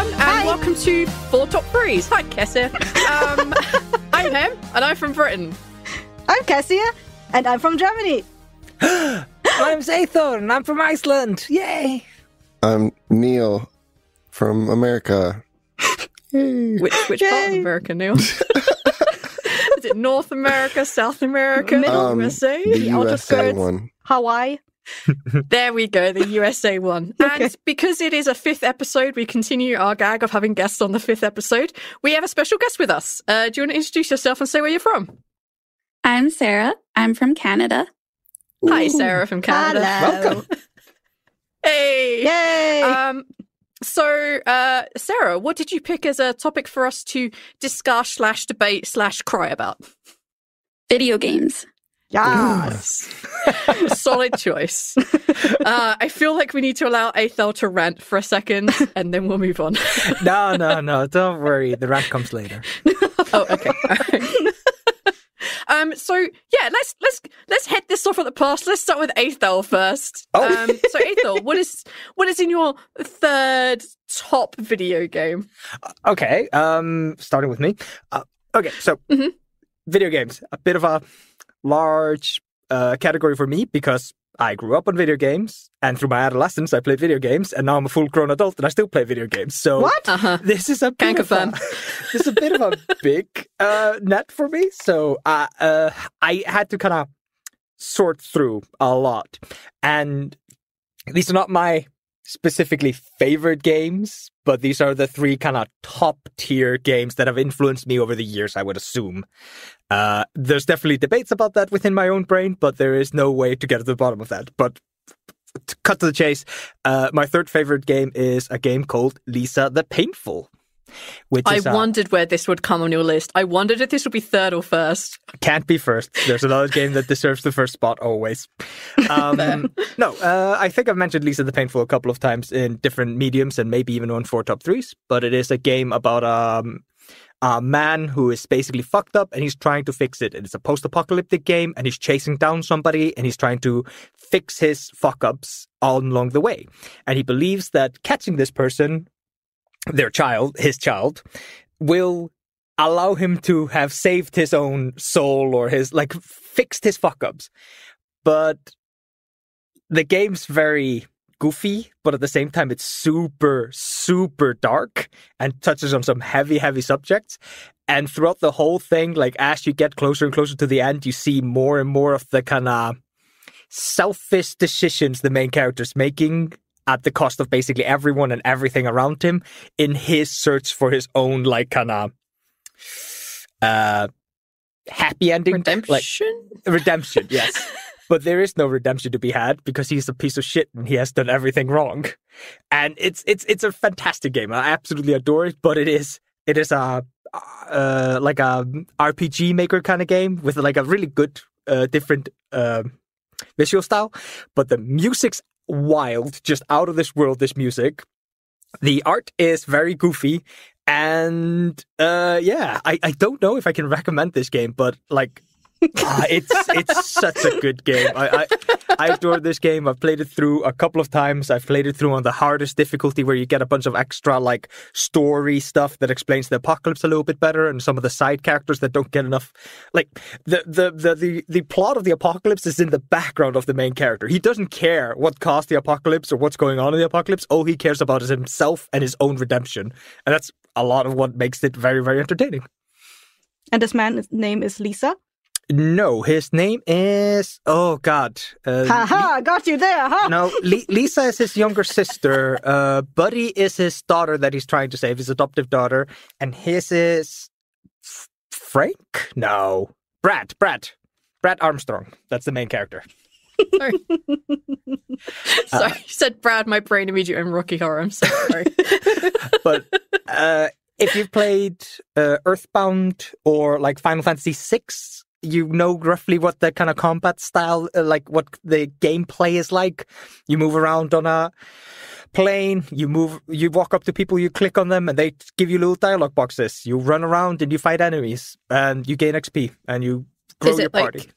everyone, and welcome to 4 Top Threes. Hi, Kessia. I'm Hem, and I'm from Britain. I'm Kessia, and I'm from Germany. I'm Zathor, and I'm from Iceland. Yay! I'm Neil from America. Which part of America, Neil? Is it North America, South America, USA? The USA one. Hawaii. There we go, the USA one. Okay. And because it is a 5th episode, we continue our gag of having guests on the 5th episode. We have a special guest with us. Do you want to introduce yourself and say where you're from? I'm Sarah. I'm from Canada. Hi, Sarah from Canada. Hello. Welcome. Hey! Yay! So, Sarah, what did you pick as a topic for us to discuss / debate / cry about? Video games. Yes. Solid choice. I feel like we need to allow Aethel to rant for a second, and then we'll move on. No. Don't worry. The rant comes later. Oh, okay. All right. So yeah, let's head this off at the pass. Let's start with Aethel first. Oh. So Aethel, what is in your 3rd top video game? Okay. Starting with me. Okay. So, video games. A bit of a large category for me because I grew up on video games, and through my adolescence, I played video games, and now I'm a full-grown adult, and I still play video games. So What? this is a Can bit of confirm. this is a bit of a big net for me. So I had to kind of sort through a lot, and these are not my specifically favorite games, but these are the 3 kind of top tier games that have influenced me over the years, I would assume. There's definitely debates about that within my own brain, but there is no way to get to the bottom of that. But to cut to the chase, my 3rd favorite game is a game called Lisa the Painful. Which I is wondered where this would come on your list. I wondered if this would be 3rd or 1st. Can't be first. There's another game that deserves the first spot always. I think I've mentioned Lisa the Painful a couple of times in different mediums and maybe even on 4 Top Threes. But it is a game about a man who is basically fucked up and he's trying to fix it. And it's a post-apocalyptic game and he's chasing down somebody and he's trying to fix his fuck-ups all along the way. And he believes that catching this person, his child, will allow him to have saved his own soul or fixed his fuck-ups. But the game's very goofy, but at the same time, it's super, super dark and touches on some heavy, heavy subjects. And throughout the whole thing, as you get closer and closer to the end, you see more and more of the kind of selfish decisions the main character's making at the cost of basically everyone and everything around him in his search for his own, happy ending. Redemption? Redemption, yes. But there is no redemption to be had because he's a piece of shit and he has done everything wrong. And it's a fantastic game. I absolutely adore it, but it is a RPG maker kind of game with a really good different visual style. But the music's wild, just out of this world, this music. The art is very goofy, and I don't know if I can recommend this game, but it's such a good game. I adore this game. I've played it through a couple of times. I've played it through on the hardest difficulty where you get a bunch of extra story stuff that explains the apocalypse a little bit better and some of the side characters that don't get enough. The plot of the apocalypse is in the background of the main character. He doesn't care what caused the apocalypse or what's going on in the apocalypse. All he cares about is himself and his own redemption. And that's a lot of what makes it very, very entertaining. And this man's name is Lisa? No, his name is... Oh, God. Ha! Got you there, huh? No, Lisa is his younger sister. Buddy is his daughter that he's trying to save, his adoptive daughter. And his is... Frank? No. Brad Armstrong. That's the main character. Sorry. Sorry, you said Brad, my brain immediately went Rocky Horror. I'm so sorry. But if you've played Earthbound or Final Fantasy VI, you know roughly what the kind of combat style, what the gameplay is like. You move around on a plane, you walk up to people, you click on them, and they give you little dialogue boxes. You run around and you fight enemies, and you gain XP, and you grow your party.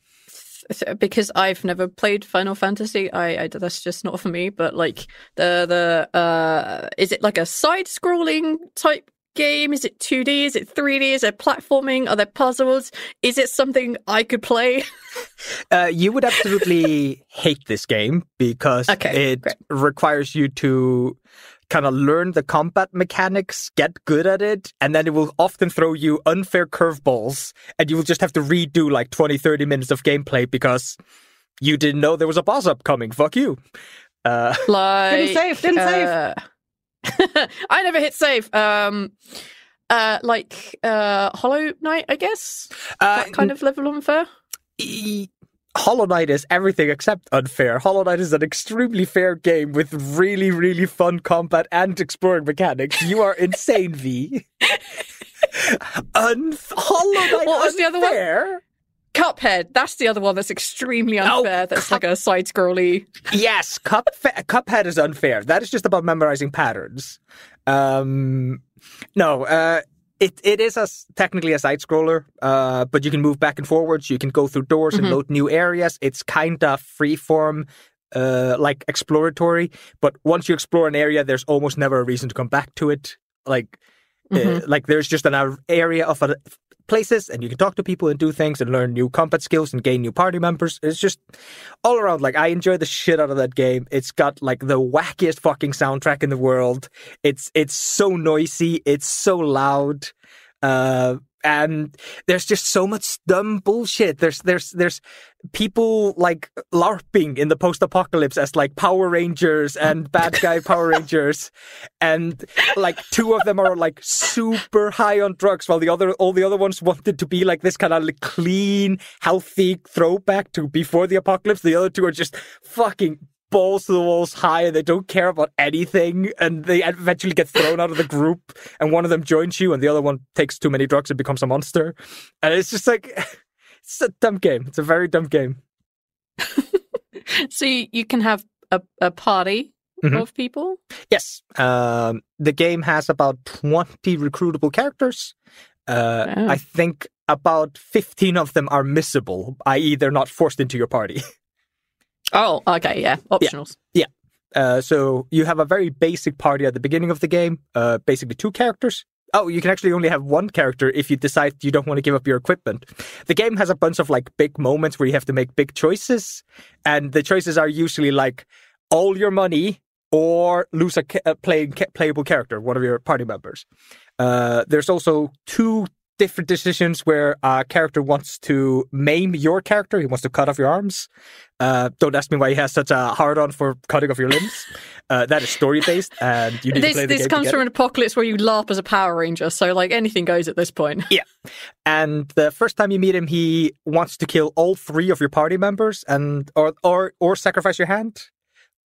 because I've never played Final Fantasy, I that's just not for me. But like is it like a side-scrolling type game? Is it 2D? Is it 3D? Is it platforming? Are there puzzles? Is it something I could play? You would absolutely hate this game because it requires you to kind of learn the combat mechanics, get good at it, and then it will often throw you unfair curveballs, and you will just have to redo like 20, 30 minutes of gameplay because you didn't know there was a boss upcoming. Fuck you. Didn't save. I never hit save. Hollow Knight, I guess? That kind of level unfair? Hollow Knight is everything except unfair. Hollow Knight is an extremely fair game with really, really fun combat and exploring mechanics. You are insane, V. Hollow Knight. What was the other one? Cuphead. That's the other one that's extremely unfair. That's like a side-scrolly. Yes, Cuphead is unfair. That is just about memorizing patterns. It is technically a side-scroller, but you can move back and forwards. You can go through doors and load new areas. It's kind of freeform, like exploratory. But once you explore an area, there's almost never a reason to come back to it. Like there's just an area of places, and you can talk to people and do things and learn new combat skills and gain new party members. It's just all around. Like, I enjoy the shit out of that game. It's got like the wackiest fucking soundtrack in the world. It's so noisy. It's so loud. And there's just so much dumb bullshit. There's people like LARPing in the post-apocalypse as like Power Rangers and bad guy Power Rangers, and like two of them are like super high on drugs, while all the other ones wanted to be like this kind of like clean, healthy throwback to before the apocalypse. The other two are just fucking balls to the walls high, and they don't care about anything, and they eventually get thrown out of the group, and one of them joins you and the other one takes too many drugs and becomes a monster. And it's just like, it's a dumb game. It's a very dumb game. So you can have a party of people? Yes. The game has about 20 recruitable characters. I think about 15 of them are missable, i.e. they're not forced into your party. Oh, okay, yeah. Optionals. Yeah. So you have a very basic party at the beginning of the game, basically 2 characters. Oh, you can actually only have 1 character if you decide you don't want to give up your equipment. The game has a bunch of like big moments where you have to make big choices, and the choices are usually like all your money or lose a playable character, one of your party members. There's also 2 different decisions where a character wants to maim your character. He wants to cut off your arms. Don't ask me why he has such a hard-on for cutting off your limbs. That is story-based, and you need to play the game. This comes from an apocalypse where you LARP as a Power Ranger, so like anything goes at this point. Yeah. And the first time you meet him, he wants to kill all 3 of your party members and or sacrifice your hand.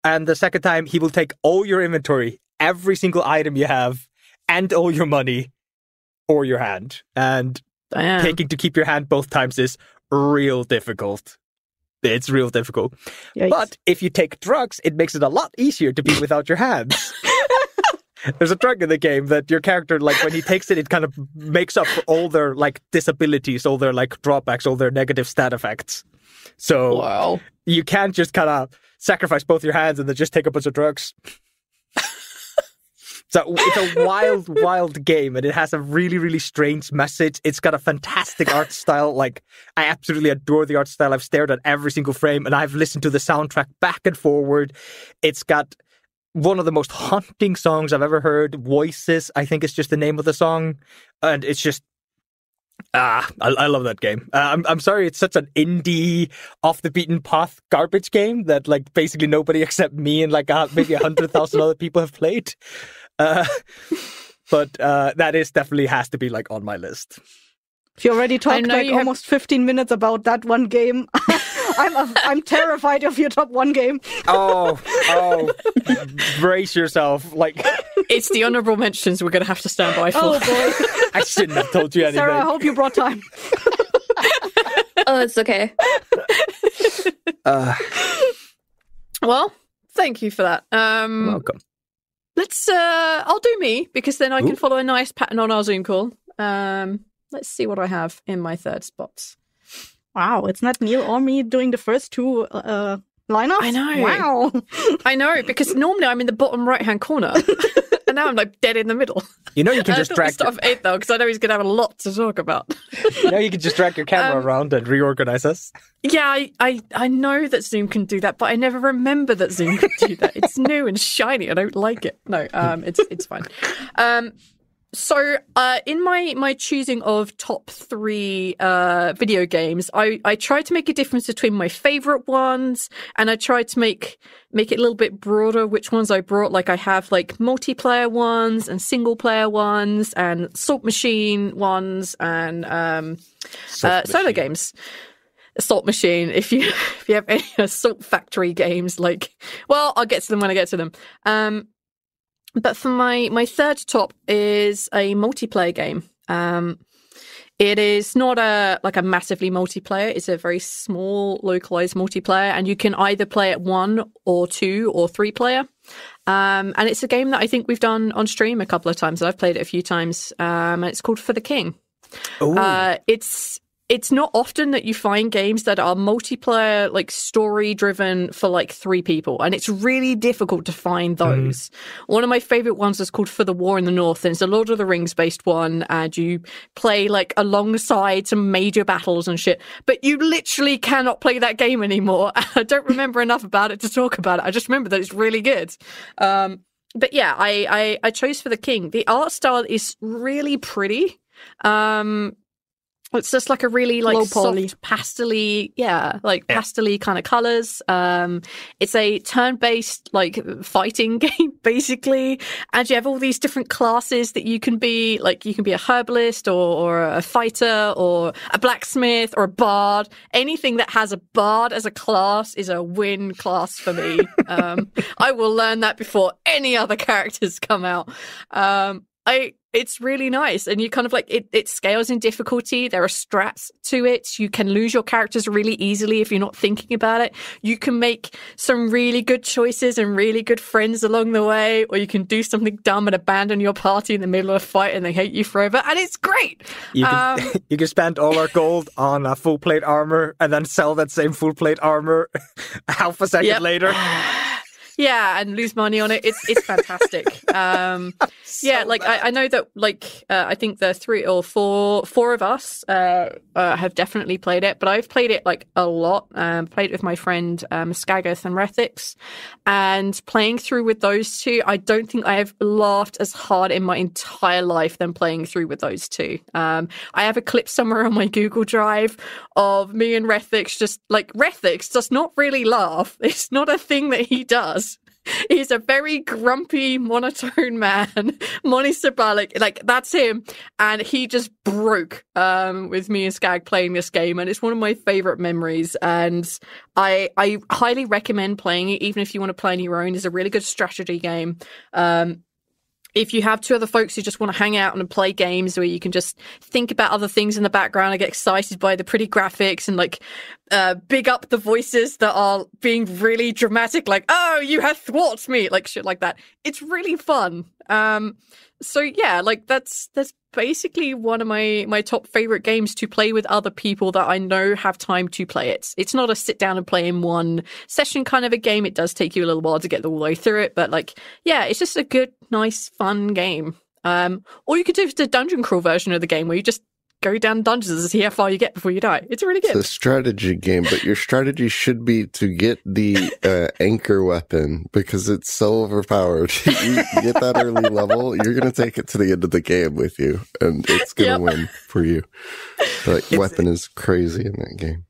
And the second time, he will take all your inventory, every single item you have, and all your money, or your hand. And picking to keep your hand both times is real difficult. It's real difficult. Yikes. But if you take drugs, it makes it a lot easier to be without your hands. There's a drug in the game that your character, like when he takes it, it kind of makes up for all their like disabilities, all their like drawbacks, all their negative stat effects. So you can't just kind of sacrifice both your hands and then just take a bunch of drugs. So it's a wild, wild game, and it has a really, really strange message. It's got a fantastic art style. Like, I absolutely adore the art style. I've stared at every single frame, and I've listened to the soundtrack back and forward. It's got one of the most haunting songs I've ever heard. Voices, I think is just the name of the song. And it's just, I love that game. I'm sorry, it's such an indie, off the beaten path garbage game that like basically nobody except me and like maybe 100,000 other people have played. But that is definitely has to be like on my list. You already talked like almost 15 minutes about that one game. I'm terrified of your top 1 game. Oh, brace yourself. Like, it's the honorable mentions we're going to have to stand by for. Oh boy, I shouldn't have told you anything. Sarah, I hope you brought time. Oh, it's okay. Well, thank you for that. Welcome. Let's. I'll do me because then I can follow a nice pattern on our Zoom call. Let's see what I have in my third spots. Wow, it's not Neil or me doing the first two lineups? I know. Wow. I know, because normally I'm in the bottom right-hand corner. And now I'm like dead in the middle. You know you can just drag... start with 8 though, because I know he's going to have a lot to talk about. You know you can just drag your camera around and reorganize us. Yeah, I know that Zoom can do that, but I never remember that Zoom can do that. It's new and shiny. I don't like it. No, it's fine. So, in my choosing of top 3 video games, I tried to make a difference between my favorite ones, and I tried to make it a little bit broader which ones I brought. Like, I have like multiplayer ones and single player ones and Assault Machine ones and solo games. Assault Machine. If you have any Assault Factory games, I'll get to them when I get to them. But for my third top is a multiplayer game. It is not a massively multiplayer. It's a very small, localized multiplayer, and you can either play it 1 or 2 or 3 player. And it's a game that I think we've done on stream a couple of times. I've played it a few times. And it's called For the King. It's not often that you find games that are multiplayer, like story driven for 3 people. And it's really difficult to find those. One of my favorite ones is called For the War in the North. And it's a Lord of the Rings based one. And you play alongside some major battles and shit. But you literally cannot play that game anymore. I don't remember enough about it to talk about it. I just remember that it's really good. But yeah, I chose For the King. The art style is really pretty. It's just a really soft pastel-y, pastel-y kind of colors. It's a turn-based fighting game basically, and you have all these different classes that you can be. You can be a herbalist or a fighter or a blacksmith or a bard. Anything that has a bard as a class is a win class for me. I will learn that before any other characters come out. It's really nice, and you kind of it scales in difficulty. There are strats to it. You can lose your characters really easily if you're not thinking about it. You can make some really good choices and really good friends along the way, or you can do something dumb and abandon your party in the middle of a fight and they hate you forever, and it's great. You can spend all our gold on a full plate armor and then sell that same full plate armor half a second later. Yeah, and lose money on it. It's fantastic. I know that I think the 3 or 4 of us have definitely played it, but I've played it a lot. Played it with my friend Skaggoth and Rethix, and playing through with those 2, I don't think I have laughed as hard in my entire life than playing through with those 2. I have a clip somewhere on my Google Drive of me and Rethix Rethix does not really laugh. It's not a thing that he does. He's a very grumpy, monotone man, monosyllabic. That's him. And he just broke with me and Skag playing this game. And it's one of my favorite memories. And I highly recommend playing it, even if you want to play on your own. It's a really good strategy game. If you have 2 other folks who just want to hang out and play games where you can just think about other things in the background and get excited by the pretty graphics and big up the voices that are being really dramatic, oh, you have thwarted me, shit like that. It's really fun. So yeah, that's basically one of my top favorite games to play with other people that I know have time to play it. It's not a sit down and play in one session kind of a game. It does take you a little while to get all the way through it, but it's just a good, nice, fun game. Or you could do the dungeon crawl version of the game where you just go down dungeons and see how far you get before you die. It's really good. It's a strategy game, but your strategy should be to get the anchor weapon because it's so overpowered. You get that early level, you're going to take it to the end of the game with you, and it's going to win for you. The weapon is crazy in that game.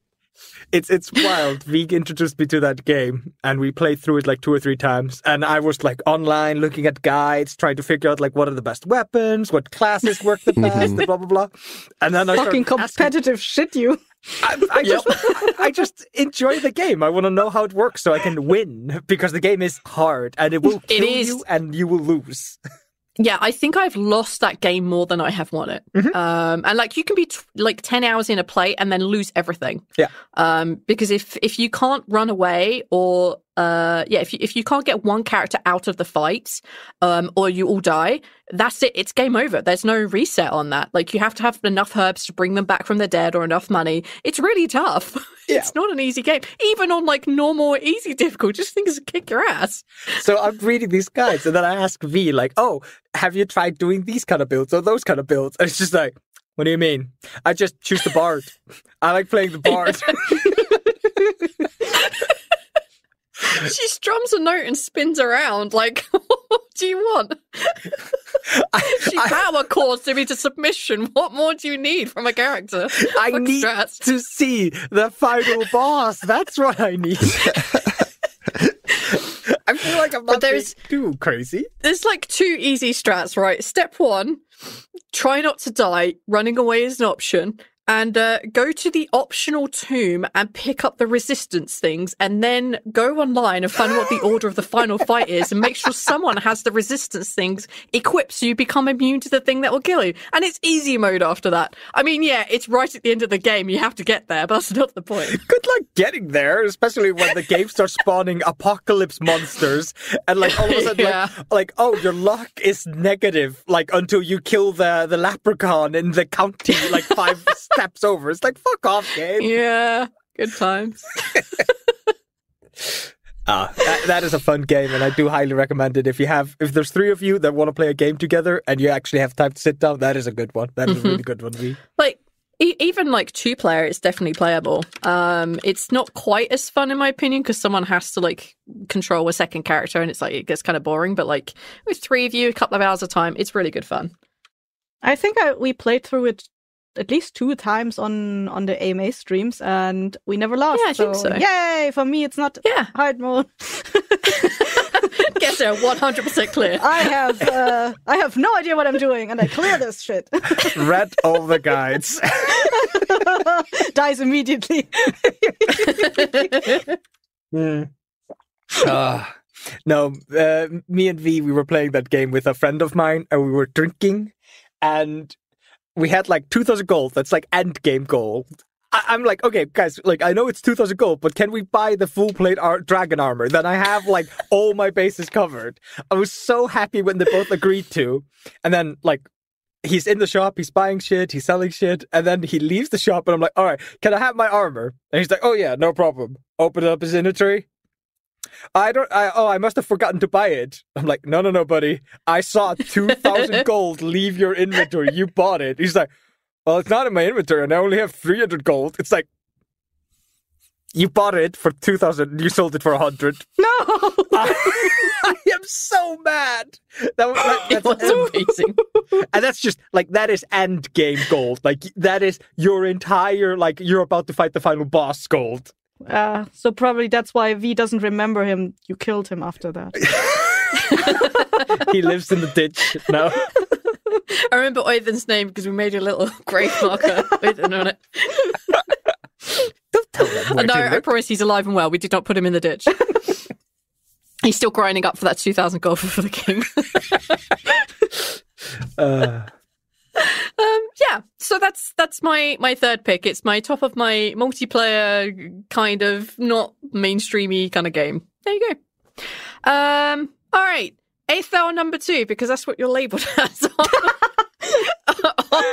It's wild. Vig introduced me to that game, and we played through it 2 or 3 times. And I was online looking at guides, trying to figure out what are the best weapons, what classes work the best, blah blah blah. And then I fucking competitive shit. I just enjoy the game. I want to know how it works so I can win, because the game is hard and it will kill you and you will lose. Yeah, I think I've lost that game more than I have won it. Mm-hmm. And you can be 10 hours in a play and then lose everything. Yeah. Because if you can't run away or if you can't get one character out of the fight, or you all die, that's it. It's game over. There's no reset on that. Like, you have to have enough herbs to bring them back from the dead or enough money. It's really tough. Yeah. It's not an easy game. Even on like normal, easy difficult, just things kick your ass. So I'm reading these guides and then I ask V like, oh, have you tried doing these kind of builds or those kind of builds? And it's just like, what do you mean? I just choose the bard. I like playing the bard. She strums a note and spins around like, what do you want? She power chords me to submission. What more do you need from a character? I need to see the final boss. That's what I need. I feel like I'm not being too crazy. There's like 2 easy strats, right? Step 1, try not to die. Running away is an option. And go to the optional tomb and pick up the resistance things, and then go online and find what the order of the final fight is and make sure someone has the resistance things equipped so you become immune to the thing that will kill you. And it's easy mode after that. I mean, yeah, it's right at the end of the game. You have to get there, but that's not the point. Good luck getting there, especially when the game starts spawning apocalypse monsters and like all of a sudden like, oh, your luck is negative like until you kill the leprechaun in the county like 5 steps over. It's like, fuck off, game. Yeah, good times. That is a fun game, and I do highly recommend it. If there's 3 of you that want to play a game together and you actually have time to sit down, that is a good one. That is a really good one. Like, even like 2-player, it's definitely playable. It's not quite as fun in my opinion because someone has to like control a second character, and it's like it gets kind of boring. But like with 3 of you, a couple of hours of time, it's really good fun. I think we played through it at least 2 times on the AMA streams, and we never lost. Yeah, I think so. Yay! For me, it's not hard mode. Guess they're 100% clear. I have no idea what I'm doing, and I clear this shit. Read all the guides. Dies immediately. No, me and V, we were playing that game with a friend of mine, and we were drinking, and we had like 2,000 gold. That's like end game gold. I'm like, okay, guys, like I know it's 2,000 gold, but can we buy the full plate dragon armor? Then I have like all my bases covered. I was so happy when they both agreed to. And then like he's in the shop, he's buying shit, he's selling shit, and then he leaves the shop, and I'm like, all right, can I have my armor? And he's like, oh yeah, no problem. Open up his inventory. I must have forgotten to buy it. I'm like, no, buddy. I saw 2,000 gold leave your inventory. You bought it. He's like, well, it's not in my inventory, and I only have 300 gold. It's like, you bought it for 2,000, you sold it for 100. No! I am so mad. That's amazing. And that's just, like, that is end game gold. Like, that is your entire, like, you're about to fight the final boss gold. So probably that's why V doesn't remember him. You killed him after that. He lives in the ditch now. I remember Oyvind's name because we made a little grave marker with it on it. Don't tell them. No, I promise he's alive and well. We did not put him in the ditch. He's still grinding up for that 2,000 gold for the king. Yeah, so that's my third pick. It's my top of my multiplayer kind of not mainstreamy kind of game. There you go. All right, Aether number 2 because that's what you're labelled as on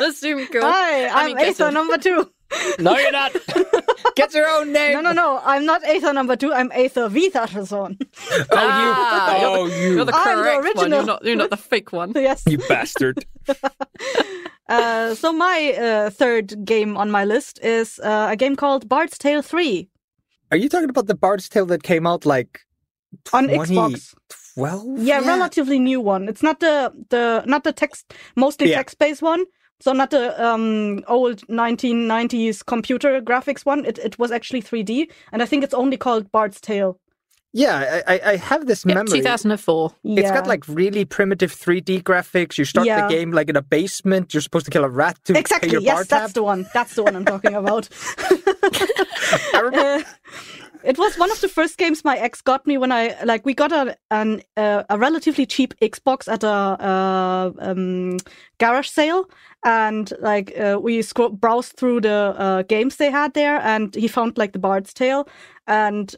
the Zoom call. Hi, I'm Aether number 2. No, you're not. Get your own name. No. I'm not Aether number 2. I'm Aether Vitharson. You're the correct one. You're not the fake one. Yes, you bastard. So my third game on my list is a game called Bard's Tale 3. Are you talking about the Bard's Tale that came out like on Xbox? 12? Yeah, relatively new one. It's not the text, mostly text-based one. So not the old 1990s computer graphics one. It was actually 3D, and I think it's only called Bard's Tale. Yeah, I have this memory. 2004. Yeah. It's got like really primitive 3D graphics. You start the game like in a basement. You're supposed to kill a rat to pay your bar tab. That's the one. That's the one I'm talking about. I remember. It was one of the first games my ex got me when we got a relatively cheap Xbox at a garage sale, and we browsed through the games they had there, and he found like the Bard's Tale, and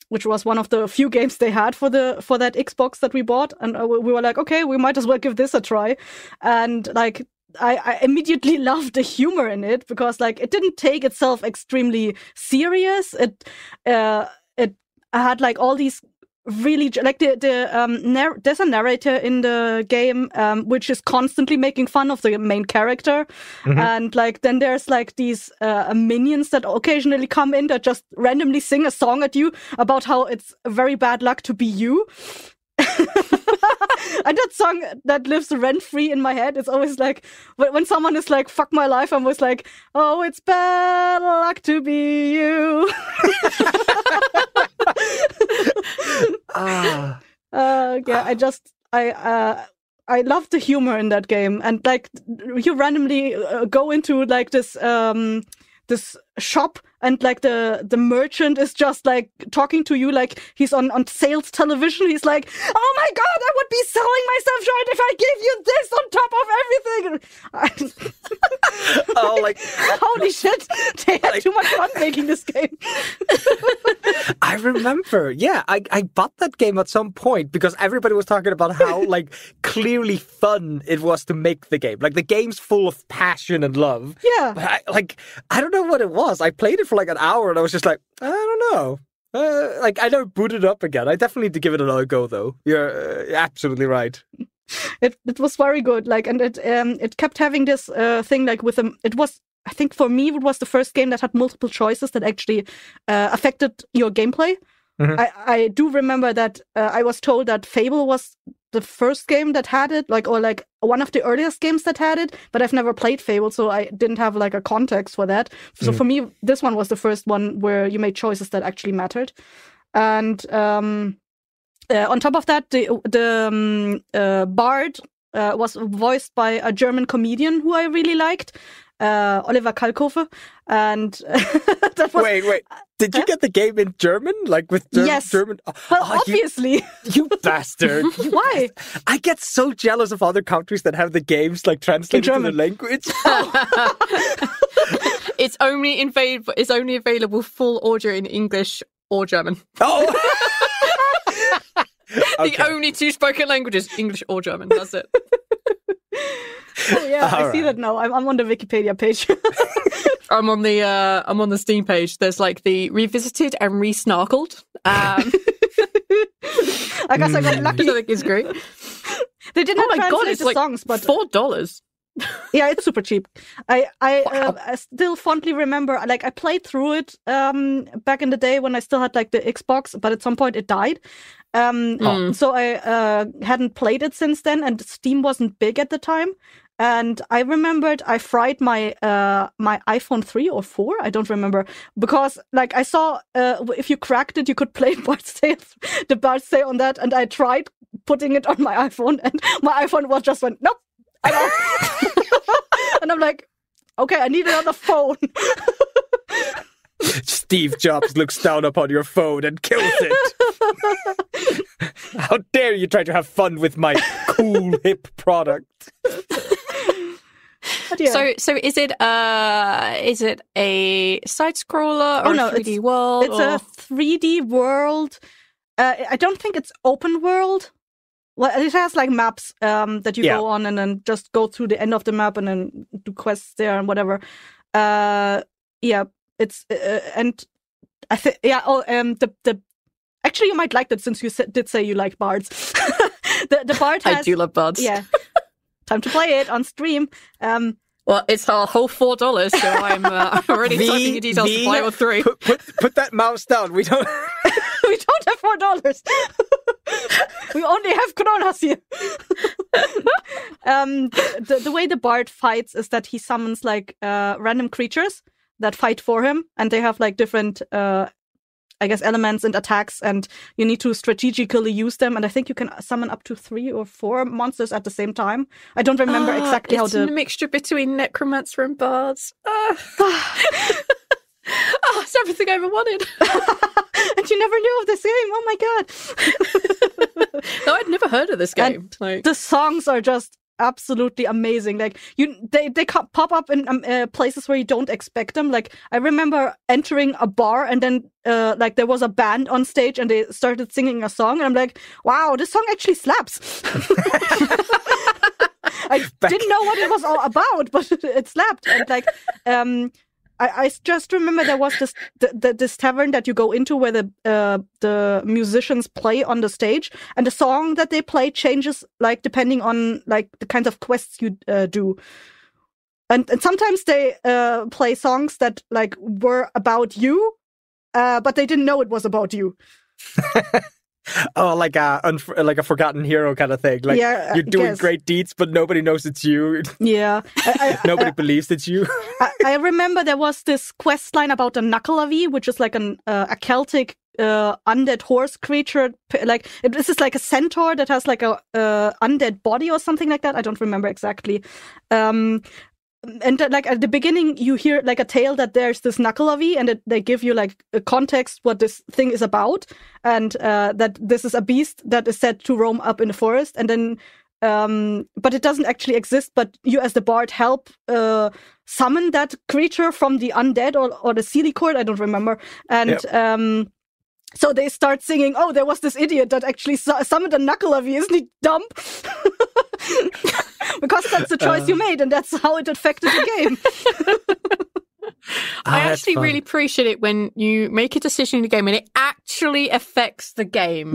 which was one of the few games they had for that Xbox that we bought, and we were like, okay, we might as well give this a try, and like. I immediately loved the humor in it because like it didn't take itself extremely serious. It had like all these really like there's a narrator in the game which is constantly making fun of the main character, and like then there's like these minions that occasionally come in that just randomly sing a song at you about how it's very bad luck to be you. And that song that lives rent-free in my head is always like when someone is like fuck my life, I'm always like, oh, it's bad luck to be you. I love the humor in that game, and like you randomly go into like this shop, and like the merchant is just like talking to you like he's on sales television. He's like, oh my god, I would be selling myself short if I give you this on top of everything. Oh, like holy shit, they had too much fun making this game. I remember, yeah, I bought that game at some point because everybody was talking about how like clearly fun it was to make the game. Like the game's full of passion and love. Yeah, but I don't know what it was. I played it for like an hour and I was just like, I don't know. Like I never booted it up again. I definitely need to give it another go though. You're absolutely right. It was very good. Like, and it kept having this thing like with it was. I think for me, it was the first game that had multiple choices that actually affected your gameplay. I do remember that I was told that Fable was the first game that had it, or one of the earliest games that had it, but I've never played Fable, so I didn't have like a context for that. So for me, this one was the first one where you made choices that actually mattered. And on top of that, the Bard was voiced by a German comedian who I really liked. Oliver Kalkofe, and that was... Wait. Did you get the game in German? Like with yes. German? Well, obviously. You bastard. Why? I get so jealous of other countries that have the games like translated to the language. It's only available full audio in English or German. Oh! The only two spoken languages, English or German. That's it. Oh yeah, I see that now. I'm on the Wikipedia page. I'm on the Steam page. There's like the revisited and re-snarkled. I guess I got lucky. I think it's great. They didn't translate the like songs, but $4. Yeah, it's super cheap. I still fondly remember, like I played through it back in the day when I still had like the Xbox, but at some point it died. So I hadn't played it since then, and Steam wasn't big at the time. And I remembered I fried my my iPhone 3 or 4, I don't remember, because like I saw if you cracked it, you could play the Bard's Tale on that, and I tried putting it on my iPhone, and my iPhone went nope. And I'm like, okay, I need another phone. Steve Jobs looks down upon your phone and kills it. How dare you try to have fun with my cool, hip product? Yeah. So is it a side scroller or a 3D world? It's a 3D world. I don't think it's open world. Well, it has like maps that you go on and then just go through the end of the map and then do quests there and whatever. It's and I think the actually you might like that since you did say you like bards. the bard has, I do love bards. Yeah, time to play it on stream. Well, it's a whole $4, so I'm already typing the details to buy or 3. Put that mouse down. We don't. We don't have $4. We only have Kronos here. The way the bard fights is that he summons like random creatures that fight for him, and they have like different elements and attacks, and you need to strategically use them, and I think you can summon up to 3 or 4 monsters at the same time. I don't remember exactly how it's a mixture between necromancer and bards. It's everything I ever wanted. And you never knew of this game. Oh my god. No, I'd never heard of this game. The songs are just absolutely amazing. Like they pop up in places where you don't expect them. Like I remember entering a bar and then like there was a band on stage and they started singing a song and I'm like, wow, this song actually slaps. I didn't know what it was all about, but it slapped. And like I just remember there was this tavern that you go into where the musicians play on the stage, and the song that they play changes like depending on like the kinds of quests you do. And sometimes they play songs that like were about you, but they didn't know it was about you. Oh, like a forgotten hero kind of thing. Like you're doing great deeds, but nobody knows it's you. Yeah, nobody believes it's you. I remember there was this quest line about a Knuckleavi, which is like a Celtic undead horse creature. Like this is like a centaur that has like a undead body or something like that. I don't remember exactly. And like at the beginning, you hear like a tale that there's this Knuckleavi, and they give you like a context what this thing is about, and that this is a beast that is said to roam up in the forest, and then but it doesn't actually exist. But you, as the bard, help summon that creature from the undead or the Seelie Court. I don't remember, and. So they start singing, oh, there was this idiot that actually summoned a Knuckleavi, isn't he dumb? Because that's the choice you made, and that's how it affected the game. I actually really appreciate it when you make a decision in the game and it actually affects the game,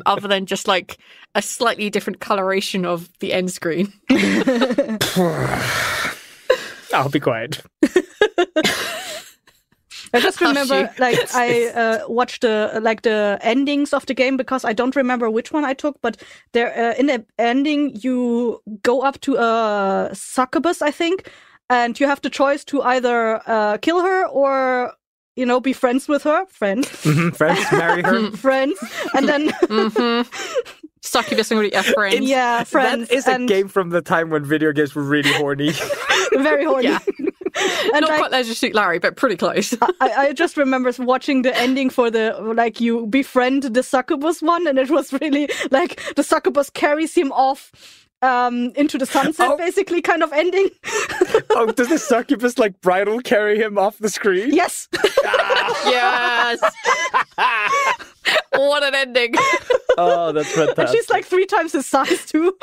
other than just like a slightly different coloration of the end screen. I'll be quiet. I just remember, like, I watched the endings of the game because I don't remember which one I took, but there in the ending you go up to a succubus, I think, and you have the choice to either kill her or, you know, be friends with her, friends, marry her, friends, and then. Succubus and friends. Yeah, friends. That is a game from the time when video games were really horny. Very horny. Yeah. And not quite Leisure Suit Larry, but pretty close. I just remember watching the ending for the, like, you befriend the succubus one, and it was really, like, the succubus carries him off into the sunset, basically, kind of ending. Does the succubus, like, bridal carry him off the screen? Yes! Yes! What an ending. Oh, that's fantastic. And she's like 3 times his size, too.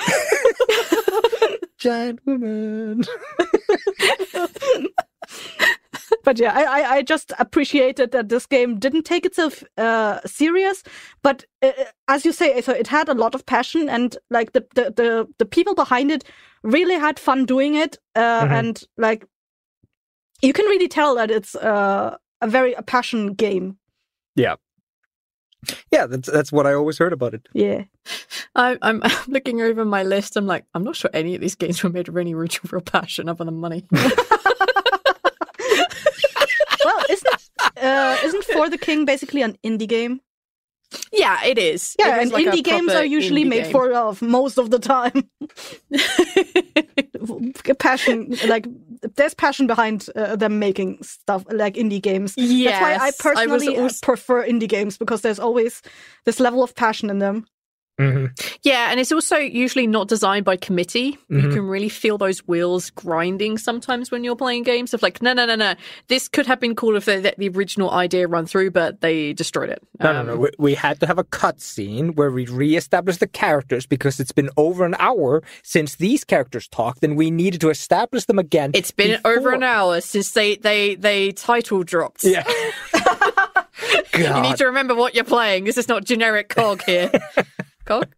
Giant woman. But yeah, I just appreciated that this game didn't take itself serious, but as you say, so it had a lot of passion, and like the people behind it really had fun doing it, and like you can really tell that it's a passion game. Yeah. Yeah, that's what I always heard about it. Yeah. I'm looking over my list. I'm like, I'm not sure any of these games were made with any real passion other than money. Well, isn't For the King basically an indie game? Yeah, it is. Yeah, it and like indie games are usually made for love most of the time. Passion, like there's passion behind them making stuff like indie games. Yes, that's why I personally prefer indie games, because there's always this level of passion in them. Mm-hmm. Yeah, and it's also usually not designed by committee. You can really feel those wheels grinding sometimes when you're playing games of like, no. This could have been cool if they let the original idea run through, but they destroyed it. No. We had to have a cutscene where we re-establish the characters because it's been over an hour since these characters talked, and we needed to establish them again. It's been over an hour since they title dropped. Yeah. You need to remember what you're playing. This is not generic COG here. COG?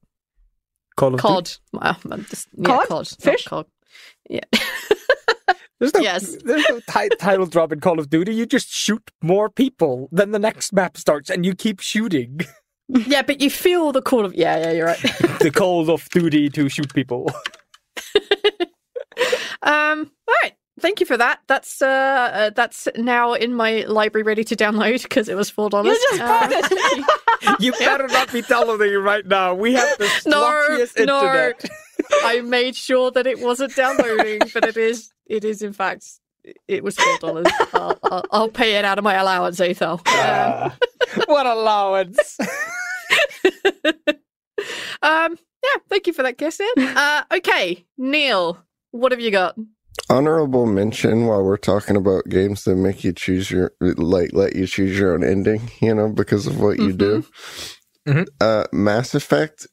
Call of COD. COD? COD. Fish? COD. Yeah. There's no title drop in Call of Duty. You just shoot more people. Then the next map starts and you keep shooting. Yeah, but you feel the call of... Yeah, you're right. The Call of Duty to shoot people. All right. Thank you for that. That's now in my library ready to download because it was $4. You just bought it. You better not be downloading it right now. We have the sloppiest internet. I made sure that it wasn't downloading, but it is in fact. It was $4. I'll pay it out of my allowance, Ethel. What allowance? Yeah, thank you for that, Kirsten. Okay, Neil, what have you got? Honorable mention while we're talking about games that make you choose let you choose your own ending, because of what you do. Mass Effect,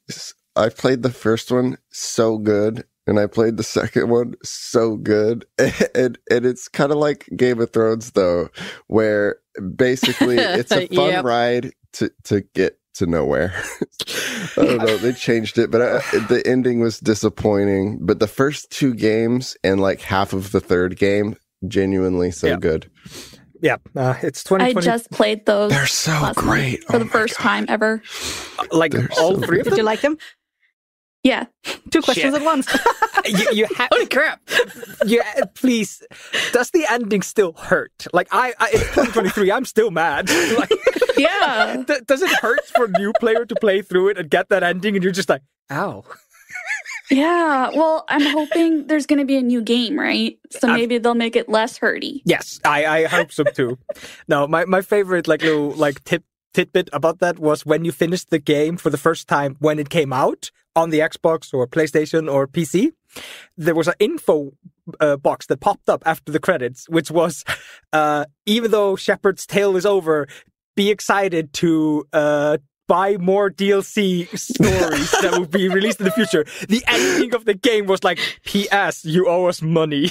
I played the first one so good, and I played the second one so good. And it's kind of like Game of Thrones, though, where basically it's a fun ride to get to nowhere. I don't know, they changed it, but the ending was disappointing. But the first 2 games and like half of the third game, genuinely so good. Yeah, it's 2020. I just played those. They're so great. For the first time ever. Like all 3 of them? Did you like them? Yeah. 2 questions at once. you Holy crap! Please, does the ending still hurt? Like it's 2023. I'm still mad. Like, yeah. Does it hurt for a new player to play through it and get that ending, and you're just like, ow? Yeah. Well, I'm hoping there's going to be a new game, right? So maybe they'll make it less hurty. Yes, I hope so too. No, my favorite little tidbit about that was when you finished the game for the first time when it came out on the Xbox or PlayStation or PC, there was an info box that popped up after the credits, which was, even though Shepard's tale is over, be excited to buy more DLC stories that will be released in the future. The ending of the game was like, P.S. you owe us money.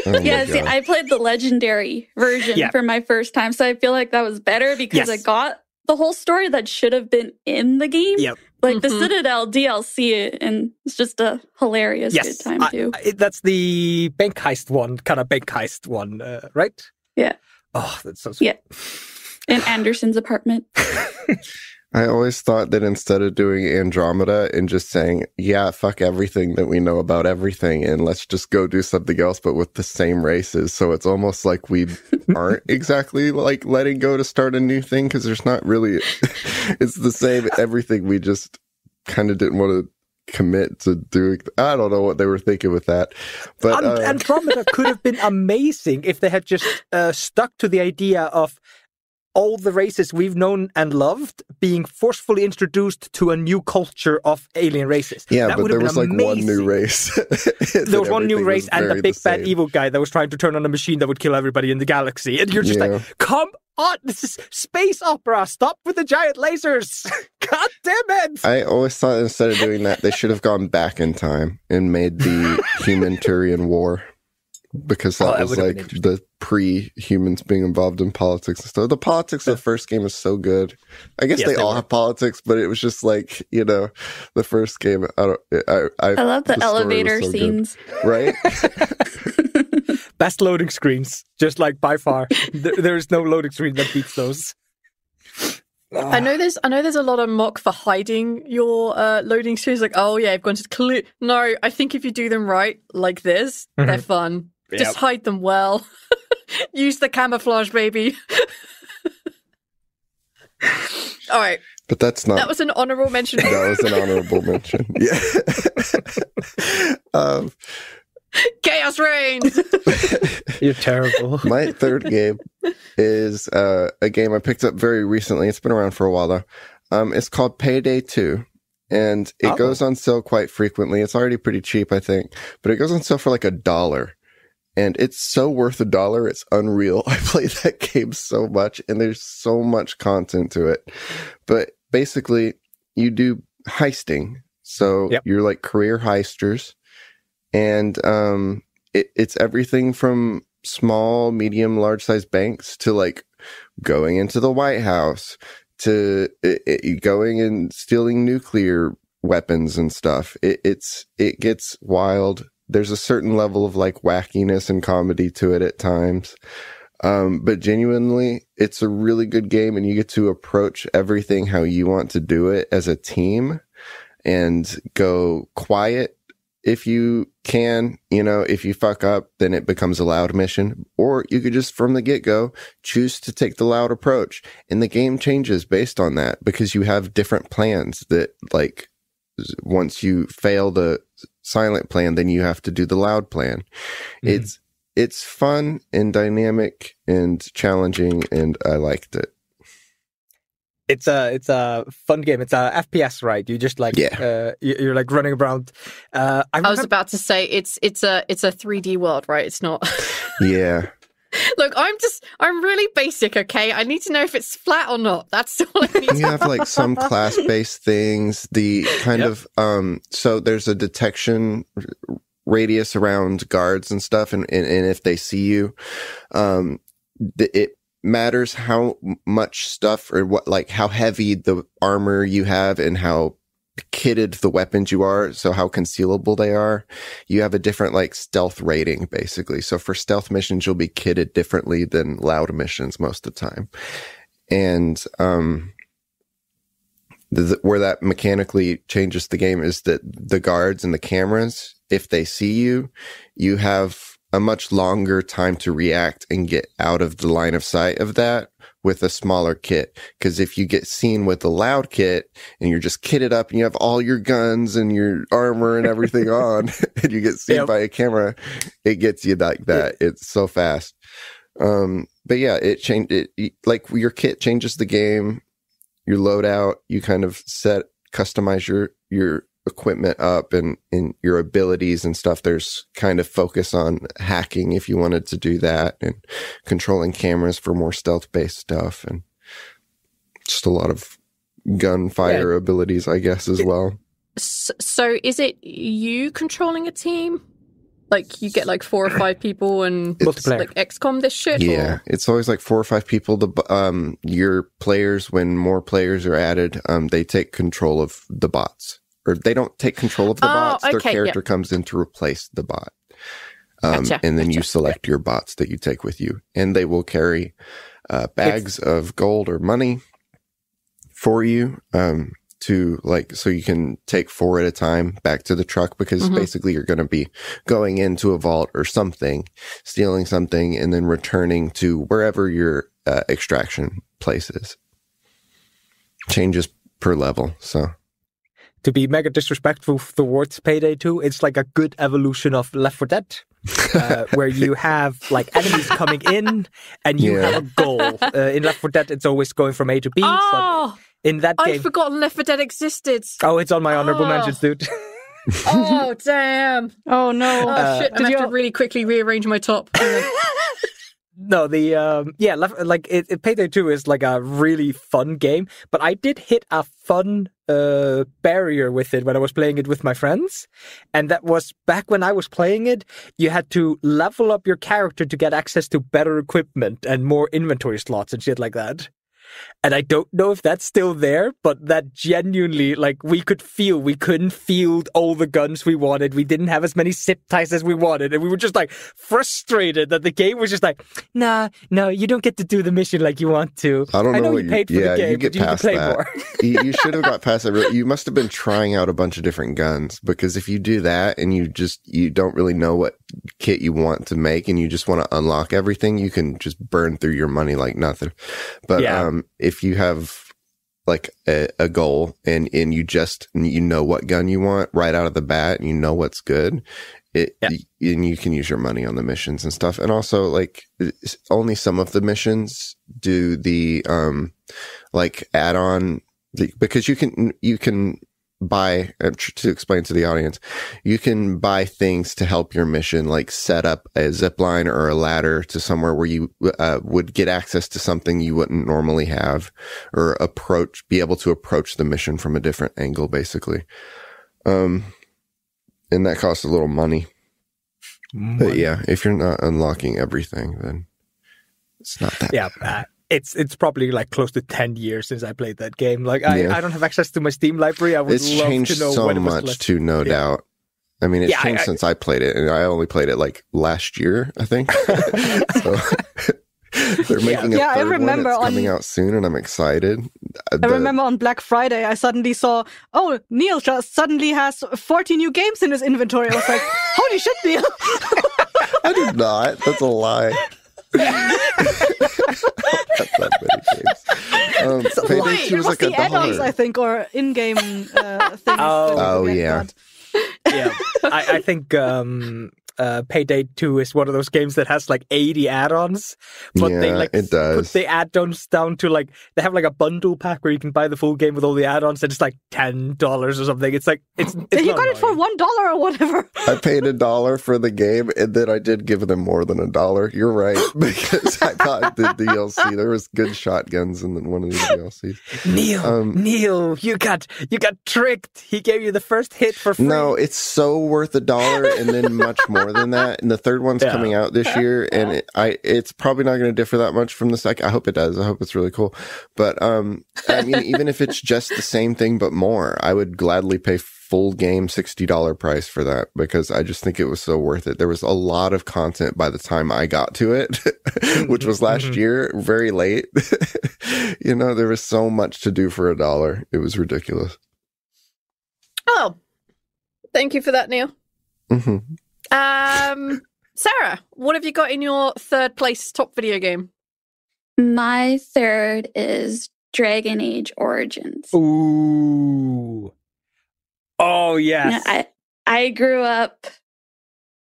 Yeah, see, I played the legendary version for my first time, so I feel like that was better because I got the whole story that should have been in the game. Yep. Like the Citadel DLC, and it's just a hilarious good time too. That's the bank heist one, right? Yeah. Oh, that's so sweet. Yeah. In Anderson's apartment. I always thought that instead of doing Andromeda and just saying, fuck everything that we know about everything and let's just go do something else, but with the same races. So it's almost like we aren't exactly like letting go to start a new thing because there's not really, it's the same everything. We just kind of didn't want to commit to doing. I don't know what they were thinking with that. But Andromeda could have been amazing if they had just stuck to the idea of all the races we've known and loved being forcefully introduced to a new culture of alien races. Yeah, that but there was like amazing. One new race. There was one new race and a big bad evil guy that was trying to turn on a machine that would kill everybody in the galaxy. And you're just like, come on, this is space opera. Stop with the giant lasers. God damn it. I always thought instead of doing that, they should have gone back in time and made the Human-Turian War. Because that was like the pre-humans being involved in politics and stuff. The politics of the first game is so good. I guess they all have politics, but it was just like, the first game. I love the elevator scenes. Right? Best loading screens, just like by far. There is no loading screen that beats those. I know there's a lot of mock for hiding your loading screens. Like, oh yeah, I've gone to No, I think if you do them right, like this, they're fun. Just hide them well. Use the camouflage, baby. All right. But that's not... That was an honorable mention. That was an honorable mention. Yeah. Chaos reigns! You're terrible. My third game is a game I picked up very recently. It's been around for a while, though. It's called Payday 2. And it goes on sale quite frequently. It's already pretty cheap, I think. But it goes on sale for like $1. And it's so worth $1. It's unreal. I played that game so much, and there's so much content to it. But basically, you do heisting. So you're like career heisters. And it's everything from small, medium, large-sized banks to like going into the White House to going and stealing nuclear weapons and stuff. It gets wild. There's a certain level of like wackiness and comedy to it at times. But genuinely, it's a really good game, and you get to approach everything how you want to do it as a team and go quiet. If you can, if you fuck up, then it becomes a loud mission. Or you could just, from the get-go, choose to take the loud approach. And the game changes based on that because you have different plans that, like, once you fail the silent plan, then you have to do the loud plan. Mm-hmm. It's fun and dynamic and challenging, and I liked it. It's a fun game. It's a FPS, right? You just like you're like running around. I was about to say it's a 3D world, right? It's not. Yeah. Look, I'm really basic, okay? I need to know if it's flat or not. That's all I need to know. You have like some class-based things, the kind of, so there's a detection radius around guards and stuff. And if they see you, it matters how much stuff or what, like how heavy the armor you have and how kitted the weapons you are, so how concealable they are. You have a different like stealth rating basically. So for stealth missions, you'll be kitted differently than loud missions most of the time. And where that mechanically changes the game is that the guards and the cameras, if they see you, you have a much longer time to react and get out of the line of sight of that with a smaller kit. Because if you get seen with a loud kit and you're just kitted up and you have all your guns and your armor and everything on, and you get seen by a camera, it gets you like that. It's so fast. But yeah, it changed it. Like your kit changes the game, your loadout, you kind of customize your equipment up and your abilities and stuff. There's kind of focus on hacking if you wanted to do that, and controlling cameras for more stealth-based stuff, and just a lot of gunfire abilities, I guess, as well. So is it you controlling a team? Like you get like 4 or 5 people and like XCOM this shit? Yeah, it's always like 4 or 5 people. Your players, when more players are added, they take control of the bots. Or they don't take control of the bots. Their character comes in to replace the bot. And then you select your bots that you take with you. And they will carry bags of gold or money for you to like, so you can take 4 at a time back to the truck, because basically you're going to be going into a vault or something, stealing something, and then returning to wherever your extraction place is. Changes per level, so... To be mega disrespectful towards Payday 2, it's like a good evolution of Left 4 Dead, where you have like enemies coming in and you have a goal. In Left 4 Dead, it's always going from A to B. Oh, but in that game, I'd forgotten Left 4 Dead existed. Oh, it's on my honorable mentions, dude. Oh, damn. Oh, no. Oh, shit. I have to really quickly rearrange my top. No, Payday 2 is like a really fun game, but I did hit a fun barrier with it when I was playing it with my friends. And that was back when I was playing it, you had to level up your character to get access to better equipment and more inventory slots and shit like that. And I don't know if that's still there, but that genuinely, like, we couldn't field all the guns we wanted. We didn't have as many zip ties as we wanted. And we were just, like, frustrated that the game was just like, no, you don't get to do the mission like you want to. I don't know. I know you paid for the game, but you need to play more. You should have got past it. You must have been trying out a bunch of different guns, because if you do that and you don't really know what kit you want to make and you just want to unlock everything, you can just burn through your money like nothing. But if you have like a goal and you know what gun you want right out of the bat, and you know what's good, and you can use your money on the missions and stuff. And also, like, only some of the missions do the like add-on, because you can buy, to explain to the audience, you can buy things to help your mission, like set up a zip line or a ladder to somewhere where you would get access to something you wouldn't normally have, or be able to approach the mission from a different angle, basically. And that costs a little money. But yeah, if you're not unlocking everything, then it's not that bad. It's probably like close to 10 years since I played that game. Like I don't have access to my Steam library. I would love to know when it was. It's changed so much too, no doubt. I mean, it's changed since I played it, and I only played it like last year, I think. So they're making a third one that's coming out soon, and I'm excited. I remember on Black Friday, I suddenly saw, Neil just suddenly has 40 new games in his inventory. I was like, holy shit, Neil. I did not. That's a lie. That's not many games. Payday 2 was like $1. Add-ons, I think, or in-game things. Yeah. I think Payday 2 is one of those games that has like 80 add-ons, but they like it does. put the add-ons down to like they have like a bundle pack where you can buy the full game with all the add-ons, and it's like $10 or something. It's like it's you got it for $1 or whatever. I paid $1 for the game, and then I did give them more than $1. You're right, because I thought the DLC there was good shotguns in one of the DLCs. Neil, you got tricked. He gave you the first hit for free. No, it's so worth $1, and then much more than that. And the third one's coming out this year, and it's probably not going to differ that much from the second. I hope it does. I hope it's really cool. But I mean, even if it's just the same thing but more, I would gladly pay full game $60 price for that, because I just think it was so worth it. There was a lot of content by the time I got to it, which was last year, very late. There was so much to do for $1. It was ridiculous. Oh, thank you for that, Neil. Mm-hmm. Sarah, what have you got in your third place top video game? My third is Dragon Age Origins. Ooh. Oh, yes. I grew up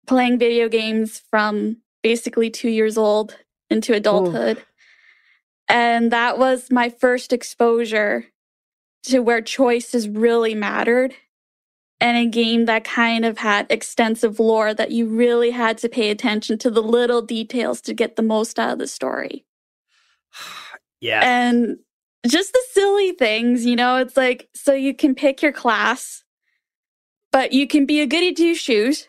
playing video games from basically 2 years old into adulthood. Ooh. And that was my first exposure to where choices really mattered. And a game that kind of had extensive lore that you really had to pay attention to the little details to get the most out of the story. Yeah. And just the silly things, it's like, so you can pick your class, but you can be a goody two-shoes,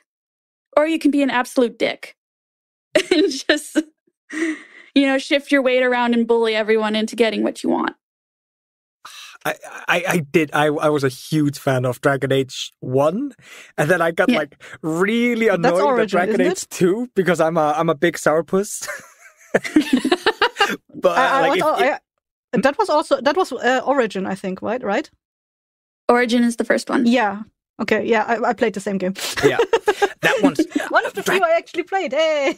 or you can be an absolute dick. And just, shift your weight around and bully everyone into getting what you want. I was a huge fan of Dragon Age 1, and then I got really annoyed at Dragon Age 2 because I'm a big sourpuss. But that was Origin, I think, right? Origin is the first one. Yeah. Okay, yeah, I played the same game. Yeah, that one's... one of the few I actually played, hey!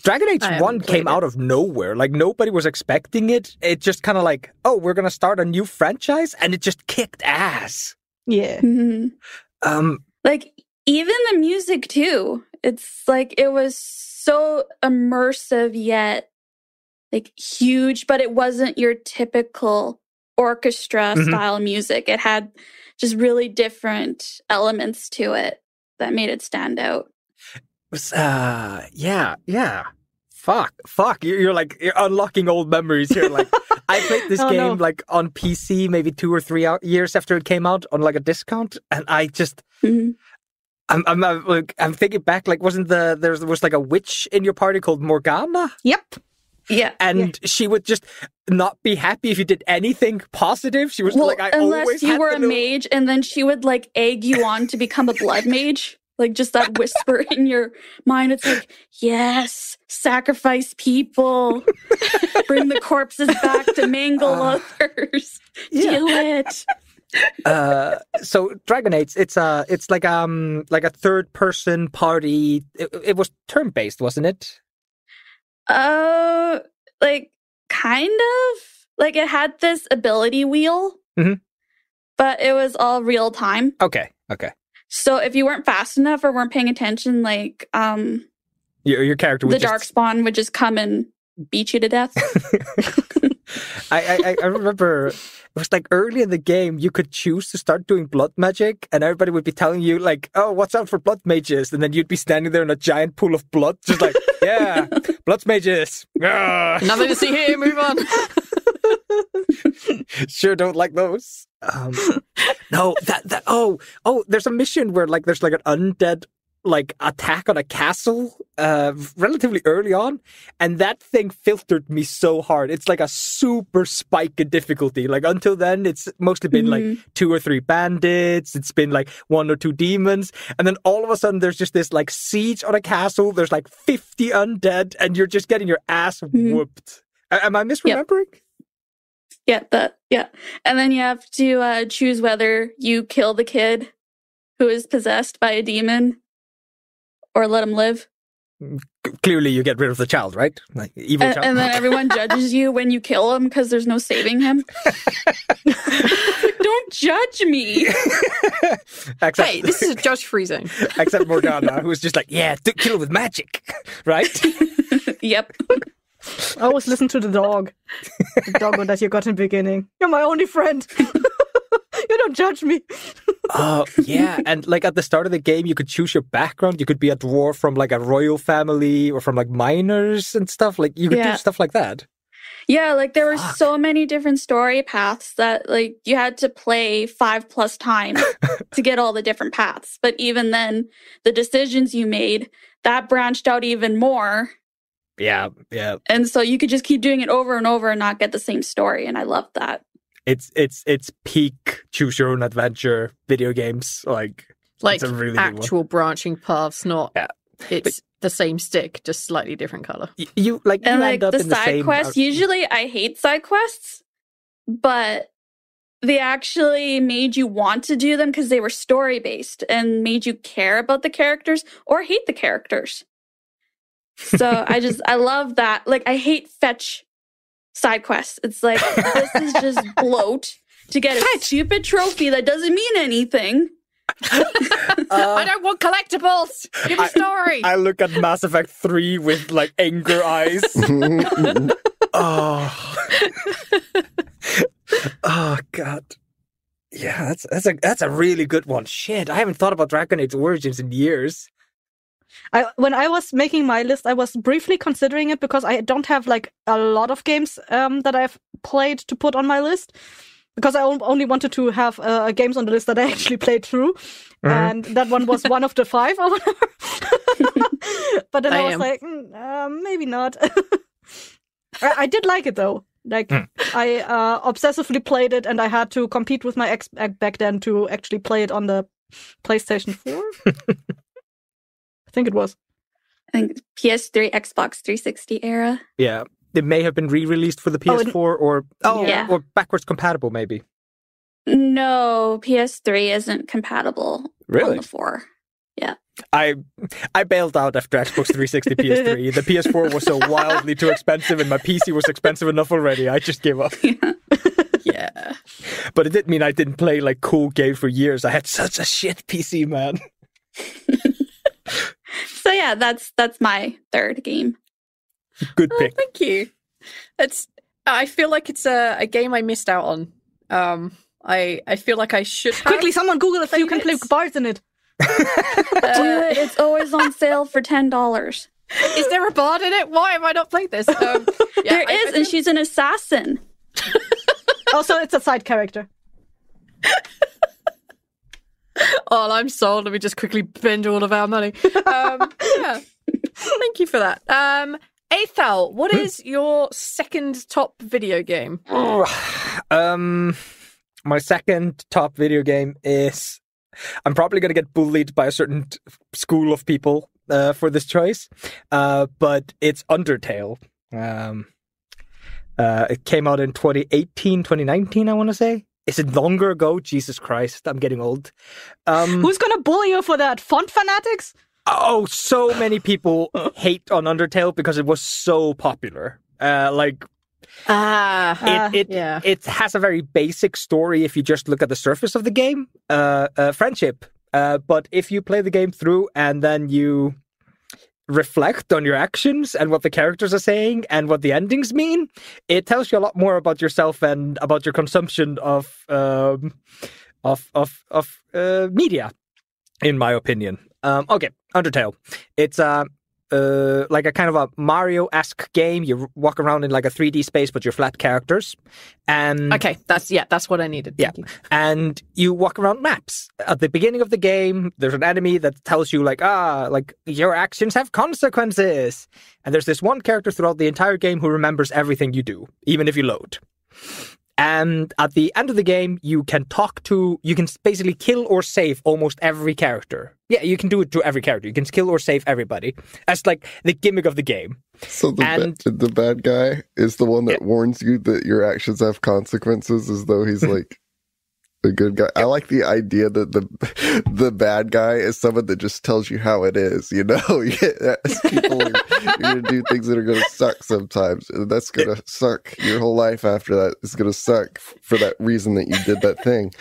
Dragon Age 1 came out of nowhere. Like, nobody was expecting it. It just kind of like, oh, we're going to start a new franchise? And it just kicked ass. Yeah. Mm-hmm. Even the music, too. It's like, it was so immersive, yet, huge, but it wasn't your typical orchestra-style music. It had... just really different elements to it that made it stand out. Yeah. Fuck. You're unlocking old memories here. Like, I played this game on PC maybe 2 or 3 years after it came out on a discount, and I just, I'm thinking back. There was a witch in your party called Morgana. Yep. Yeah. And she would just not be happy if you did anything positive. She was unless you were a mage, and then she would egg you on to become a blood mage. Just that whisper in your mind. It's like, yes, sacrifice people. Bring the corpses back to mangle others. Do it. So Dragon Age, it's like a third person party. It was turn based, wasn't it? Kind of. It had this ability wheel, but it was all real time. Okay. So if you weren't fast enough or weren't paying attention, your character would Darkspawn would just come and beat you to death. I remember it was early in the game you could choose to start doing blood magic, and everybody would be telling you oh, what's out for blood mages, and then you'd be standing there in a giant pool of blood just yeah, blood mages. Nothing to see here, move on. Sure don't like those. No, there's a mission where there's an undead attack on a castle relatively early on, and that thing filtered me so hard. It's a super spike in difficulty. Until then it's mostly been 2 or 3 bandits, it's been 1 or 2 demons, and then all of a sudden there's just this siege on a castle. There's 50 undead, and you're just getting your ass whooped. Am I misremembering? Yeah. And then you have to choose whether you kill the kid who is possessed by a demon or let him live. clearly you get rid of the child, right? Like evil child. And then everyone judges you when you kill him because there's no saving him. Don't judge me. Hey, this is a judge-free zone. Except Morgana, who's just like, yeah, kill with magic, right? Yep. I always listen to the dog. The doggo that you got in the beginning. You're my only friend. You don't judge me. Oh, yeah. And like at the start of the game, you could choose your background. You could be a dwarf from like a royal family or from like miners and stuff. Like you could do stuff like that. Yeah, like there were so many different story paths that like you had to play 5+ times to get all the different paths. But even then, the decisions you made, that branched out even more. Yeah, yeah. And so you could just keep doing it over and over and not get the same story. And I loved that. It's peak choose your own adventure video games. Like it's a really actual branching paths, not it's but the same stick, just slightly different color. You like and you like end up the in the side same quests. Usually, I hate side quests, but they actually made you want to do them because they were story based and made you care about the characters or hate the characters. So I love that. Like I hate fetch side quests. It's like this is just bloat to get a stupid trophy that doesn't mean anything. I don't want collectibles. Give me story. I look at Mass Effect 3 with like anger eyes. Oh. Oh god. Yeah, that's a really good one. Shit, I haven't thought about Dragon Age Origins in years. When I was making my list, I was briefly considering it because I don't have like a lot of games that I've played to put on my list. Because I only wanted to have games on the list that I actually played through. Mm-hmm. And that one was one of the 5 or whatever. But then I was like, maybe not. I did like it though. Like I obsessively played it and I had to compete with my ex back then to actually play it on the PlayStation 4. I think it was. I think PS3, Xbox 360 era. Yeah. It may have been re-released for the PS4 or backwards compatible, maybe. No, PS3 isn't compatible on the 4. Yeah. I bailed out after Xbox 360 PS3. The PS4 was so wildly too expensive and my PC was expensive enough already. I just gave up. Yeah. But it didn't mean I didn't play like cool games for years. I had such a shit PC, man. So yeah, that's my third game. Good pick. Thank you. I feel like it's a game I missed out on. I feel like I should have. Quickly, someone Google if you can play bards in it. Do it. It's always on sale for $10. Is there a bard in it? Why have I not played this? There is, and she's an assassin. Also, it's a side character. Oh, I'm sold. Let me just quickly bend all of our money. Yeah. Thank you for that. Aethel, what is your second top video game? My second top video game is... I'm probably going to get bullied by a certain school of people for this choice, but it's Undertale. It came out in 2018, 2019, I want to say. Is it longer ago? Jesus Christ, I'm getting old. Who's going to bully you for that? Font fanatics? Oh, so many people hate on Undertale because it was so popular. It has a very basic story if you just look at the surface of the game. Friendship. But if you play the game through and then you reflect on your actions and what the characters are saying and what the endings mean, it tells you a lot more about yourself and about your consumption of media, in my opinion. Okay, Undertale. It's like a kind of a Mario-esque game. You walk around in like a 3D space, but you're flat characters. And okay, that's what I needed. Thank you. And you walk around maps. At the beginning of the game, there's an enemy that tells you like your actions have consequences. And there's this one character throughout the entire game who remembers everything you do, even if you load. And at the end of the game, you can basically kill or save almost every character. Yeah, you can do it to every character. You can kill or save everybody. That's like the gimmick of the game. So the bad guy is the one that warns you that your actions have consequences, as though he's like The good guy. I like the idea that the bad guy is someone that just tells you how it is. You know, people you're gonna do things that are gonna suck sometimes, and that's gonna suck. Your whole life after that is gonna suck for that reason that you did that thing.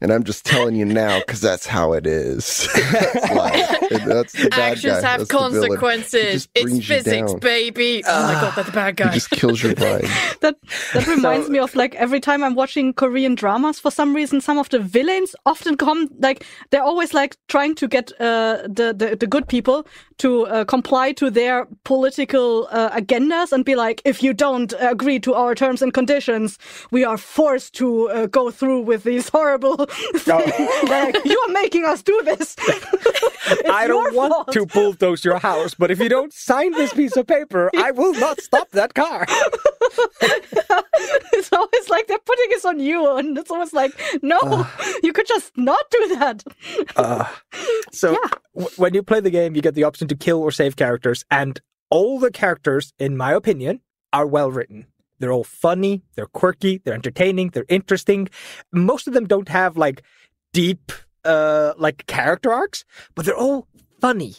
And I'm just telling you now because that's how it is. That's life. And that's the bad Actions guy. have That's consequences. It's physics, baby. Oh my god, that's the bad guy. He just kills your mind. That reminds me of like every time I'm watching Korean dramas, for some reason, some of the villains often come like they're always like trying to get the good people to comply to their political agendas and be like, if you don't agree to our terms and conditions, we are forced to go through with these horrible things. Like, you are making us do this. I don't want to bulldoze your house, but if you don't sign this piece of paper, I will not stop that car. It's always like they're putting this on you, and it's always like, no, you could just not do that. When you play the game, you get the option to kill or save characters, and all the characters, in my opinion, are well written. They're all funny, they're quirky, they're entertaining, they're interesting. Most of them don't have like deep like character arcs, but they're all funny.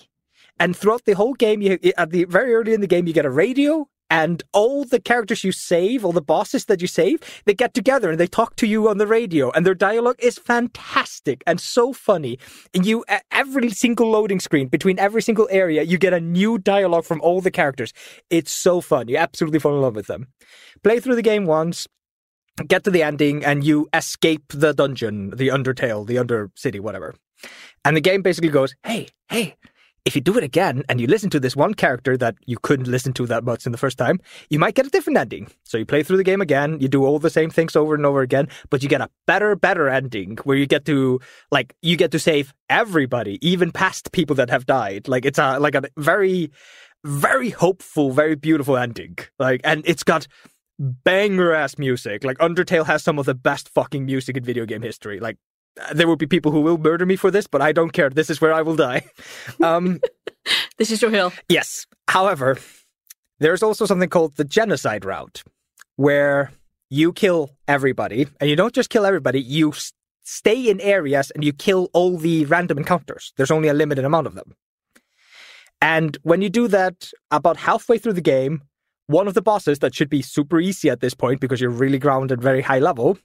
And throughout the whole game, very early in the game, you get a radio, and all the characters you save, all the bosses that you save, they get together and they talk to you on the radio, and their dialogue is fantastic and so funny. And every single loading screen, between every single area, you get a new dialogue from all the characters. It's so fun. You absolutely fall in love with them. Play through the game once, get to the ending, and you escape the dungeon, the Undertale, the Undercity, whatever. And the game basically goes, hey, if you do it again and you listen to this one character that you couldn't listen to that much in the first time, you might get a different ending. So you play through the game again, you do all the same things over and over again, but you get a better ending where you get to save everybody, even past people that have died. Like it's a very, very hopeful, very beautiful ending. Like, and it's got banger ass music. Like Undertale has some of the best fucking music in video game history. Like, there will be people who will murder me for this, but I don't care. This is where I will die. This is your hill. Yes. However, there's also something called the genocide route, where you kill everybody, and you don't just kill everybody, you stay in areas and you kill all the random encounters. There's only a limited amount of them. And when you do that, about halfway through the game, one of the bosses that should be super easy at this point because you're really grounded very high level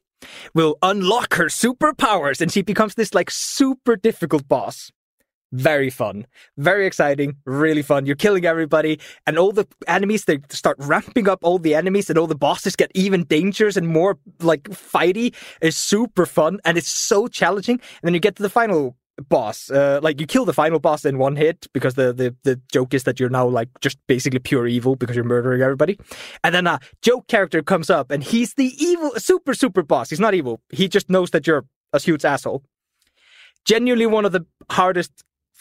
will unlock her superpowers, and she becomes this like super difficult boss. Very fun, very exciting, really fun. You're killing everybody, and all the enemies, they start ramping up all the enemies, and all the bosses get even dangerous and more like fighty. It's super fun, and it's so challenging. And then you get to the final boss, like you kill the final boss in one hit, because the joke is that you're now like just basically pure evil because you're murdering everybody. And then a joke character comes up, and he's the evil super boss. He's not evil, he just knows that you're a huge asshole. Genuinely one of the hardest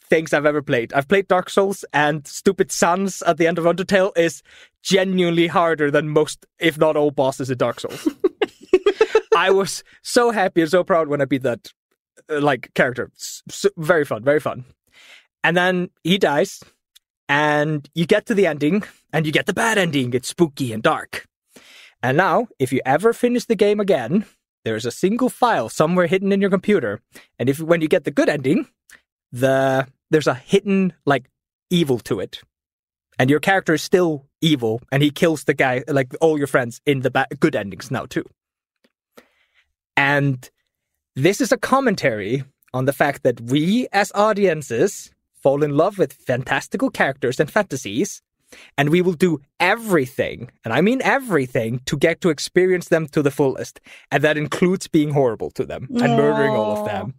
things I've ever played. I've played Dark Souls, and Stupid Sons at the end of Undertale is genuinely harder than most, if not all, bosses in Dark Souls. I was so happy and so proud when I beat that like character. Very fun. And then he dies, and you get to the ending, and you get the bad ending. It's spooky and dark. And now, if you ever finish the game again, there's a single file somewhere hidden in your computer, and when you get the good ending, there's a hidden like evil to it, and your character is still evil, and he kills the guy, like all your friends in the good endings now too. And this is a commentary on the fact that we, as audiences, fall in love with fantastical characters and fantasies, and we will do everything, and I mean everything, to get to experience them to the fullest. And that includes being horrible to them and murdering all of them.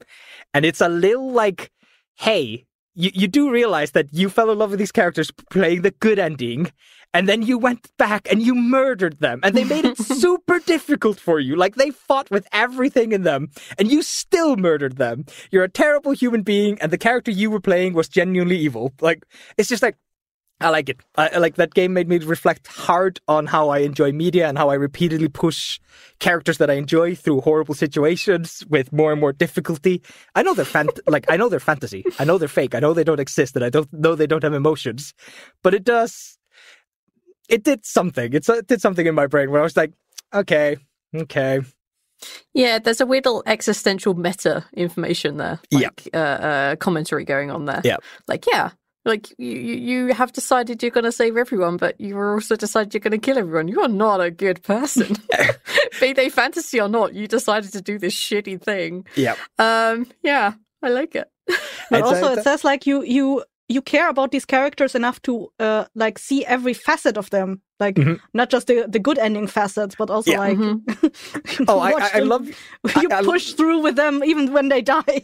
And it's a little like, hey, you do realize that you fell in love with these characters playing the good ending, and then you went back and you murdered them, and they made it super difficult for you. Like, they fought with everything in them, and you still murdered them. You're a terrible human being, and the character you were playing was genuinely evil. Like, it's just like, I like it. I like that game. Made me reflect hard on how I enjoy media and how I repeatedly push characters that I enjoy through horrible situations with more and more difficulty. I know they're I know they're fantasy. I know they're fake. I know they don't exist, and I don't know they don't have emotions. But it does. It did something. It did something in my brain where I was like, okay. Yeah, there's a weird little existential meta information there. Commentary going on there. Yeah. You have decided you're going to save everyone, but you've also decided you're going to kill everyone. You're not a good person. Be they fantasy or not, you decided to do this shitty thing. Yeah. Yeah, I like it. But also it says like you care about these characters enough to like see every facet of them, like not just the good ending facets, but also like I love you push through with them even when they die.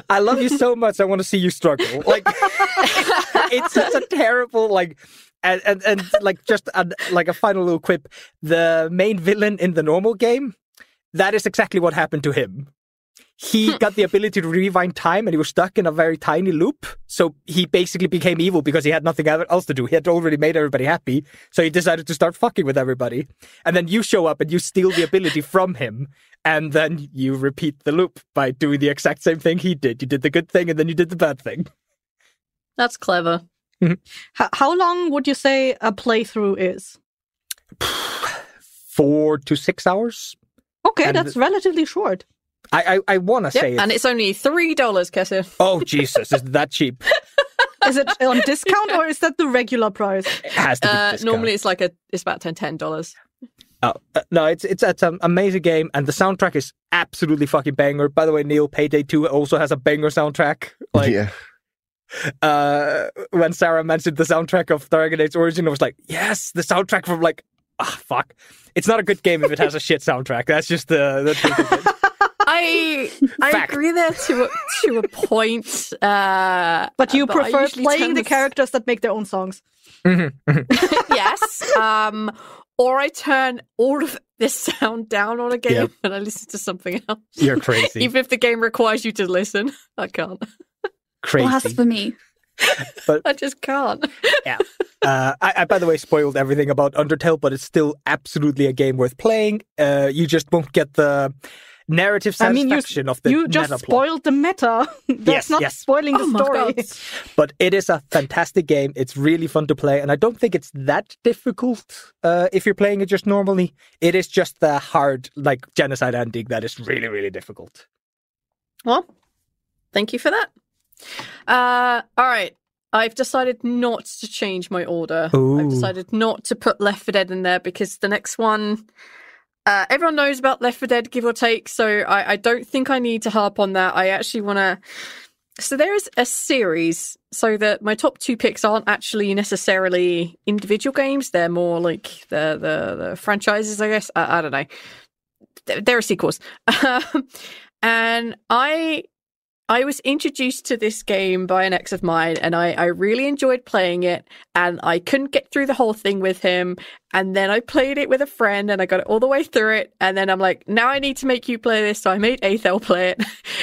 I love you so much. I want to see you struggle. Like it's such a terrible like. And like just like a final little quip, the main villain in the normal game, that is exactly what happened to him. He got the ability to rewind time and he was stuck in a very tiny loop. So he basically became evil because he had nothing else to do. He had already made everybody happy. So he decided to start fucking with everybody. And then you show up and you steal the ability from him. And then you repeat the loop by doing the exact same thing he did. You did the good thing and then you did the bad thing. That's clever. How long would you say a playthrough is? 4 to 6 hours. Okay, and that's relatively short. I want to say and it's only $3, Kessie. Oh, Jesus, is that cheap? Is it on discount or is that the regular price? It has to be discount. Normally it's about $10. Oh, no, it's an amazing game and the soundtrack is absolutely fucking banger. By the way, Neil, Payday 2 also has a banger soundtrack. Like, yeah. When Sarah mentioned the soundtrack of Dragon Age Origin, I was like, yes, the soundtrack from like, fuck. It's not a good game if it has a shit soundtrack. That's just the truth of it. I agree there to a point. But you prefer playing the characters that make their own songs. Yes. Or I turn all of this sound down on a game and I listen to something else. You're crazy. Even if the game requires you to listen, I can't. Crazy. Blasphemy. But I just can't. Yeah. I, by the way, spoiled everything about Undertale, but it's still absolutely a game worth playing. You just won't get the narrative satisfaction of the you just meta spoiled the meta. That's not spoiling the story. But it is a fantastic game. It's really fun to play, and I don't think it's that difficult if you're playing it just normally. It is just the hard, like, genocide ending that is really, really difficult. Well, thank you for that. All right. I've decided not to change my order. Ooh. I've decided not to put Left 4 Dead in there because the next one... everyone knows about Left 4 Dead, give or take, so I don't think I need to harp on that. I actually want to... So there is a series, so that my top 2 picks aren't actually necessarily individual games. They're more like the franchises, I guess. I don't know. They're sequels. And I was introduced to this game by an ex of mine, and I really enjoyed playing it, and I couldn't get through the whole thing with him, and then I played it with a friend, and I got it all the way through it, and then I'm like, now I need to make you play this, so I made Aethel play it,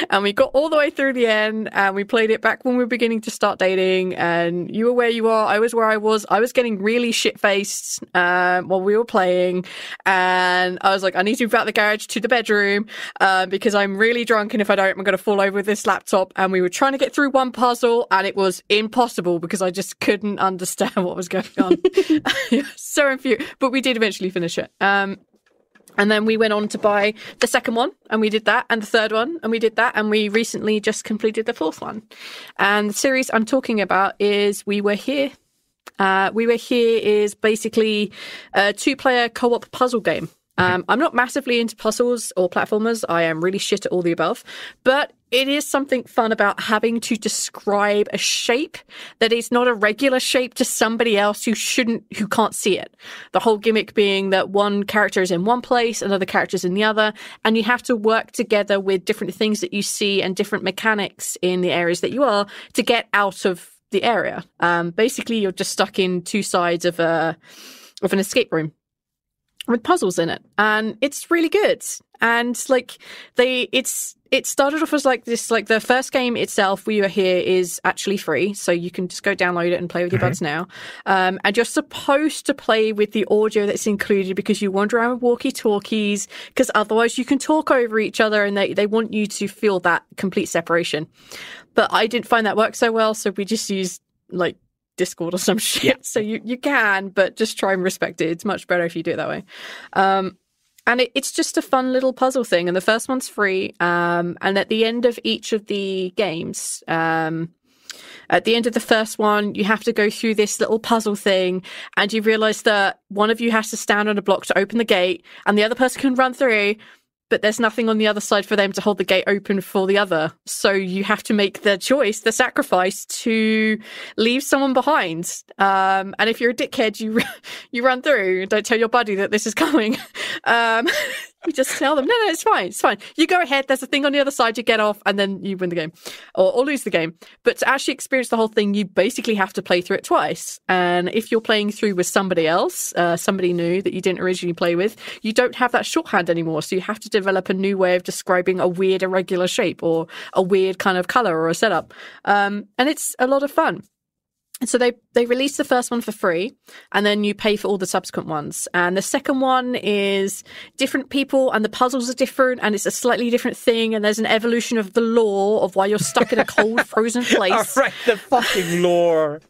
and we got all the way through the end, and we played it back when we were beginning to start dating, and you were where you are, I was where I was getting really shit-faced while we were playing, and I was like, I need to move out the garage to the bedroom, because I'm really drunk, and if I don't, I'm going to fall over with this laptop, and we were trying to get through one puzzle, and it was impossible because I just couldn't understand what was going on. So infuriating, but we did eventually finish it. And then we went on to buy the second one, and we did that, and the third one, and we did that, and we recently just completed the fourth one. And the series I'm talking about is We Were Here. We Were Here is basically a 2-player co-op puzzle game. I'm not massively into puzzles or platformers. I am really shit at all the above. But it is something fun about having to describe a shape that is not a regular shape to somebody else who can't see it. The whole gimmick being that one character is in one place, another character is in the other, and you have to work together with different things that you see and different mechanics in the areas that you are to get out of the area. Basically, you're just stuck in 2 sides of an escape room with puzzles in it, and it's really good. And like it started off as like this, like the first game itself, We Were Here, is actually free, so you can just go download it and play with your buds now. And you're supposed to play with the audio that's included because you wander around with walkie-talkies, because otherwise you can talk over each other, and they want you to feel that complete separation. But I didn't find that work so well, so we just used like Discord or some shit. Yeah. So you can, but just try and respect it. It's much better if you do it that way. And it's just a fun little puzzle thing. And the first one's free. And at the end of each of the games, at the end of the first one, you have to go through this little puzzle thing, and you realize that one of you has to stand on a block to open the gate, and the other person can run through, but there's nothing on the other side for them to hold the gate open for the other. So you have to make the choice, the sacrifice to leave someone behind. And if you're a dickhead, you run through. Don't tell your buddy that this is coming. You just tell them, no, it's fine, it's fine. You go ahead, there's a thing on the other side, you get off, and then you win the game. Or lose the game. But to actually experience the whole thing, you basically have to play through it twice. And if you're playing through with somebody else, somebody new that you didn't originally play with, you don't have that shorthand anymore. So you have to develop a new way of describing a weird irregular shape or a weird kind of colour or a setup. And it's a lot of fun. And so they released the first one for free, and then you pay for all the subsequent ones. And the second one is different people, and the puzzles are different, and it's a slightly different thing, and there's an evolution of the lore of why you're stuck in a cold, frozen place. All right, the fucking lore.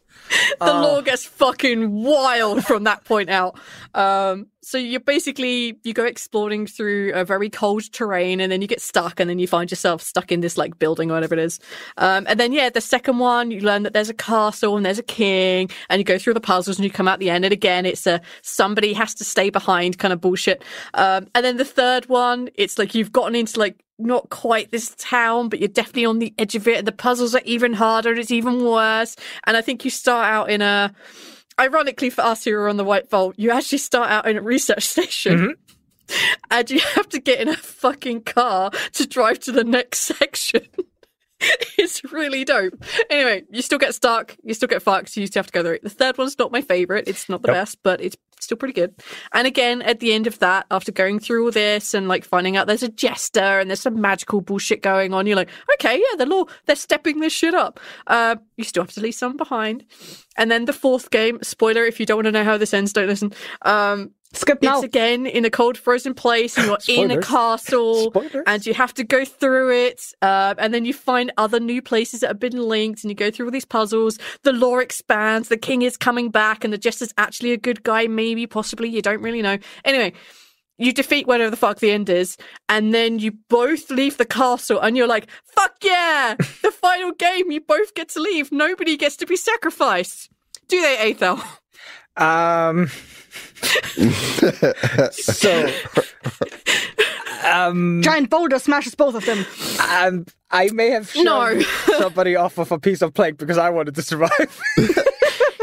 The lore gets fucking wild from that point out. So you go exploring through a very cold terrain, and then you get stuck, and then you find yourself stuck in this like building or whatever it is. And then the second one, you learn that there's a castle and there's a king, and you go through the puzzles and you come out the end. And again, it's somebody has to stay behind kind of bullshit. And then the third one, it's like you've gotten into like not quite this town, but you're definitely on the edge of it, and the puzzles are even harder and it's even worse. And I think you start out in ironically for us who are on the White Vault, you actually start out in a research station, and you have to get in a fucking car to drive to the next section. It's really dope. Anyway, you still get stuck, you still get fucked, you still have to go through it. The third one's not my favourite, it's not the best, but it's still pretty good. And again, at the end of that, after going through all this and like finding out there's a jester and there's some magical bullshit going on, you're like, okay, yeah, the law, they're stepping this shit up. You still have to leave someone behind. And then the fourth game, spoiler, if you don't want to know how this ends, don't listen. Skip now. It's again in a cold, frozen place, and you're in a castle, and you have to go through it, and then you find other new places that have been linked, and you go through all these puzzles. The lore expands, the king is coming back, and the jester's actually a good guy, maybe, possibly, you don't really know. Anyway, you defeat whatever the fuck the end is, and then you both leave the castle, and you're like, fuck yeah! The final game, you both get to leave. Nobody gets to be sacrificed. Do they, Aethel? So, giant boulder smashes both of them. I may have shoved somebody off of a piece of plank because I wanted to survive.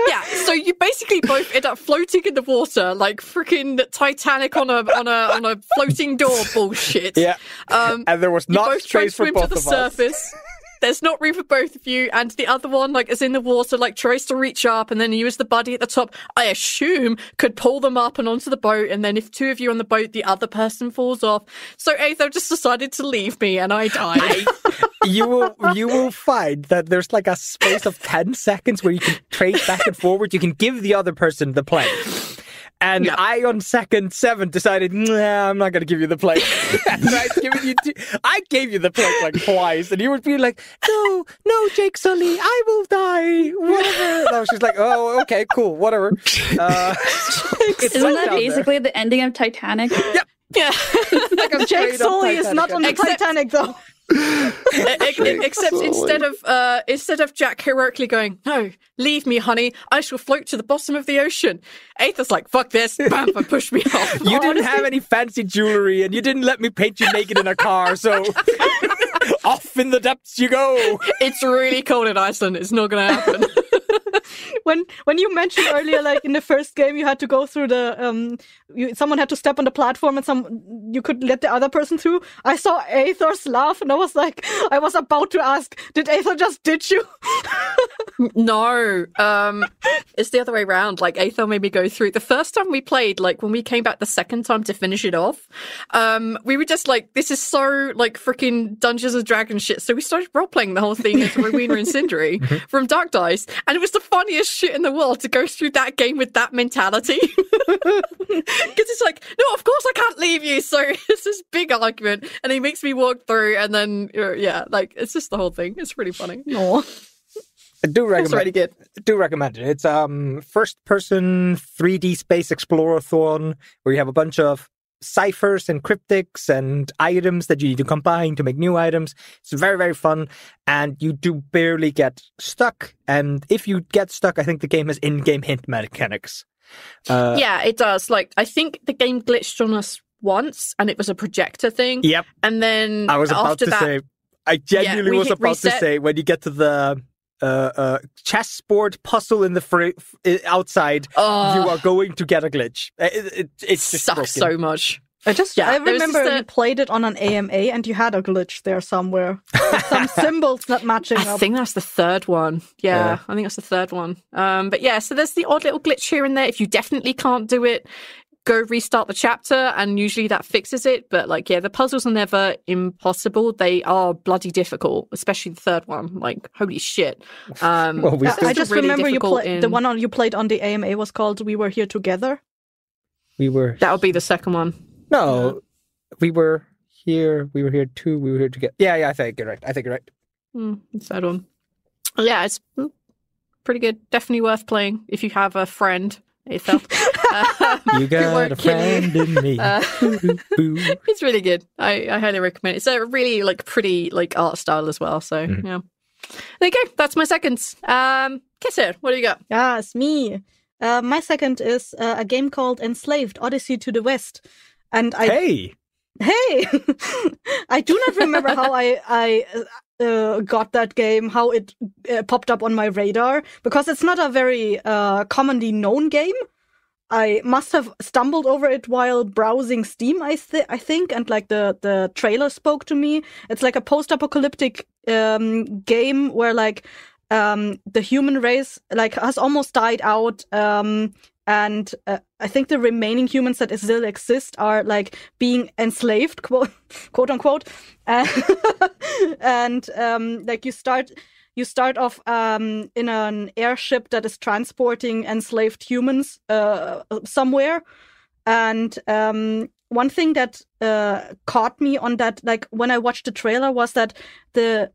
Yeah, so you basically both end up floating in the water like freaking Titanic on a floating door bullshit. Yeah, and there was not space for both of us. Surface. There's not room for both of you, and the other one, like, is in the water, like, tries to reach up, and then you as the buddy at the top, I assume, could pull them up and onto the boat, and then if two of you on the boat, the other person falls off. So Aethel just decided to leave me, and I died. You will find that there's like a space of 10 seconds where you can trade back and forward. You can give the other person the plank. And I, on second 7, decided, nah, I'm not going to give you the plank. I gave you the plank like twice, and you would be like, no, Jake Sully, I will die, whatever. And I was just like, oh, okay, cool, whatever. Isn't that basically the ending of Titanic? Yep. Yeah. Like Jake Sully is not on the Titanic, though. Except instead of Jack heroically going, no, leave me, honey, I shall float to the bottom of the ocean, Aethel's like, fuck this, bam, and push me off. You didn't have any fancy jewelry, and you didn't let me paint you naked in a car, so off in the depths you go. It's really cold in Iceland, it's not gonna happen. When you mentioned earlier, like in the first game, you had to go through the someone had to step on the platform and you could let the other person through. I saw Aether's laugh, and I was like, I was about to ask, did Aether just ditch you? No, it's the other way around. Like Aether made me go through. The first time we played, like when we came back the second time to finish it off, we were just like, this is so like freaking Dungeons and Dragons shit. So we started role playing the whole thing as Rowena and Sindri from Dark Dice, and it was the funniest shit in the world to go through that game with that mentality. Because it's like, no, of course I can't leave you. So it's this big argument, and he makes me walk through, and then like it's just the whole thing. It's really funny. No. I do recommend. It's really good. Do recommend it. It's first-person 3D space explorathon where you have a bunch of ciphers and cryptics and items that you need to combine to make new items. It's very, very fun, and you do barely get stuck. And if you get stuck, I think the game has in-game hint mechanics. Yeah, it does. Like, I think the game glitched on us once, and it was a projector thing. Yep. And then I was about after to that, say, I genuinely we was hit about to reset. say, when you get to the chessboard puzzle in the outside, you are going to get a glitch. It's just sucks broken. so much. I Yeah, there was remember just you played it on an AMA and you had a glitch there somewhere. With some symbols not matching I up. think that's the third one. Yeah, I think that's the third one. But yeah, so there's the odd little glitch here and there. If you definitely can't do it, go restart the chapter, and usually that fixes it. But like, yeah, the puzzles are never impossible. They are bloody difficult, especially the third one. Like, holy shit. Well, we still I just really remember difficult the one you played on the AMA was called We Were Here Together. That would be the second one. No, we were here. We were here too. We were here together. Yeah, I think you're right. The third one. Yeah, it's pretty good. Definitely worth playing if you have a friend. Aethel. You got won't a kill you. friend in me. It's really good. I highly recommend it. It's a really like pretty like art style as well. So yeah. There you go. That's my seconds. Kisser, what do you got? Ah, it's me. My second is a game called Enslaved: Odyssey to the West. And Hey! I do not remember how I got that game, how it popped up on my radar, because it's not a very commonly known game. I must have stumbled over it while browsing Steam, I think, and like the trailer spoke to me. It's like a post-apocalyptic game where like the human race like has almost died out. And I think the remaining humans that still exist are like being enslaved, quote unquote. And like you start off in an airship that is transporting enslaved humans somewhere. And one thing that caught me on that, like when I watched the trailer, was that the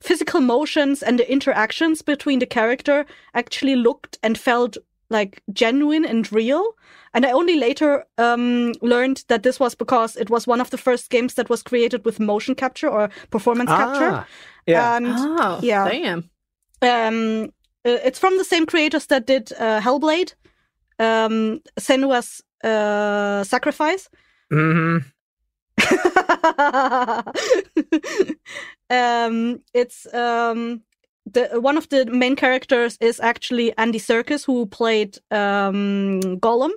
physical motions and the interactions between the character actually looked and felt like genuine and real. And I only later learned that this was because it was one of the first games that was created with motion capture or performance capture. Yeah. And Damn. it's from the same creators that did Hellblade, Senua's Sacrifice. Mm-hmm. It's one of the main characters is actually Andy Serkis, who played Gollum.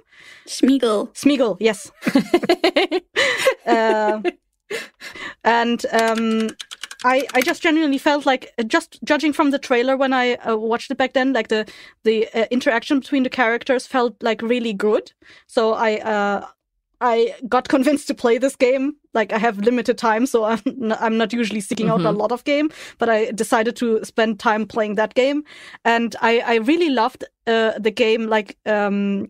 Smeagol, yes. And I just genuinely felt like, just judging from the trailer when I watched it back then, like the interaction between the characters felt like really good. So I got convinced to play this game. Like, I have limited time, so I'm not usually seeking out a lot of game, but I decided to spend time playing that game. And I really loved the game, like the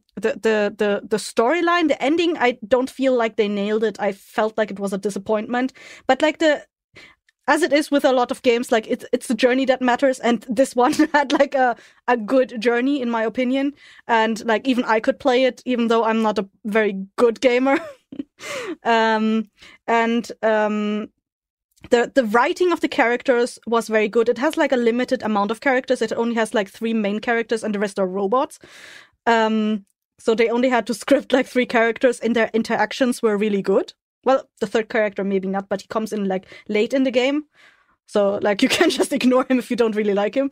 storyline, the ending. I don't feel like they nailed it. I felt like it was a disappointment. But like as it is with a lot of games, like it's the journey that matters, and this one had like a good journey in my opinion, and like even I could play it even though I'm not a very good gamer. The writing of the characters was very good. It has like a limited amount of characters. It only has like 3 main characters and the rest are robots. So they only had to script like 3 characters, and their interactions were really good. Well, the third character maybe not, but he comes in like late in the game. So like you can just ignore him if you don't really like him.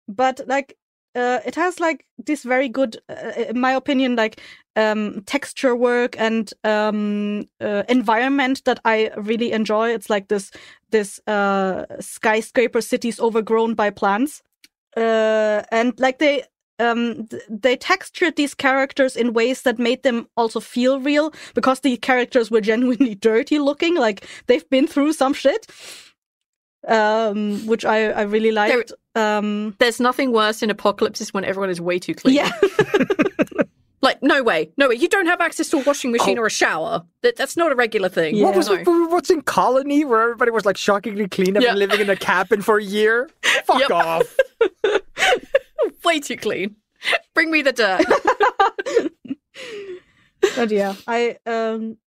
But like it has like this very good, in my opinion, like texture work and environment that I really enjoy. It's like this skyscraper cities overgrown by plants. And like they textured these characters in ways that made them also feel real, because the characters were genuinely dirty looking, like they've been through some shit, which I really liked. There's nothing worse in apocalypse when everyone is way too clean. Yeah. Like, no way. You don't have access to a washing machine or a shower. That's not a regular thing. Yeah. What's in Colony, where everybody was like shockingly clean after living in a cabin for a year? Fuck off. Way too clean. Bring me the dirt. But yeah, I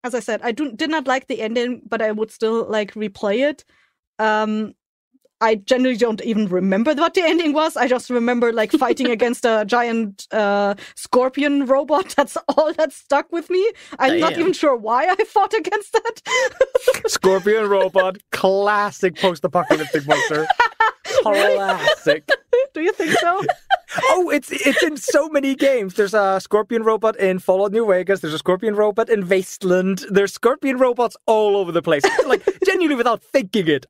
as I said, I did not like the ending, but I would still like replay it. I generally don't even remember what the ending was. I just remember like fighting against a giant scorpion robot. That's all that stuck with me. I'm not even sure why I fought against that. Scorpion robot, classic post-apocalyptic monster. Classic. Do you think so? Oh, it's in so many games. There's a scorpion robot in Fallout New Vegas. There's a scorpion robot in Wasteland. There's scorpion robots all over the place. Like, genuinely, without thinking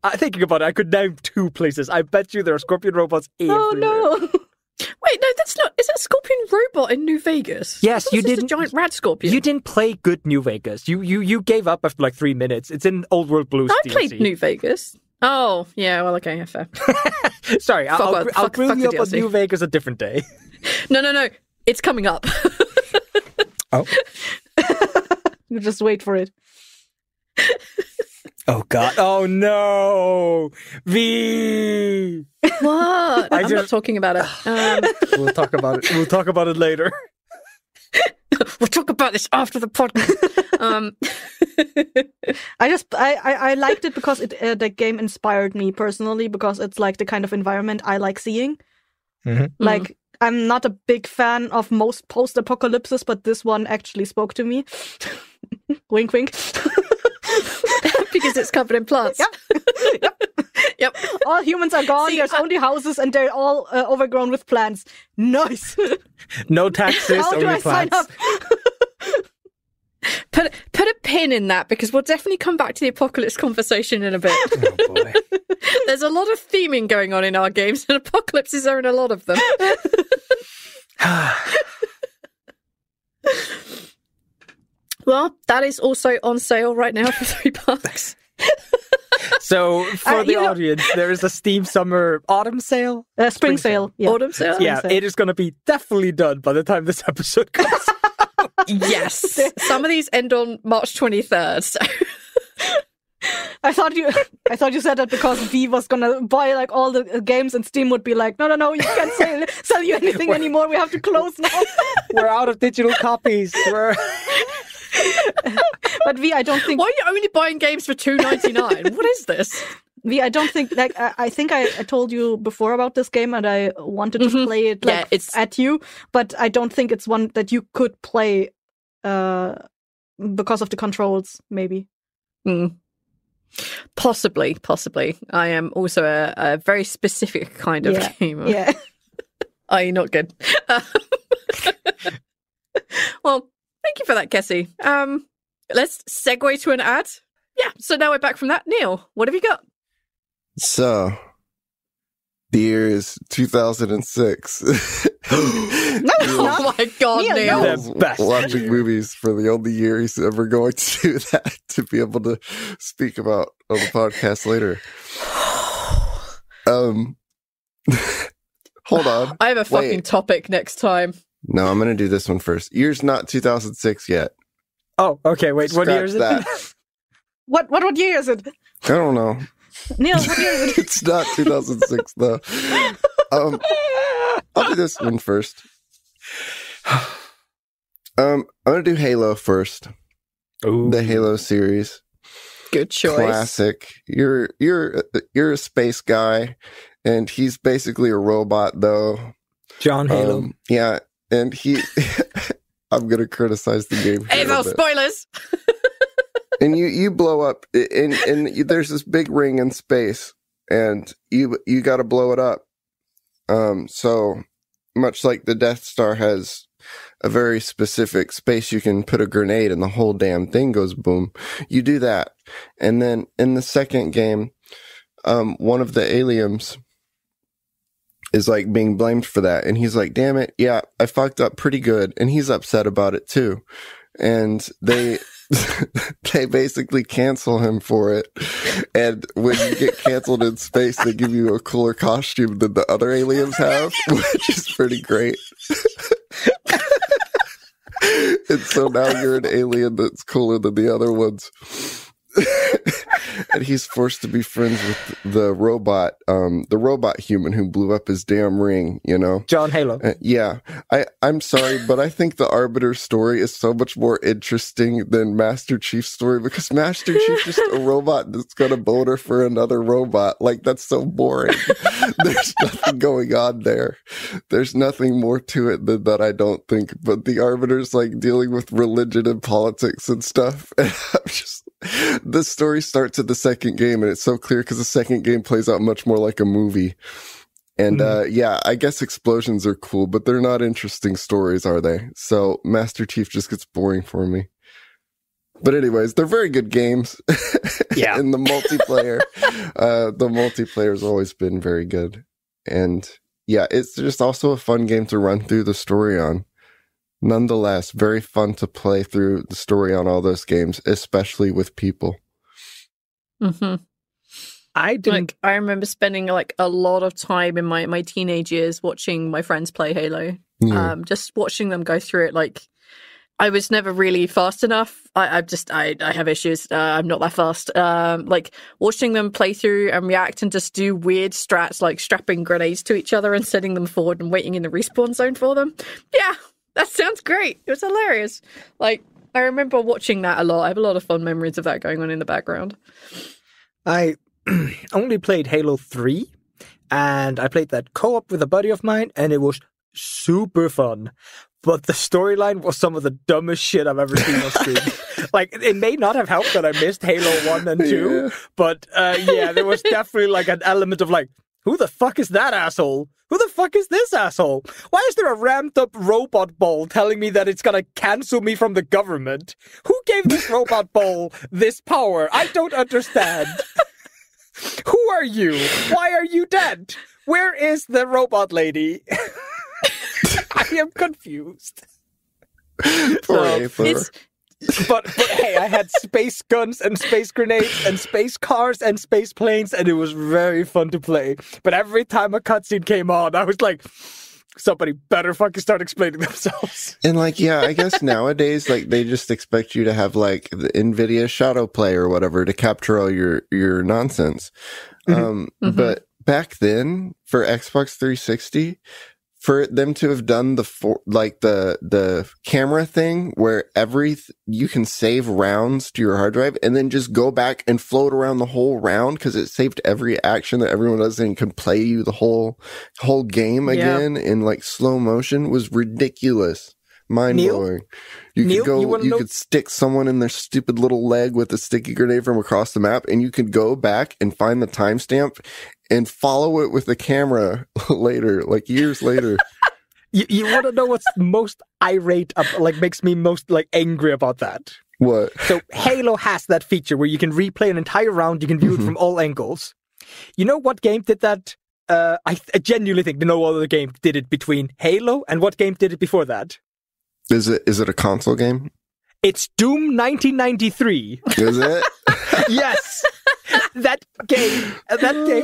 about it, I could name 2 places. I bet you there are scorpion robots everywhere. Oh no! Wait, no, that's not. Is that Scorpion Robot in New Vegas? Yes, you didn't. didn't. A giant rat scorpion. You didn't play good New Vegas. You gave up after like 3 minutes. It's in Old World Blues. I DLC. played New Vegas. Oh, yeah, well, okay, fair. Sorry, I'll grill you up on DLC. New Vegas a different day. No. It's coming up. Oh. You just wait for it. Oh, God. Oh, no. V. What? I'm not talking about it. We'll talk about it. We'll talk about it later. We'll talk about this after the podcast. I liked it because the game inspired me personally, because it's like the kind of environment I like seeing. Mm-hmm. Like, I'm not a big fan of most post-apocalypses, but this one actually spoke to me. Wink, wink. Because it's covered in plants. Yep. All humans are gone. There's only houses, and they're all overgrown with plants. Nice. No taxes, How do only I sign plants. up? Put a pin in that, because we'll definitely come back to the apocalypse conversation in a bit. Oh, boy. There's a lot of theming going on in our games, and apocalypses are in a lot of them. Well, that is also on sale right now for $3. So, for the audience, there is a Steam autumn sale? Spring sale. Yeah. Autumn sale? Yeah, it is going to be definitely done by the time this episode comes out. Yes. Some of these end on March 23rd. So. I thought you said that because V was gonna buy like all the games, and Steam would be like, no, you can't sell you anything anymore. We have to close now. We're out of digital copies. But V, I don't think. Why are you only buying games for $2.99? What is this? V, I don't think, like, I think I told you before about this game, and I wanted to play it at you, but I don't think it's one that you could play because of the controls, maybe. Possibly. I am also a very specific kind of gamer. Yeah. Are not good? Well, thank you for that, Kessie. Let's segue to an ad. Yeah, so now we're back from that. Neil, what have you got? So, the year is 2006. No, Oh my God, Neil. The best Watching year. movies for the only year he's ever going to do that, to be able to speak about on the podcast later. Hold on. I have a fucking Wait. topic next time. No, I'm going to do this one first. Year's not 2006 yet. Oh, okay, wait, what year is it? Scratch What year is it? I don't know. Neil, what year is it? It's not 2006 though. I'll do this one first. I'm gonna do Halo first. Ooh. The Halo series, Good choice. classic. You're a space guy, and he's basically a robot though. John Halo. Yeah, and he. I'm gonna criticize the game. Hey, here a no bit. spoilers. And you blow up, and there's this big ring in space, and you got to blow it up. So much like the Death Star has a very specific space you can put a grenade, and the whole damn thing goes boom. You do that, and then in the second game, one of the aliens is like being blamed for that, and he's like, "Damn it, yeah, I fucked up pretty good," and he's upset about it too, and they. They basically cancel him for it. And when you get canceled in space, they give you a cooler costume than the other aliens have, which is pretty great. And so now you're an alien that's cooler than the other ones. and he's forced to be friends with the robot human who blew up his damn ring, you know? John Halo. Yeah. I'm sorry, but I think the Arbiter story is so much more interesting than Master Chief's story, because Master Chief's just a robot that's gonna boner for another robot. Like, that's so boring. There's nothing going on there. There's nothing more to it than that, I don't think. But the Arbiter's like dealing with religion and politics and stuff. And I'm just, the story starts at the second game, and it's so clear because the second game plays out much more like a movie. And yeah, I guess explosions are cool, but they're not interesting stories, are they? So Master Chief just gets boring for me. But anyways, they're very good games. Yeah. And the multiplayer's always been very good. And yeah, it's just also a fun game to run through the story on. Nonetheless, very fun to play through the story on all those games, especially with people. Mm-hmm. I didn't. I remember spending like a lot of time in my teenage years watching my friends play Halo. Yeah. Just watching them go through it. Like, I was never really fast enough. I have issues. I'm not that fast. Like, watching them play through and react and just do weird strats, like strapping grenades to each other and sending them forward and waiting in the respawn zone for them. Yeah, that sounds great. It was hilarious. Like, I remember watching that a lot. I have a lot of fond memories of that going on in the background. I only played Halo 3, and I played that co-op with a buddy of mine, and it was super fun. But the storyline was some of the dumbest shit I've ever seen on screen. Like, it may not have helped that I missed Halo 1 and 2, but yeah, there was definitely like an element of like, who the fuck is that asshole? Who the fuck is this asshole? Why is there a ramped up robot ball telling me that it's gonna cancel me from the government? Who gave this robot ball this power? I don't understand. Who are you? Why are you dead? Where is the robot lady? I am confused. But hey, I had space guns and space grenades and space cars and space planes, and it was very fun to play. But every time a cutscene came on, I was like, somebody better fucking start explaining themselves. And like, yeah, I guess nowadays, like, they just expect you to have like the NVIDIA Shadow Play or whatever to capture all your nonsense. But back then, for Xbox 360, for them to have done the camera thing where you can save rounds to your hard drive and then just go back and float around the whole round because it saved every action that everyone does and can play you the whole game again in like slow motion was ridiculous. Mind blowing. You could stick someone in their stupid little leg with a sticky grenade from across the map, and you could go back and find the timestamp and follow it with the camera later, like years later. You want to know what's most irate, makes me most like angry about that? What? So Halo has that feature where you can replay an entire round, you can view it from all angles. You know what game did that? I genuinely think no other game did it between Halo, and what game did it before that? Is it a console game? It's Doom 1993. Is it? Yes. That game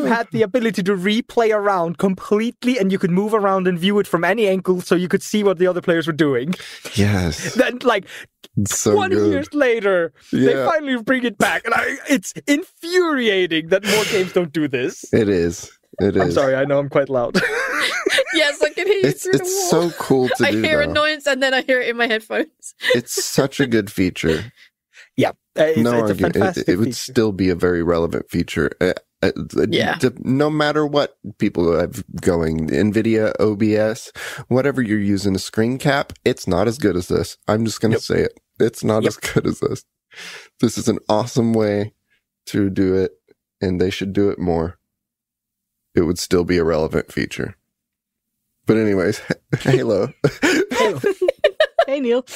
had the ability to replay a round completely, and you could move around and view it from any angle, so you could see what the other players were doing. Yes. Then, like, so 20 years later, they finally bring it back, and it's infuriating that more games don't do this. It is. I'm sorry, I know I'm quite loud. Yes, I can hear you through the wall. It's so cool to do. I hear annoyance, and then I hear it in my headphones. It's such a good feature. Yeah. It's a fantastic it would feature. still be a very relevant feature. No matter what people have going, NVIDIA, OBS, whatever you're using a screen cap, it's not as good as this. I'm just going to say it. It's not as good as this. This is an awesome way to do it, and they should do it more. It would still be a relevant feature. But anyways, Halo. Hey, Neil.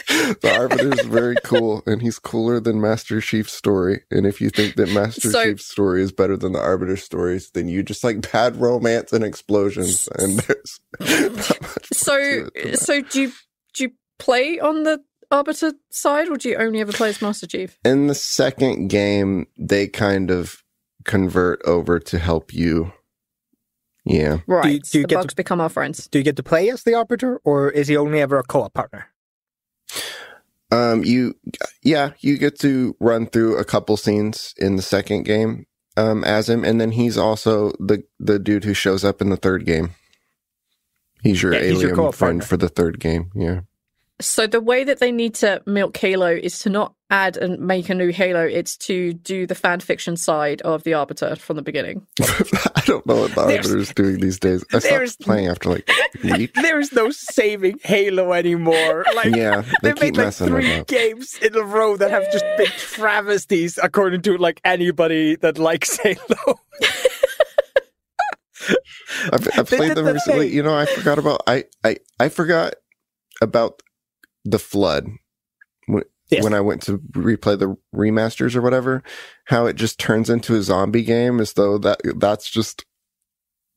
The Arbiter is very cool, and he's cooler than Master Chief's story. And if you think that Master Chief's story is better than the Arbiter stories, then you just like bad romance and explosions. And there's not much So do you play on the Arbiter side, or do you only ever play as Master Chief? In the second game, they kind of convert over to help you. Yeah. Right. Do you the get bugs become our friends. Do you get to play as the Arbiter, or is he only ever a co-op partner? You get to run through a couple scenes in the second game as him, and then he's also the dude who shows up in the third game. He's your alien co-op friend partner for the third game. Yeah. So the way that they need to milk Halo is to not add and make a new Halo. It's to do the fan fiction side of the Arbiter from the beginning. I don't know what the Arbiter is doing these days. I stopped playing after like a week. There's no saving Halo anymore. Like, Yeah, they they've keep made like messing 3 it up. games in a row that have just been travesties, according to like anybody that likes Halo. I They played did them the recently. thing. You know, I forgot about the Flood Yes. when I went to replay the remasters or whatever. How it just turns into a zombie game, as though that's just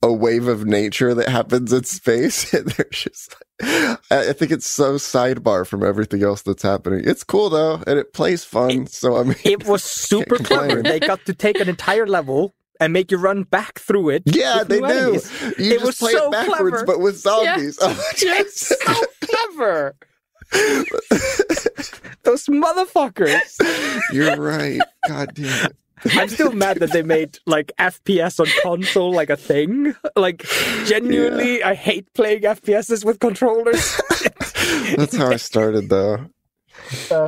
a wave of nature that happens in space. And they're just, I think it's so sidebar from everything else that's happening. It's cool though, and it plays fun. So I mean, It was super Can't complain. clever. They got to take an entire level and make you run back through it. yeah, with they new do. enemies. You It just was play so it backwards, clever. but with zombies. Yeah. Oh, It's so clever. Those motherfuckers. You're right. God damn it. I'm still mad that they made like FPS on console like a thing. Like genuinely, I hate playing FPSs with controllers. That's how I started though.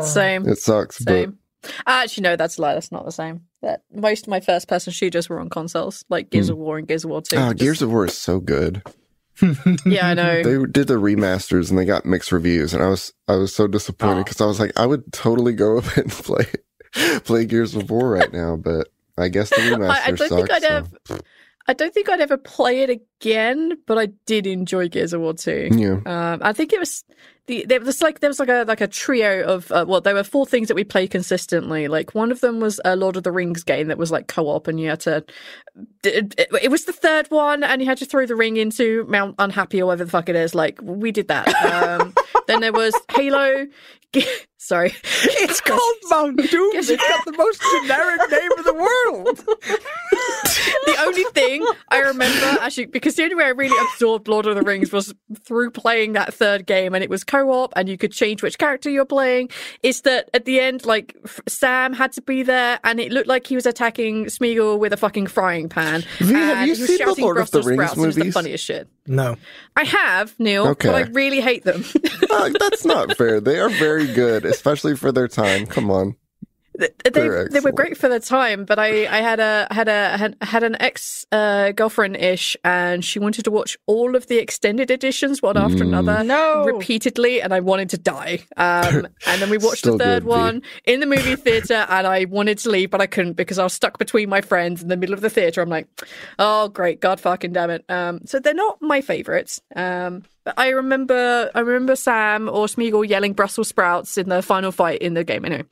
Same. It sucks, Same. Actually, no, that's a lie. That's not the same. That most of my first-person shooters were on consoles, like Gears of War and Gears of War 2. but Gears of War is so good. Yeah, I know. They did the remasters and they got mixed reviews, and I was so disappointed because I was like, I would totally go up and play Gears of War right now, but I guess the remaster I don't think sucks. I'd have. I don't think I'd ever play it again, but I did enjoy Gears of War 2. Yeah. I think it was there was like a trio of there were 4 things that we played consistently. Like one of them was a Lord of the Rings game that was like co-op, and you had to. It was the third one, and you had to throw the ring into Mount Unhappy or whatever the fuck it is. Like we did that. Then there was Halo. Sorry, It's called Mount Doom. It's got the most generic name in the world. The only thing I remember, actually, because the only way I really absorbed Lord of the Rings was through playing that third game, and it was co-op, and you could change which character you're playing, is that at the end, like, Sam had to be there, and it looked like he was attacking Smeagol with a fucking frying pan. V, have you he was seen the shouting Lord of the Brussels Rings sprouts, and it was the movies? funniest shit. No. I have, Neil, Okay. but I really hate them. That's not fair. They are very good, especially for their time. Come on. They were excellent. great for the time, but I had an ex girlfriend ish, and she wanted to watch all of the extended editions one after another, No. repeatedly, and I wanted to die. And then we watched Still the third good, V. one in the movie theater, and I wanted to leave, but I couldn't because I was stuck between my friends in the middle of the theater. I'm like, oh great, God fucking damn it. So they're not my favorites. But I remember Sam or Smeagol yelling Brussels sprouts in the final fight in the game. Anyway,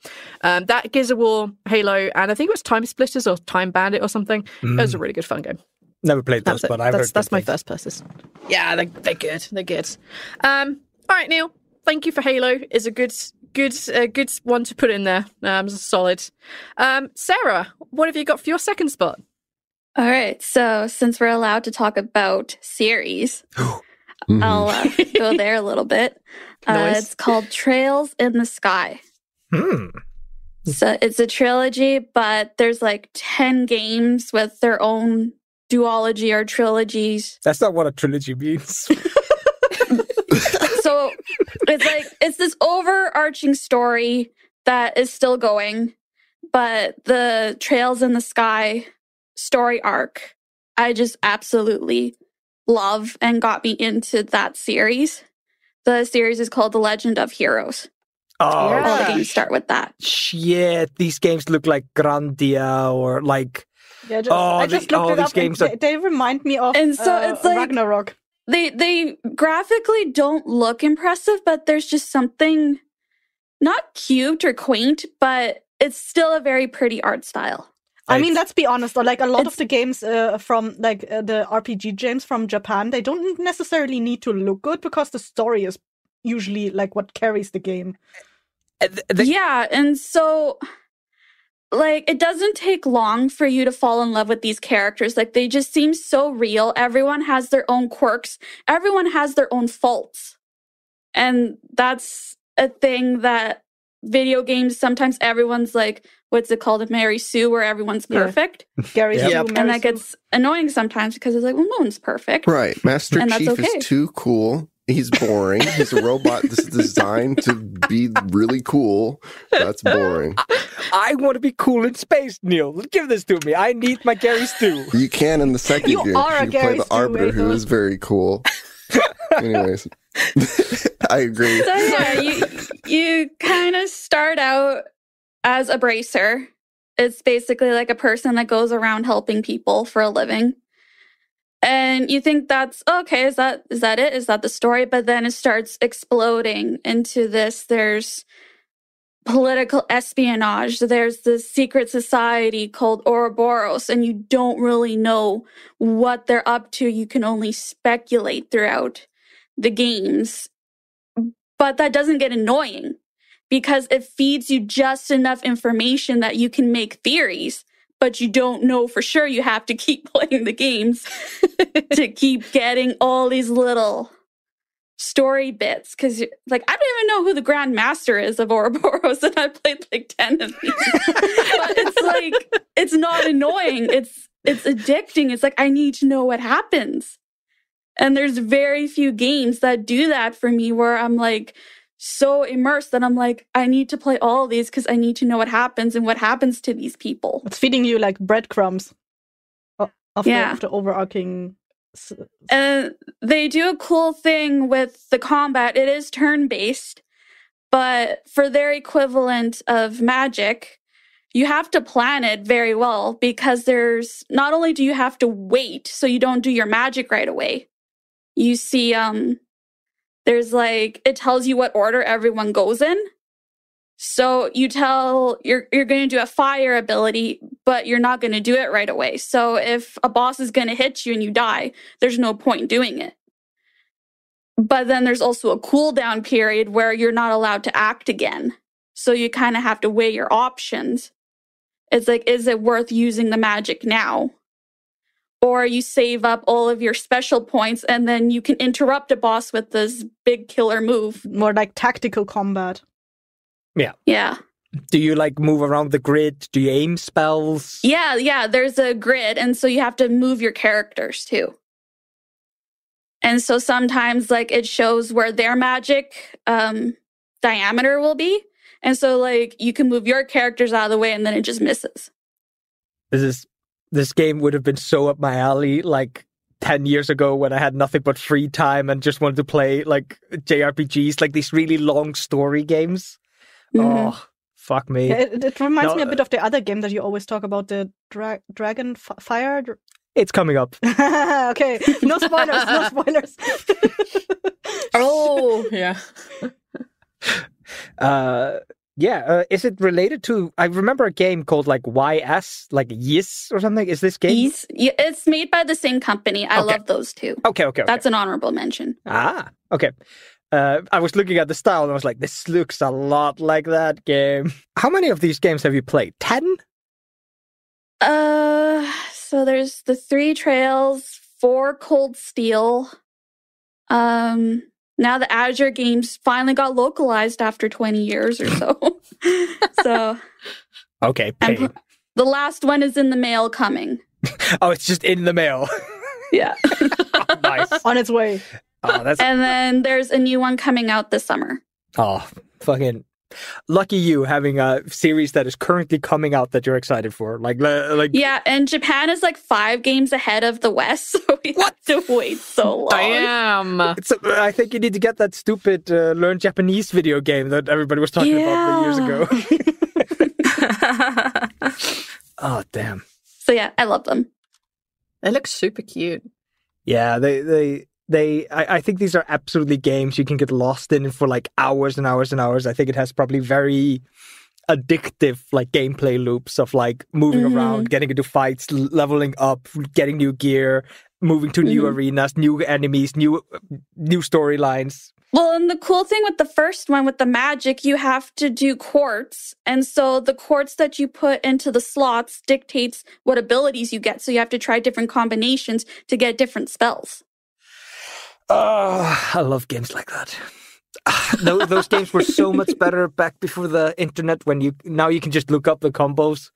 that Gears of War, Halo, and I think it was Time Splitters or Time Bandit or something. It was a really good fun game. Never played those, That's it. but I've heard That's good my things. first person. Yeah, they're good. They're good. All right, Neil. Thank you for Halo. Is a good one to put in there. Solid. Sarah, what have you got for your second spot? All right. So since we're allowed to talk about series, Mhm. I'll go there a little bit. Nice. It's called Trails in the Sky. Hmm. So it's a trilogy, but there's like 10 games with their own duology or trilogies. That's not what a trilogy means. So it's this overarching story that is still going, but the Trails in the Sky story arc, I just absolutely love and got me into that series. The series is called The Legend of Heroes. Oh, All the Yeah. games start with that. shit. These games look like Grandia or like... Yeah, Oh, I just all looked it these up. games And are- they remind me of And so it's like- Ragnarok. They graphically don't look impressive, but there's just something not cute or quaint, but it's still a very pretty art style. I mean, let's be honest. Like a lot of It's- the games from the RPG games from Japan, they don't necessarily need to look good because the story is usually like what carries the game. Yeah, and so like it doesn't take long for you to fall in love with these characters. Like they just seem so real. Everyone has their own quirks. Everyone has their own faults. And that's a thing that video games, sometimes everyone's like, what's it called? A Mary Sue, where everyone's perfect. Gary Sue, Yep. Mary And that Sue. gets annoying sometimes because it's like, well, no one's perfect. Right. Master And that's Chief okay. is too cool. He's boring. He's a robot that's designed to be really cool. That's boring. I want to be cool in space, Neil. Give this to me. I need my Gary Stew. You can in the second You game. are a You Gary play the Stu, Arbiter, who Aethel. is very cool. Anyways, I agree. So yeah, you kind of start out as a bracer. It's basically like a person that goes around helping people for a living. And you think that's okay, is that it? Is that the story? But then it starts exploding into this. There's political espionage. There's this secret society called Ouroboros, and you don't really know what they're up to. You can only speculate throughout the games. But that doesn't get annoying because it feeds you just enough information that you can make theories, but you don't know for sure. You have to keep playing the games to keep getting all these little story bits. Because, like, I don't even know who the Grand Master is of Ouroboros, and I played like 10 of these. But it's like, it's not annoying. It's addicting. It's like, I need to know what happens. And there's very few games that do that for me where I'm like so immersed that I'm like, I need to play all of these because I need to know what happens and what happens to these people. It's feeding you like breadcrumbs of the overarching. And they do a cool thing with the combat. It is turn-based, but for their equivalent of Magic, you have to plan it very well because there's not only do you have to wait so you don't do your magic right away. You see, there's like, it tells you what order everyone goes in. So you tell, you're going to do a fire ability, but you're not going to do it right away. So if a boss is going to hit you and you die, there's no point doing it. But then there's also a cooldown period where you're not allowed to act again. So you kind of have to weigh your options. It's like, is it worth using the magic now? Or you save up all of your special points and then you can interrupt a boss with this big killer move. More like tactical combat. Yeah. Do you like move around the grid? Do you aim spells? Yeah, there's a grid, and so you have to move your characters too. And so sometimes like it shows where their magic diameter will be. And so like you can move your characters out of the way and then it just misses. This game would have been so up my alley like 10 years ago when I had nothing but free time and just wanted to play like JRPGs, like these really long story games. Mm-hmm. Oh, fuck me. Yeah, it reminds me a bit of the other game that you always talk about, the Dragon Fire. It's coming up. Okay, no spoilers, no spoilers. Oh, yeah. Is it related to? I remember a game called like YS, like Yes or something. Is this game? Yeah, it's made by the same company. I Okay. love those two. Okay. That's an honorable mention. Okay. I was looking at the style and I was like, this looks a lot like that game. How many of these games have you played? 10? So there's the 3 Trails, 4 Cold Steel. Now the Azure games finally got localized after 20 years or so. So Okay, pain. the last one is in the mail coming. Oh, it's just in the mail. Yeah. Oh, nice. On its way. Oh, that's And then there's a new one coming out this summer. fucking lucky you having a series that is currently coming out that you're excited for. Like Yeah, and Japan is like 5 games ahead of the West, so we have to wait so long. Damn. I think you need to get that stupid learn Japanese video game that everybody was talking about years ago. Oh, damn. So yeah, I love them. They look super cute. Yeah, I think these are absolutely games you can get lost in for like hours and hours and hours. I think it has probably very addictive like gameplay loops of like moving around, getting into fights, leveling up, getting new gear, moving to new arenas, new enemies, new storylines. Well, and the cool thing with the first one, with the magic, you have to do quartz. And so the quartz that you put into the slots dictates what abilities you get. So you have to try different combinations to get different spells. I love games like that. those games were so much better back before the internet. Now you can just look up the combos.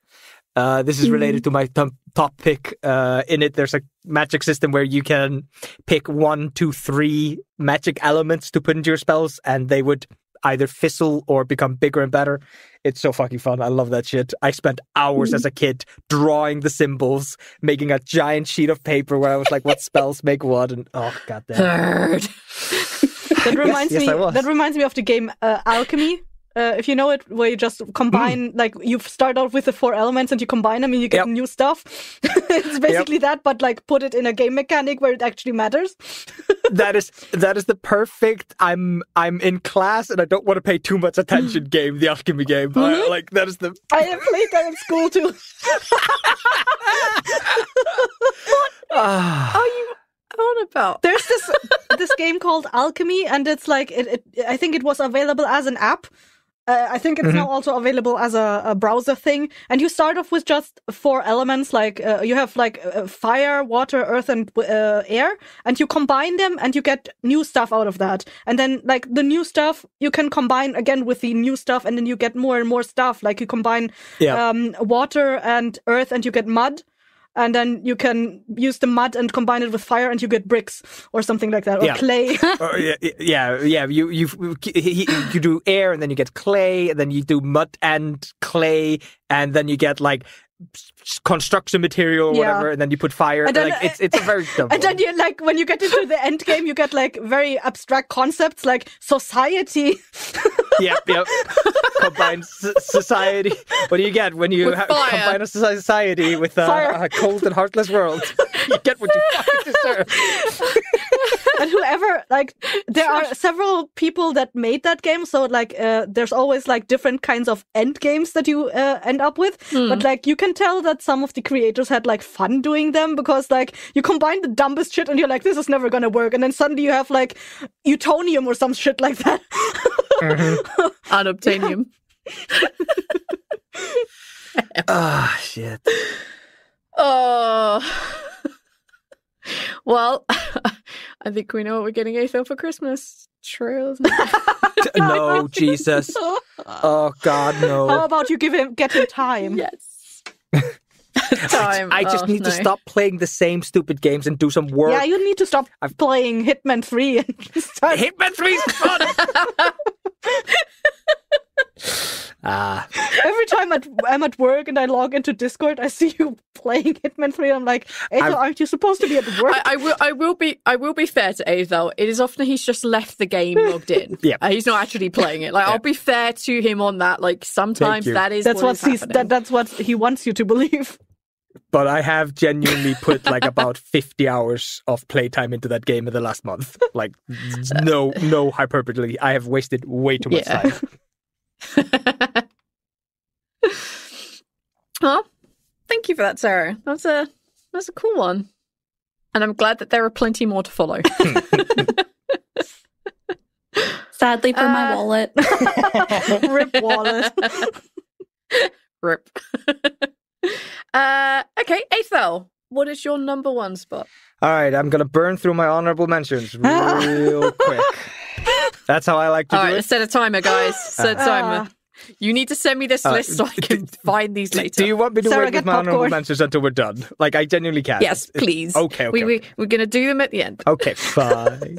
This is related to my top pick. In it, there's a magic system where you can pick 1, 2, 3 magic elements to put into your spells, and they would either fizzle or become bigger and better. It's so fucking fun. I love that shit. I spent hours as a kid drawing the symbols, making a giant sheet of paper where I was like, what spells make what? And oh, goddamn. That reminds yes, me. I was. That reminds me of the game Alchemy. If you know it, where you just combine, like you start out with the 4 elements and you combine them and you get new stuff. It's basically that, but like put it in a game mechanic where it actually matters. That is the perfect. I'm in class and I don't want to pay too much attention game. The alchemy game, like that is the. I have played that in school too. What are you on about? There's this game called Alchemy, and it's like I think it was available as an app. I think it's now also available as a browser thing. And you start off with just 4 elements, like you have like fire, water, earth, and air, and you combine them and you get new stuff out of that. And then like the new stuff you can combine again with the new stuff, and then you get more and more stuff. Like you combine water and earth and you get mud. And then you can use the mud and combine it with fire, and you get bricks or something like that, or clay. You do air, and then you get clay, and then you do mud and clay, and then you get like construction material or whatever, and then you put fire. And then, like it's a very dumb. And then you like when you get into the end game, you get like very abstract concepts like society. Yep. Combine society. What do you get when you combine a society with a cold and heartless world? You get what you fucking deserve. And whoever, like, there are several people that made that game, so like, there's always like different kinds of end games that you end up with. But like, you can tell that some of the creators had like fun doing them, because like you combine the dumbest shit and you're like, this is never gonna work, and then suddenly you have like Utonium or some shit like that. Unobtainium. Ah, shit. Oh. Well, I think we know what we're getting Aethel for Christmas. True, isn't it? No, Jesus. Oh, God, no. How about you get him time? Yes. Time. I just need to stop playing the same stupid games and do some work. Yeah, you need to stop playing Hitman 3 and start... Hitman 3 is fun! Every time I'm at work and I log into Discord, I see you playing Hitman 3. I'm like, Aethel, aren't you supposed to be at work? I will be fair to Aethel. It is often he's just left the game logged in. Yeah, he's not actually playing it. Like I'll be fair to him on that. Like sometimes that's what he wants you to believe. But I have genuinely put like about 50 hours of playtime into that game in the last month. Like no hyperbole. I have wasted way too much time. Well, thank you for that, Sarah. That's a cool one, and I'm glad that there are plenty more to follow. Sadly for my wallet. Rip wallet. Rip. Okay, Aethel, what is your number 1 spot? All right, I'm gonna burn through my honorable mentions real quick. That's how I like to do it. All right, set a timer, guys. Set a timer. You need to send me this list so I can find these later. Do you want me to wait with my honorable mentions until we're done? Like, I genuinely can. Yes, please. Okay. We're going to do them at the end. Okay, fine.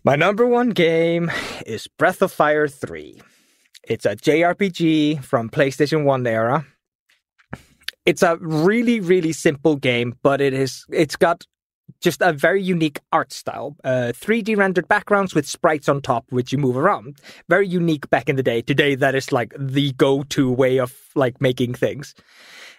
My number 1 game is Breath of Fire 3. It's a JRPG from PlayStation 1 era. It's a really, really simple game, but it's got just a very unique art style. 3D rendered backgrounds with sprites on top, which you move around. Very unique back in the day. Today, that is like the go-to way of like making things.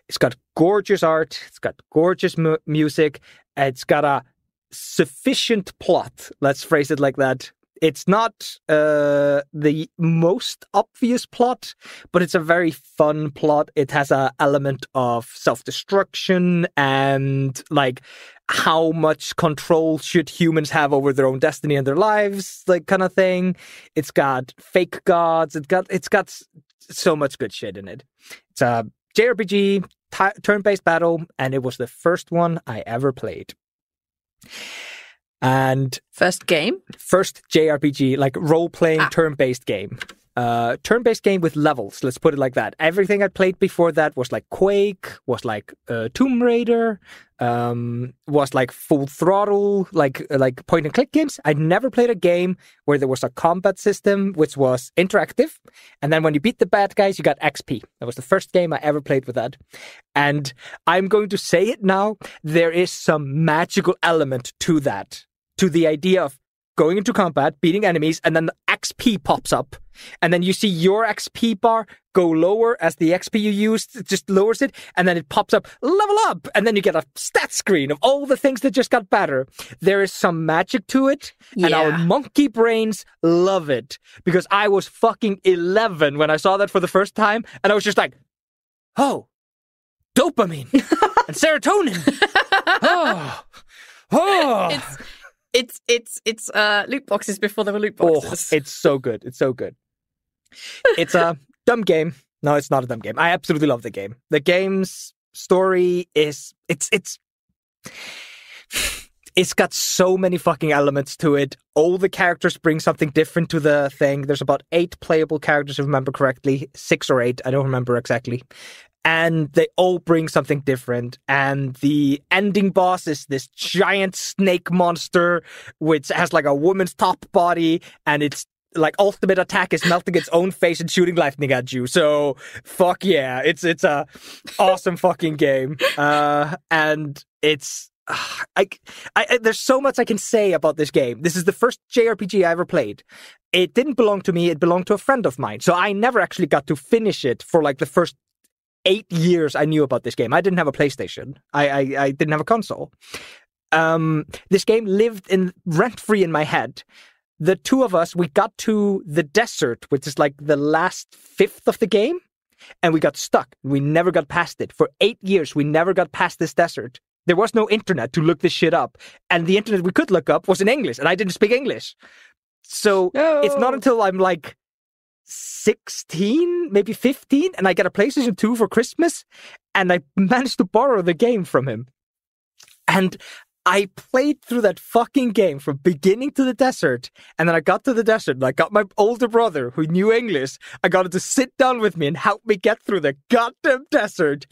It's got gorgeous art. It's got gorgeous music. It's got a sufficient plot. Let's phrase it like that. It's not the most obvious plot, but it's a very fun plot. It has an element of self-destruction and like how much control should humans have over their own destiny and their lives, like kind of thing. It's got fake gods. It's got so much good shit in it. It's a JRPG, turn-based battle, and it was the first one I ever played. And First game? first JRPG, like role-playing turn-based game. Turn-based game with levels, let's put it like that. Everything I played before that was like Quake, was like Tomb Raider, was like Full Throttle, like point-and-click games. I'd never played a game where there was a combat system which was interactive, and then when you beat the bad guys, you got XP. That was the first game I ever played with that. And I'm going to say it now, there is some magical element to that, to the idea of going into combat, beating enemies, and then the XP pops up. And then you see your XP bar go lower as the XP you used just lowers it. And then it pops up, level up. And then you get a stat screen of all the things that just got better. There is some magic to it. And our monkey brains love it. Because I was fucking 11 when I saw that for the first time. And I was just like, oh, dopamine and serotonin. It's loot boxes before there were loot boxes. It's so good. It's so good. It's a dumb game. No, it's not a dumb game. I absolutely love the game. The game's story is it's got so many fucking elements to it. All the characters bring something different to the thing. There's about 8 playable characters, if I remember correctly. 6 or 8, I don't remember exactly. And they all bring something different. And the ending boss is this giant snake monster, which has like a woman's top body, and its like ultimate attack is melting its own face and shooting lightning at you. So fuck yeah, it's a awesome fucking game. And it's there's so much I can say about this game. This is the first JRPG I ever played. It didn't belong to me. It belonged to a friend of mine. So I never actually got to finish it for like the first 8 years I knew about this game. I didn't have a PlayStation. I didn't have a console. This game lived in rent-free in my head. The two of us, we got to the desert, which is like the last fifth of the game, and we got stuck. We never got past it. For 8 years, we never got past this desert. There was no internet to look this shit up. And the internet we could look up was in English, and I didn't speak English. So It's not until I'm like 16, maybe 15, and I get a PlayStation 2 for Christmas, and I managed to borrow the game from him. And I played through that fucking game from beginning to the desert, and then I got to the desert, and I got my older brother, who knew English, I got him to sit down with me and help me get through the goddamn desert.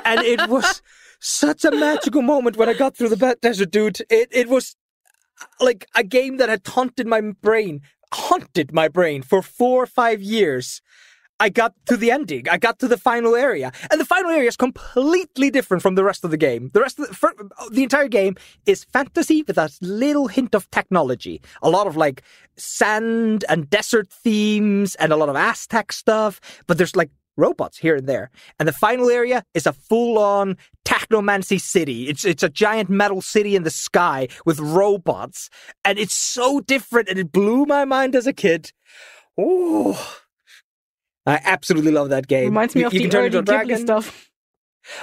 And it was such a magical moment when I got through the desert, dude. It was like a game that had haunted my brain for 4 or 5 years. I got to the ending. I got to the final area. And the final area is completely different from the rest of the game. The entire game is fantasy with a little hint of technology. A lot of like sand and desert themes and a lot of Aztec stuff. But there's like robots here and there. And the final area is a full-on technomancy city. It's a giant metal city in the sky with robots. And it's so different, and it blew my mind as a kid. Oh, I absolutely love that game. Reminds me of the early Ghibli stuff.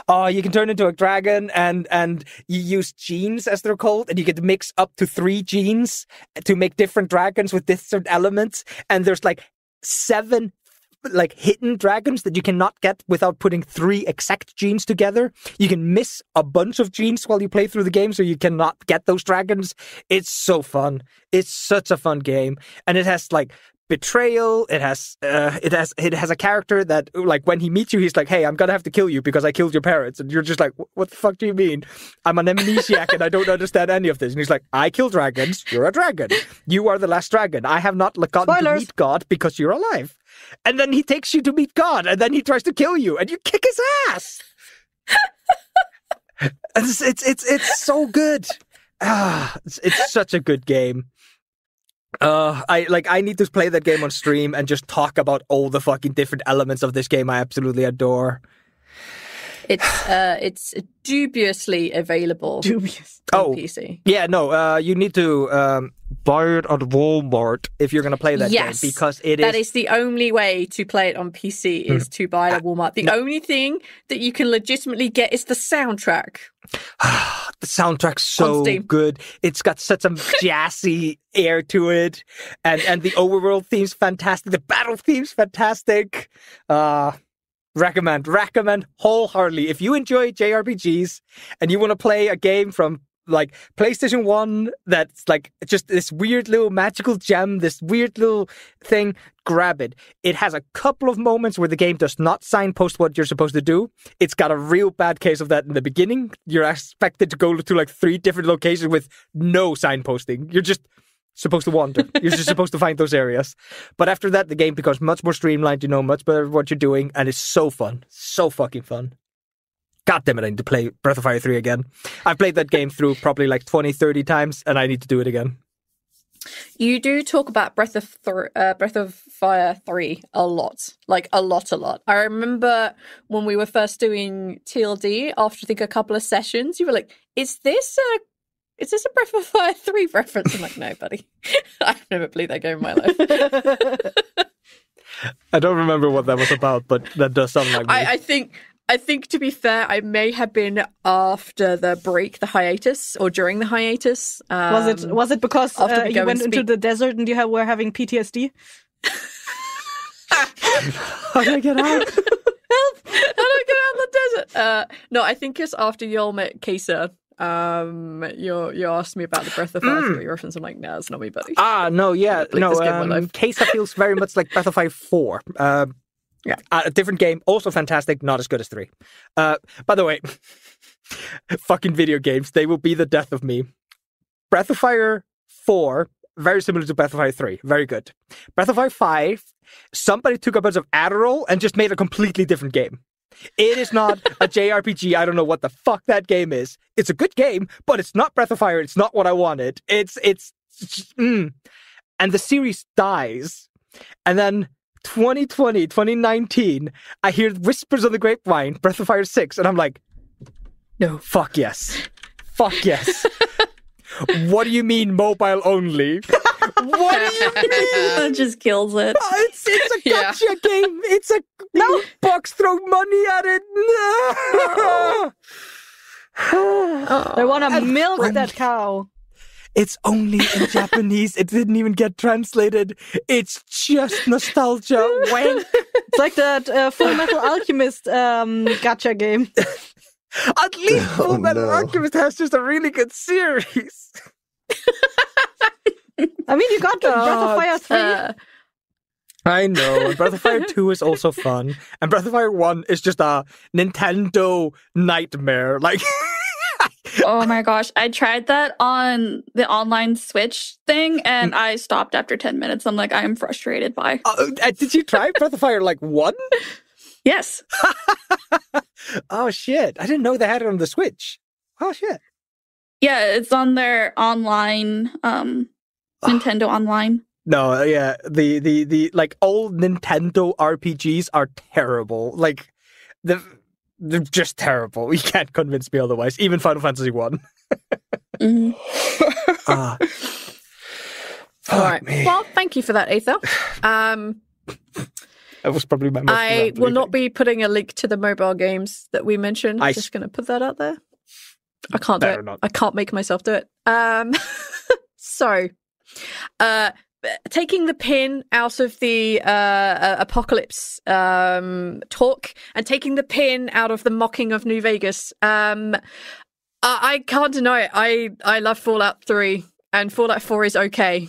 Oh, you can turn into a dragon, and you use genes, as they're called, and you get to mix up to 3 genes to make different dragons with different elements. And there's like 7 like hidden dragons that you cannot get without putting 3 exact genes together. You can miss a bunch of genes while you play through the game, so you cannot get those dragons. It's so fun. It's such a fun game, and it has like betrayal. It has a character that, like, when he meets you, he's like, "Hey, I'm gonna have to kill you because I killed your parents," and you're just like, "What the fuck do you mean? I'm an amnesiac and I don't understand any of this." And he's like, "I kill dragons. You're a dragon. You are the last dragon. I have not gotten to meet God because you're alive." And then he takes you to meet God, and then he tries to kill you, and you kick his ass. It's so good. It's such a good game. I need to play that game on stream and just talk about all the fucking different elements of this game I absolutely adore. It's dubiously available. Dubious. On PC. Yeah, no, you need to buy it at Walmart if you're going to play that game, because that is the only way to play it on PC is to buy it at Walmart. The only thing that you can legitimately get is the soundtrack. The soundtrack's so good. It's got such a jazzy air to it, and the overworld theme's fantastic. The battle theme's fantastic. Recommend wholeheartedly. If you enjoy JRPGs and you want to play a game from like PlayStation 1 that's like just this weird little magical gem, this weird little thing, grab it. It has a couple of moments where the game does not signpost what you're supposed to do. It's got a real bad case of that in the beginning. You're expected to go to like 3 different locations with no signposting. You're just supposed to wander. You're just supposed to find those areas. But after that, the game becomes much more streamlined, you know, much better what you're doing, and it's so fun. So fucking fun. God damn it, I need to play Breath of Fire 3 again. I've played that game through probably like 20, 30 times, and I need to do it again. You do talk about Breath of Fire 3 a lot. Like, a lot. I remember when we were first doing TLD, after I think a couple of sessions, you were like, is this a Breath of Fire 3 reference? I'm like, no, buddy. I've never played that game in my life. I don't remember what that was about, but that does sound like me. I think, to be fair, I may have been after the break, the hiatus, or during the hiatus. Was it because you went into the desert and you were having PTSD? How do I get out? Help! How do I get out of the desert? No, I think it's after y'all met Kesa. You asked me about the Breath of Fire 3 reference. I'm like, no, it's not me, buddy. No, yeah. No, Kesa feels very much like Breath of Fire 4. Yeah, a different game, also fantastic, not as good as 3. By the way, fucking video games, they will be the death of me. Breath of Fire 4, very similar to Breath of Fire 3, very good. Breath of Fire 5, somebody took a bunch of Adderall and just made a completely different game. It is not a JRPG. I don't know what the fuck that game is. It's a good game, but it's not Breath of Fire. It's not what I wanted. And the series dies. And then 2019, I hear whispers on the grapevine, Breath of Fire 6, and I'm like, no, fuck yes. Fuck yes. What do you mean mobile only? What do you mean? That just kills it. It's a gacha game. It's a box, throw money at it. No. They want to milk that cow. It's only in Japanese. It didn't even get translated. It's just nostalgia. Wank. It's like that Full Metal Alchemist gacha game. At least Full Metal Alchemist has just a really good series. I mean, you got Breath of Fire 3. I know. Breath of Fire 2 is also fun. And Breath of Fire 1 is just a Nintendo nightmare. Like... Oh my gosh, I tried that on the online Switch thing and I stopped after 10 minutes. I'm like, I am frustrated by. Did you try Breath of Fire like 1? Yes. Oh shit, I didn't know they had it on the Switch. Oh shit. Yeah, it's on their online, Nintendo Online. No, yeah, the like old Nintendo RPGs are terrible. Like, they're just terrible. You can't convince me otherwise. Even Final Fantasy 1. Mm-hmm. All right. Me. Well, thank you for that, Aether. That was probably my most I will not be putting a link to the mobile games that we mentioned. I'm just going to put that out there. I can't do it. Not. I can't make myself do it. So, taking the pin out of the Apocalypse talk and taking the pin out of the mocking of New Vegas, I can't deny it. I love Fallout 3 and Fallout 4 is okay.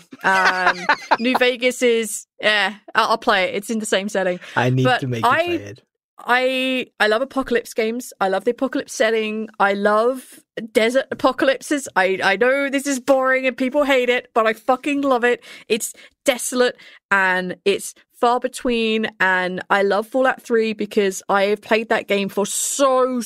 New Vegas is, I'll play it. It's in the same setting. I need to make you play it. I love apocalypse games. I love the apocalypse setting. I love desert apocalypses. I know this is boring and people hate it, but I fucking love it. It's desolate and it's far between, and I love Fallout 3 because I have played that game for so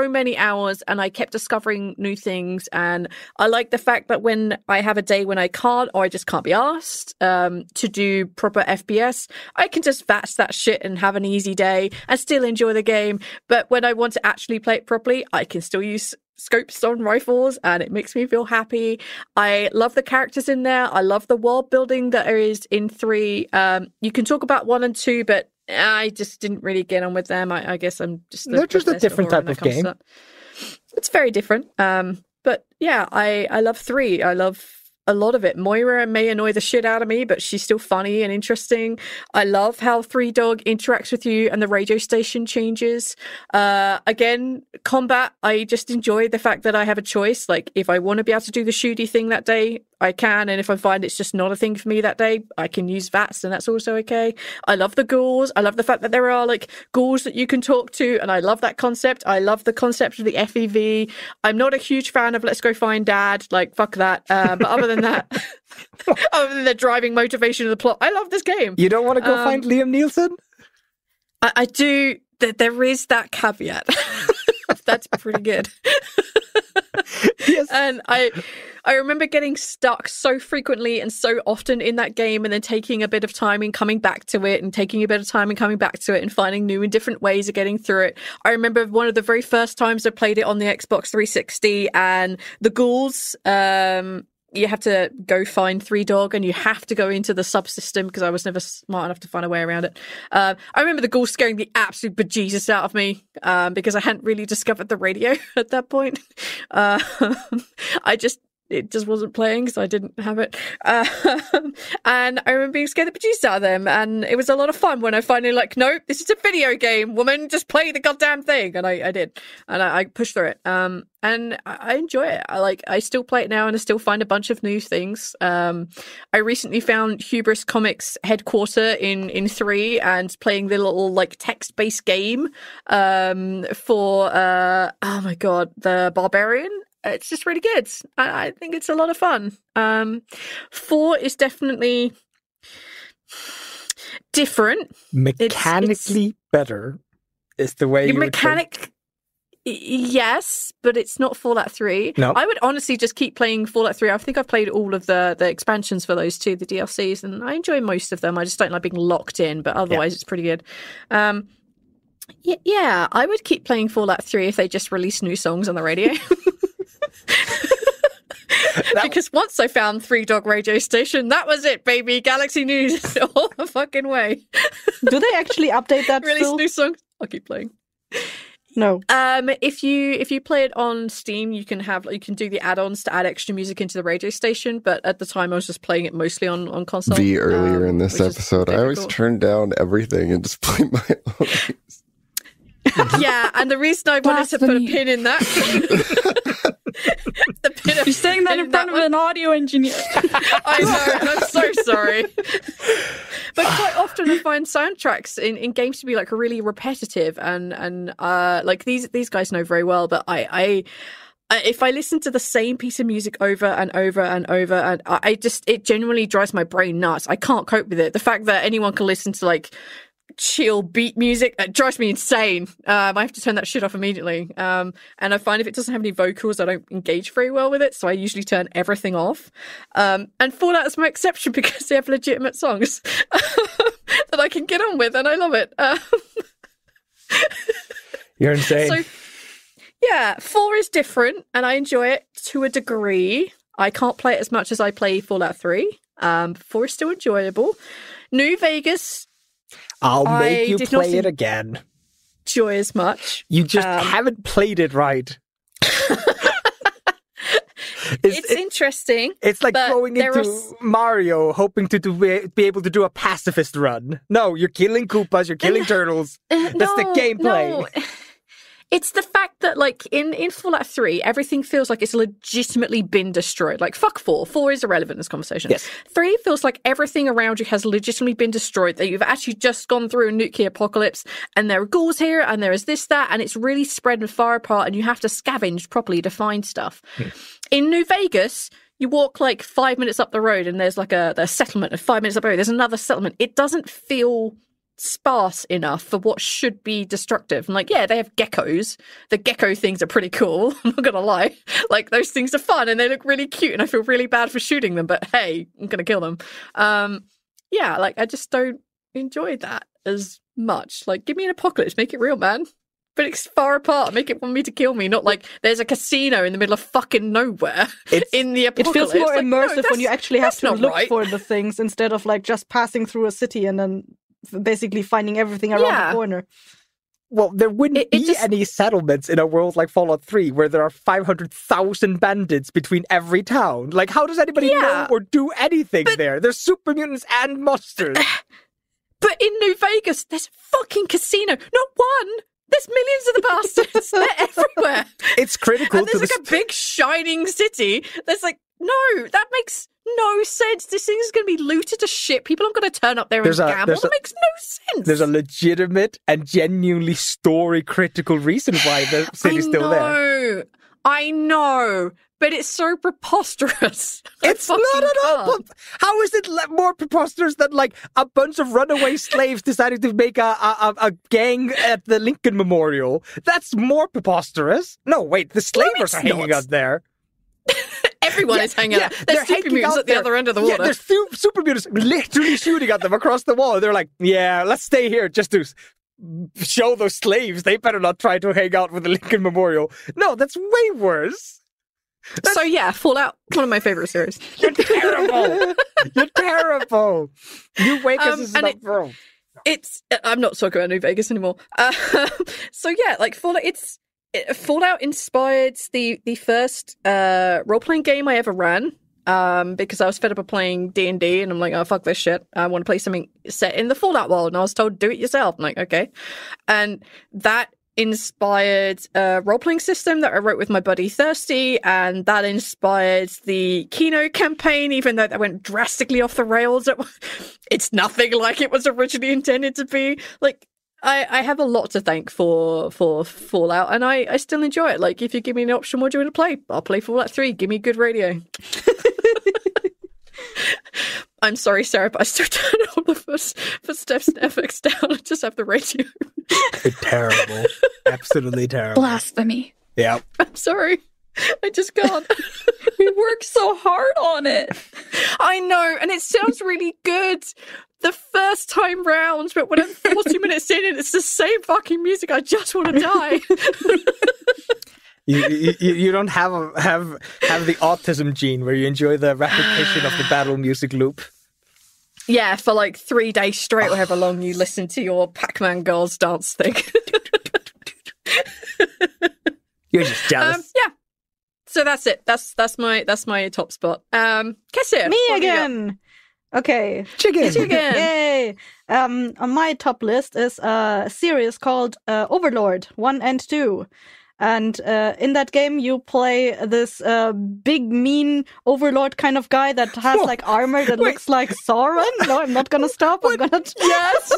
many hours and I kept discovering new things, and I like the fact that when I have a day when I can't or I just can't be asked to do proper FPS, I can just batch that shit and have an easy day and still enjoy the game. But when I want to actually play it properly, I can still use scopes on rifles and it makes me feel happy. I love the characters in there. I love the world building that there is in 3. You can talk about 1 and 2, but I just didn't really get on with them. I guess I'm just... They're just a different type of game. It's very different. But yeah, I love 3. I love a lot of it. Moira may annoy the shit out of me, but she's still funny and interesting. I love how Three Dog interacts with you and the radio station changes. Again, combat, I just enjoy the fact that I have a choice. Like, if I want to be able to do the shooty thing that day, I can, and if I find it's just not a thing for me that day, I can use VATS, and that's also okay. I love the ghouls. I love the fact that there are like ghouls that you can talk to, and I love that concept. I love the concept of the FEV. I'm not a huge fan of Let's Go Find Dad, like fuck that. But other than that, other than the driving motivation of the plot, I love this game. You don't want to go find Liam Neeson? I do. There is that caveat. That's pretty good. Yes. And I remember getting stuck so frequently and so often in that game, and then taking a bit of time and coming back to it, and taking a bit of time and coming back to it, and finding new and different ways of getting through it. I remember one of the very first times I played it on the Xbox 360, and the ghouls, you have to go find Three Dog, and you have to go into the subsystem, because I was never smart enough to find a way around it. I remember the ghouls scaring the absolute bejesus out of me, because I hadn't really discovered the radio at that point. It just wasn't playing, because I didn't have it. And I remember being scared the bejesus out of them, and it was a lot of fun when I finally like, nope, this is a video game, woman, just play the goddamn thing. And I did, and I pushed through it. And I enjoy it. I still play it now, and I still find a bunch of new things. I recently found Hubris Comics headquarter in 3, and playing the little like text-based game for oh my god, the Barbarian. It's just really good. I think it's a lot of fun. 4 is definitely different. Mechanically better is the way you mechanic. Yes, but it's not Fallout 3. No. I would honestly just keep playing Fallout 3. I think I've played all of the expansions for those two, the DLCs, and I enjoy most of them. I just don't like being locked in, but otherwise it's pretty good. Yeah, I would keep playing Fallout 3 if they just released new songs on the radio. Because once I found Three Dog radio station, that was it, baby. Galaxy News all the fucking way. Do they actually update that Release still? new songs? I'll keep playing. No. If you play it on Steam, you can do the add-ons to add extra music into the radio station. But at the time, I was just playing it mostly on console. Earlier in this episode, I always turned down everything and just played my own music. Yeah, and the reason I wanted to put a pin in that. You're saying that in front of an audio engineer. I know, and I'm so sorry. But quite often I find soundtracks in games to be like really repetitive, and like these guys know very well, but I if I listen to the same piece of music over and over and over, and it genuinely drives my brain nuts. I can't cope with it. The fact that anyone can listen to like chill beat music, it drives me insane. I have to turn that shit off immediately. And I find if it doesn't have any vocals, I don't engage very well with it, so I usually turn everything off. And Fallout is my exception, because they have legitimate songs that I can get on with, and I love it. You're insane. So, yeah, 4 is different, and I enjoy it to a degree. I can't play it as much as I play Fallout 3. 4 is still enjoyable. New Vegas, I'll make you play it again. Enjoy as much. You just haven't played it right. It's interesting. It's like going into Mario hoping to be able to do a pacifist run. No, you're killing Koopas, you're killing turtles. That's the gameplay. No. It's the fact that, like, in Fallout 3, everything feels like it's legitimately been destroyed. Like, fuck 4. 4 is irrelevant in this conversation. Yes. 3 feels like everything around you has legitimately been destroyed, that you've actually just gone through a nuclear apocalypse, and there are ghouls here, and there is this, that, and it's really spread and far apart, and you have to scavenge properly to find stuff. In New Vegas, you walk, like, 5 minutes up the road, and there's, like, a settlement, and 5 minutes up the road, there's another settlement. It doesn't feel sparse enough for what should be destructive. And like, yeah, they have geckos. The gecko things are pretty cool. I'm not gonna lie. Like, those things are fun and they look really cute, and I feel really bad for shooting them, but hey, I'm gonna kill them. Yeah, like, I just don't enjoy that as much. Like, give me an apocalypse, make it real, man. But it's far apart. Make it want me to kill me, not like there's a casino in the middle of fucking nowhere in the apocalypse. It feels more like, immersive when you actually have to look right. for the things, instead of like just passing through a city and then basically finding everything around the corner. Well, there wouldn't be any settlements in a world like Fallout 3 where there are 500,000 bandits between every town. Like, how does anybody know or do anything there? There's super mutants and monsters. But in New Vegas, there's a fucking casino. Not one. There's millions of the bastards. They're everywhere. It's critical and there's like a big shining city. There's like, no, that makes no sense. This thing is going to be looted to shit. People aren't going to turn up there and gamble. That makes no sense. There's a legitimate and genuinely story-critical reason why the city's still there. I know, but it's so preposterous. It's not at all. How is it more preposterous than like a bunch of runaway slaves deciding to make a gang at the Lincoln Memorial? That's more preposterous. No, wait, the slavers are hanging out there. Everyone is hanging out. There's super mutants at the other end of the water. There's super mutants literally shooting at them across the wall. They're like, yeah, let's stay here just to show those slaves. They better not try to hang out with the Lincoln Memorial. No, that's way worse. So yeah, Fallout, one of my favorite series. You're terrible. You're terrible. New Vegas is not wrong. I'm not talking about New Vegas anymore. So yeah, like Fallout inspired the first role-playing game I ever ran, because I was fed up of playing D&D, and I'm like, oh, fuck this shit. I want to play something set in the Fallout world, and I was told, do it yourself. I'm like, okay. And that inspired a role-playing system that I wrote with my buddy Thirsty, and that inspired the Kino campaign, even though that went drastically off the rails. It's nothing like it was originally intended to be. Like, I have a lot to thank for Fallout, and I still enjoy it. Like, if you give me an option, what do you want to play? I'll play Fallout 3. Give me good radio. I'm sorry, Sarah, but I still turn all the footsteps and FX down and just have the radio. You're terrible. Absolutely terrible. Blasphemy. Yeah. I'm sorry. I just can't. We worked so hard on it. I know, and it sounds really good the first time round, but when I'm 40 minutes in and it's the same fucking music, I just want to die. You don't have the autism gene where you enjoy the repetition of the battle music loop. Yeah, for like 3 days straight, or however long you listen to your Pac-Man girls dance thing. You're just jealous. Yeah. So that's it. That's my top spot. Kessia, me again. Okay. Chicken. Yay. On my top list is a series called Overlord 1 and 2. And in that game, you play this big, mean overlord kind of guy that has like armor that looks like Sauron. No, I'm not gonna stop. I'm gonna. Yes.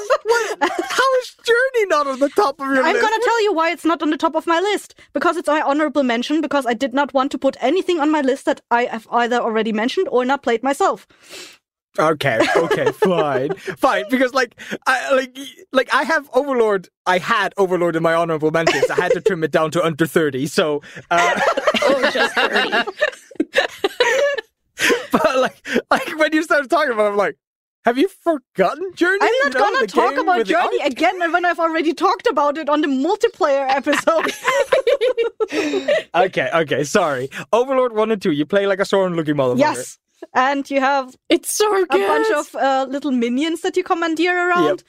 How is Journey not on the top of your list? I'm gonna tell you why it's not on the top of my list. Because it's my honorable mention. Because I did not want to put anything on my list that I have either already mentioned or not played myself. Okay, fine. Because I have Overlord. I had Overlord in my honorable mentions. I had to trim it down to under 30. So, just 30. But like when you started talking about it, I'm like, have you forgotten Journey? I'm not gonna talk about Journey again when I've already talked about it on the multiplayer episode. Okay, sorry. Overlord 1 and 2, you play like a Sauron-looking motherfucker. Yes. And you have it's so good. A bunch of little minions that you commandeer around.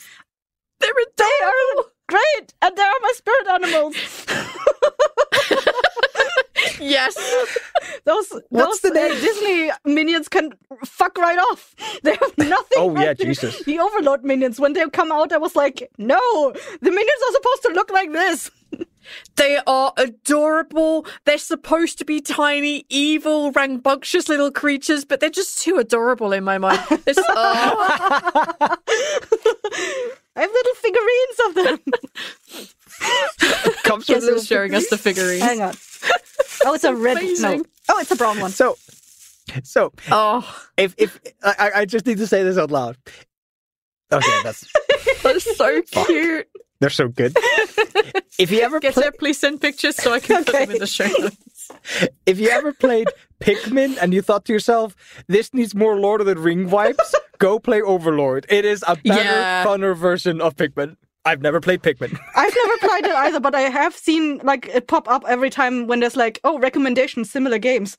Yep. They are great, and they are my spirit animals. Yes. Those the name? Disney minions can fuck right off. They have nothing. Oh yeah, Jesus. The Overlord minions, when they come out, I was like, no, the minions are supposed to look like this. They are adorable. They're supposed to be tiny, evil, rambunctious little creatures, but they're just too adorable in my mind. I have little figurines of them. Guess is showing us the figurines. Hang on. Oh, it's a red. Amazing. No. Oh, it's a brown one. So, oh, if I just need to say this out loud. Okay, that's so cute. They're so good. If you ever please send pictures so I can put them in the show notes. If you ever played Pikmin and you thought to yourself, this needs more Lord of the Ring vibes, go play Overlord. It is a better, funner version of Pikmin. I've never played Pikmin. I've never played it either, but I have seen like it pop up every time when there's like, recommendations, similar games.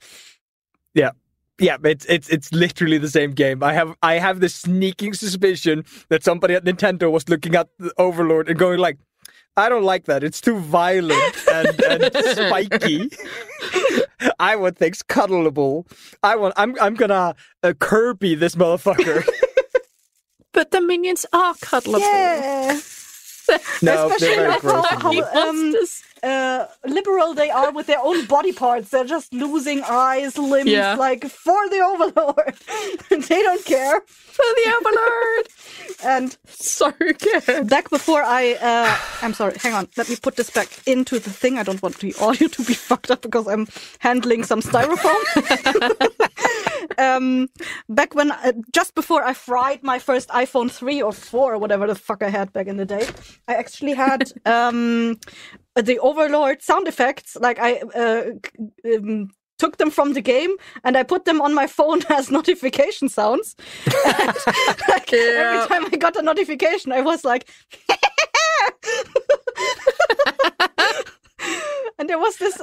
Yeah. Yeah, it's literally the same game. I have this sneaking suspicion that somebody at Nintendo was looking at the Overlord and going like, I don't like that. It's too violent and spiky. I want things cuddleable. I'm gonna Kirby this motherfucker. But the minions are cuddleable. Yeah. No, Especially they're very like gross. how liberal they are with their own body parts. They're just losing eyes, limbs, Yeah. like for the Overlord. They don't care. For the Overlord. And So good. back before I'm sorry, hang on. Let me put this back into the thing. I don't want the audio to be fucked up because I'm handling some styrofoam. Back when, just before I fried my first iPhone 3 or 4 or whatever the fuck I had back in the day, I actually had the Overlord sound effects. Like I took them from the game and I put them on my phone as notification sounds. And, like, every time I got a notification, I was like, and there was this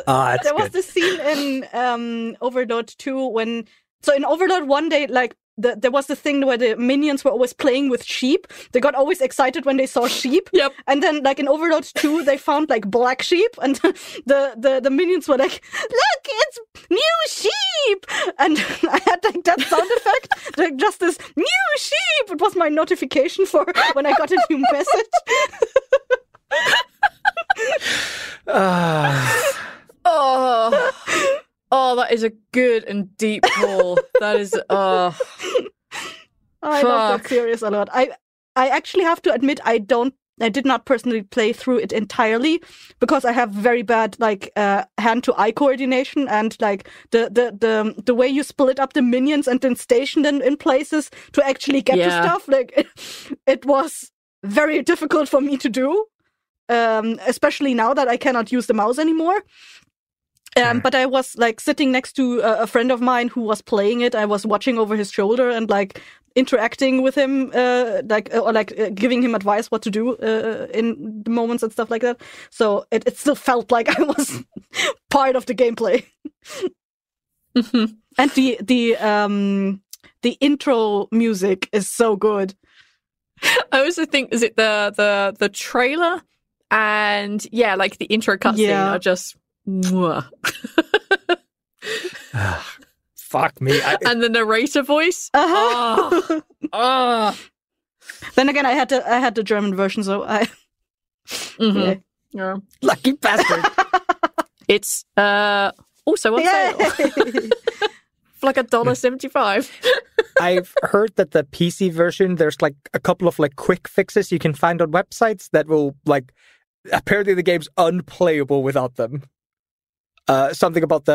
this scene in Overlord 2 when. So in Overlord 1, there was the thing where the minions were always playing with sheep. They got always excited when they saw sheep. Yep. And then, like in Overlord 2, they found like black sheep, and the minions were like, "Look, it's new sheep!" And I had like that sound effect, like just this new sheep. It was my notification for when I got a new message. Oh, that is a good and deep pull. That is, I love that series a lot. I actually have to admit I did not personally play through it entirely because I have very bad like hand-to-eye coordination, and like the way you split up the minions and then station them in places to actually get to stuff, like it was very difficult for me to do, especially now that I cannot use the mouse anymore. But I was like sitting next to a friend of mine who was playing it. I was watching over his shoulder and like interacting with him, giving him advice what to do in the moments and stuff like that. So it still felt like I was part of the gameplay. And the intro music is so good. I also think, is it the trailer and like the intro cutscene are just. Fuck me. And the narrator voice. Then again, I had the German version, so I. Yeah. Lucky bastard. It's also on sale for like $1.75. I've heard that the PC version, there's like a couple of like quick fixes you can find on websites that will like. Apparently, the game's unplayable without them. Something about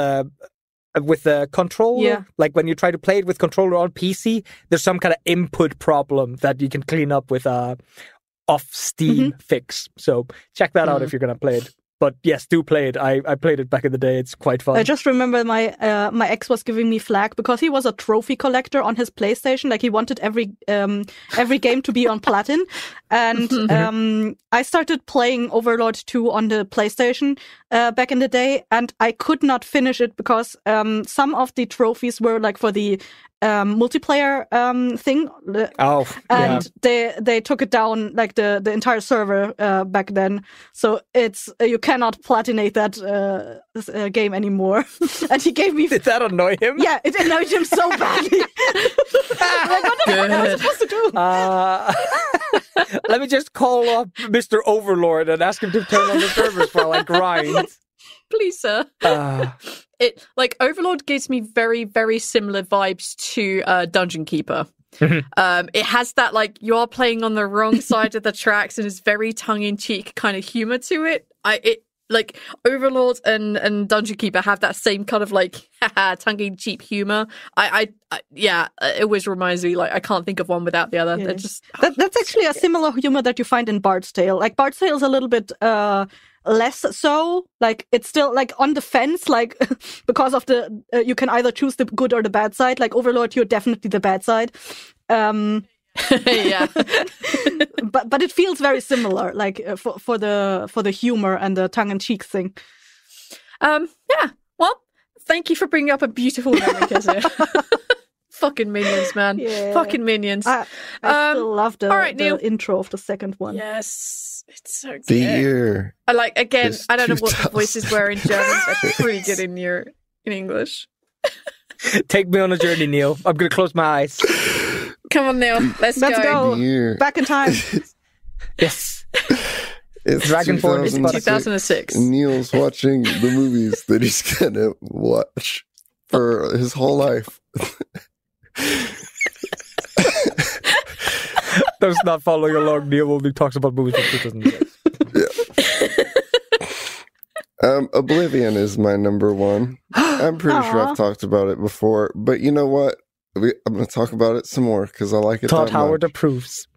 with the controller, like when you try to play it with controller on PC, there's some kind of input problem that you can clean up with a off Steam fix. So check that out if you're gonna play it. But yes, do play it. I played it back in the day. It's quite fun. I just remember my ex was giving me flack because he was a trophy collector on his PlayStation. Like he wanted every game to be on platin. And I started playing Overlord 2 on the PlayStation back in the day, and I could not finish it because some of the trophies were like for the multiplayer thing. And they took it down, like the entire server back then. So it's you cannot platinate that game anymore. And he gave me. Did that annoy him? Yeah, it annoyed him so badly. Like, what the fuck am I supposed to do? Let me just call up Mr. Overlord and ask him to turn on the servers while I grind. Please, sir. It like Overlord gives me very, very similar vibes to Dungeon Keeper. It has that like you are playing on the wrong side of the tracks, and it's very tongue-in-cheek kind of humor to it. Like Overlord and Dungeon Keeper have that same kind of like tongue-in-cheek humor. It always reminds me like I can't think of one without the other. Yeah. Just that's actually a similar humor that you find in Bard's Tale. Like Bard's Tale is a little bit less so. Like it's still like on the fence, like because of the you can either choose the good or the bad side. Like Overlord, you're definitely the bad side. Yeah. but it feels very similar, like for the humor and the tongue-in-cheek thing. Yeah. Well, thank you for bringing up a beautiful memory, Kezia. Fucking Minions, man. Yeah. Fucking Minions. I still love the, all right, Neil. the intro of the second one. Yes, it's so good. The year. I like, again, is I don't know what the 2000. voices were in German. They're pretty good in English. Take me on a journey, Neil. I'm going to close my eyes. Come on, Neil. Let's go. go. The year. Back in time. Yes. It's Dragonborn is 2006. Neil's watching the movies that he's gonna watch for his whole life. Those not following along, Neil only talks about movies from 2006. Oblivion is my number one. I'm pretty sure I've talked about it before, but you know what? I'm going to talk about it some more because I like it. Todd that Howard much. approves.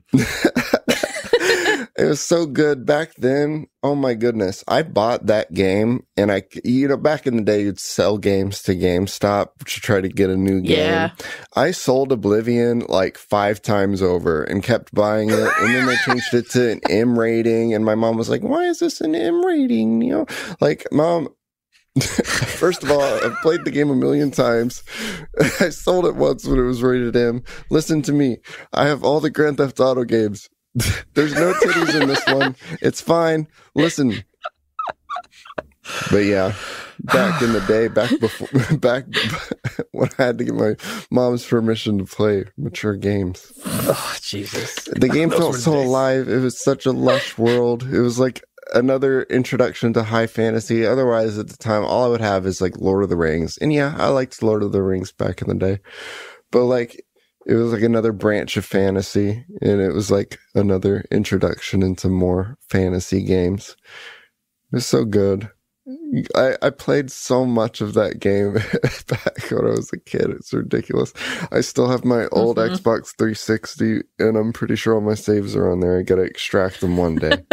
It was so good back then. Oh my goodness. I bought that game and back in the day, you'd sell games to GameStop to try to get a new game. Yeah. I sold Oblivion like 5 times over and kept buying it. And then they changed it to an M rating. And my mom was like, why is this an M rating? You know, like, Mom, first of all, I've played the game a million times. I sold it once when it was rated M. Listen to me. I have all the Grand Theft Auto games. There's no titties in this one. It's fine. Listen. But yeah, back in the day, back when I had to get my mom's permission to play mature games. Oh, Jesus. The game Those felt were so days. alive. It was such a lush world. It was like another introduction to high fantasy. Otherwise, at the time, all I would have is like Lord of the Rings. And yeah, I liked Lord of the Rings back in the day. But like, it was like another branch of fantasy, and it was like another introduction into more fantasy games. It was so good. I played so much of that game back when I was a kid. It's ridiculous. I still have my old Xbox 360, and I'm pretty sure all my saves are on there. I gotta extract them one day.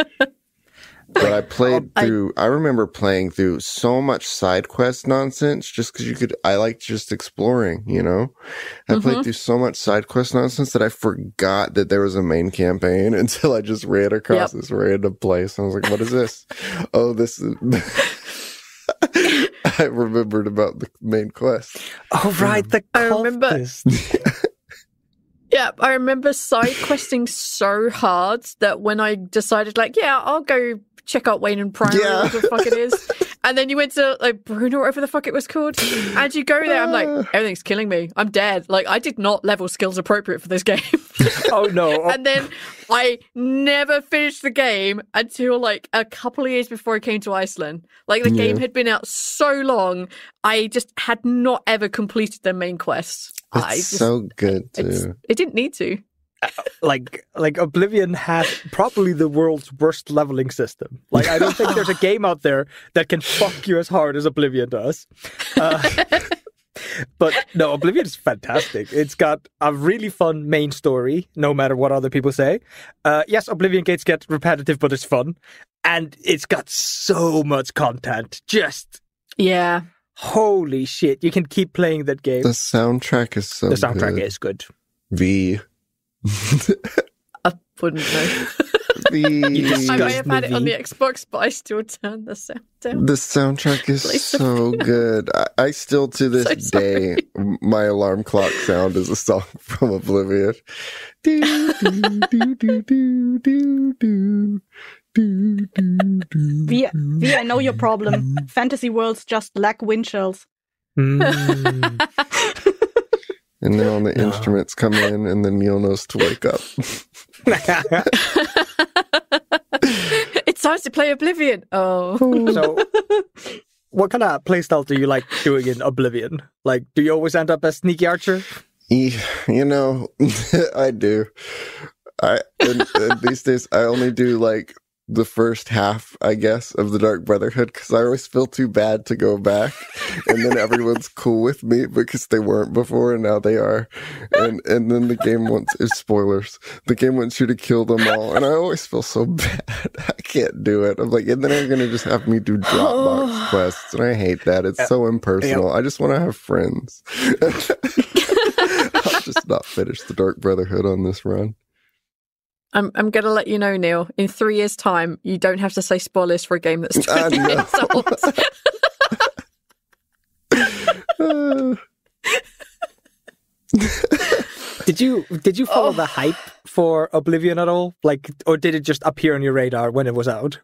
But I remember playing through so much side quest nonsense just because I liked just exploring, you know? I played through so much side quest nonsense that I forgot that there was a main campaign until I just ran across this random place. And I was like, what is this? Oh, this is... I remembered about the main quest. Oh, right. The I remember- cultist. Yeah, I remember side questing so hard that when I decided, like, yeah, I'll go check out Wayne and Priory, whatever the fuck it is. And then you went to, like, Bruno, whatever the fuck it was called. And you go there, I'm like, everything's killing me. I'm dead. Like, I did not level skills appropriate for this game. Oh, no. And then I never finished the game until, like, a couple of years before I came to Iceland. Like, the game had been out so long, I just had not ever completed the main quest. It's so good, too. It didn't need to. Like Oblivion has probably the world's worst leveling system. Like, I don't think there's a game out there that can fuck you as hard as Oblivion does. But no, Oblivion is fantastic. It's got a really fun main story, no matter what other people say. Yes, Oblivion gates get repetitive, but it's fun. And it's got so much content. Just, Yeah. holy shit. You can keep playing that game. The soundtrack is so The soundtrack good. is good. V. I wouldn't know. The I may have had me, it on V. the Xbox, but I still turned the sound down. The soundtrack is Please. so good. I still, to this So day, my alarm clock sound is a song from Oblivion. Do, do, do, do, do, do, do, do, do, do. V, I know your problem. Fantasy worlds just lack wind shells. Mm. And then all the instruments come in, and then Neil knows to wake up. It's time to play Oblivion. Oh. So, what kind of playstyle do you like doing in Oblivion? Like, do you always end up as Sneaky Archer? You know, I do. And these days, I only do like the first half, I guess, of the Dark Brotherhood because I always feel too bad to go back, and then everyone's cool with me because they weren't before and now they are, and then the game wants spoilers. The game wants you to kill them all, and I always feel so bad. I can't do it. I'm like, and then they're gonna just have me do Dropbox quests, and I hate that. It's so impersonal. I just want to have friends. I'll just not finish the Dark Brotherhood on this run. I'm going to let you know, Neil, in 3 years' time, you don't have to say spoilers for a game that's 20 know. years old. Did you follow the hype for Oblivion at all? Like, or did it just appear on your radar when it was out?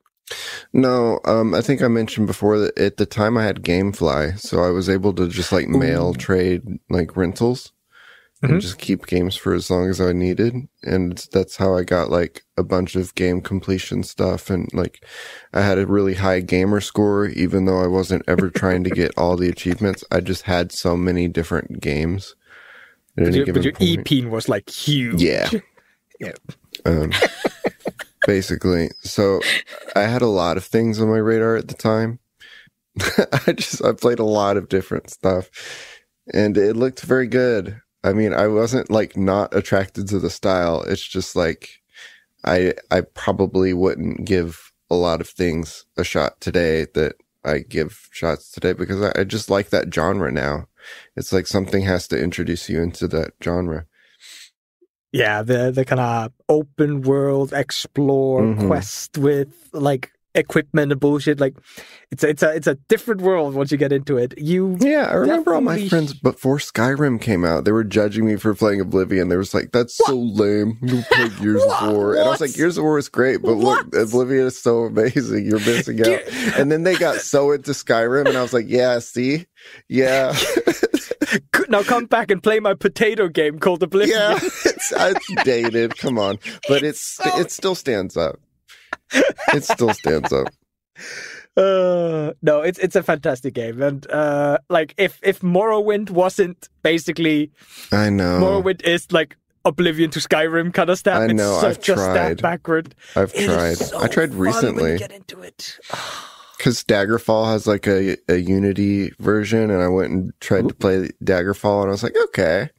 No, I think I mentioned before that at the time I had GameFly, so I was able to just like mail trade like rentals and just keep games for as long as I needed. And that's how I got like a bunch of game completion stuff. And like I had a really high gamer score, even though I wasn't ever trying to get all the achievements. I just had so many different games. But your EP was like huge. Yeah. Basically. So I had a lot of things on my radar at the time. I played a lot of different stuff and it looked very good. I mean, I wasn't like not attracted to the style. It's just like I probably wouldn't give a lot of things a shot today that I give shots today because I just like that genre now. It's like something has to introduce you into that genre. Yeah, the kind of open world explore quest with like equipment and bullshit. Like it's a different world once you get into it. I remember all my friends before Skyrim came out, they were judging me for playing Oblivion. They was like, "That's so lame. You played Gears of War," and I was like, "Gears of War is great, but look, Oblivion is so amazing. You're missing out." And then they got so into Skyrim, and I was like, "Yeah, see, yeah." Now come back and play my potato game called Oblivion. Yeah, it's dated. Come on, but it still stands up. It still stands up. No, it's a fantastic game, and like if Morrowind wasn't basically, I know Morrowind is like Oblivion to Skyrim kind of stuff. I know. It's I've tried. Backward. I've tried. I tried recently. When you get into it. Because Daggerfall has like a Unity version, and I went and tried to play Daggerfall, and I was like, okay,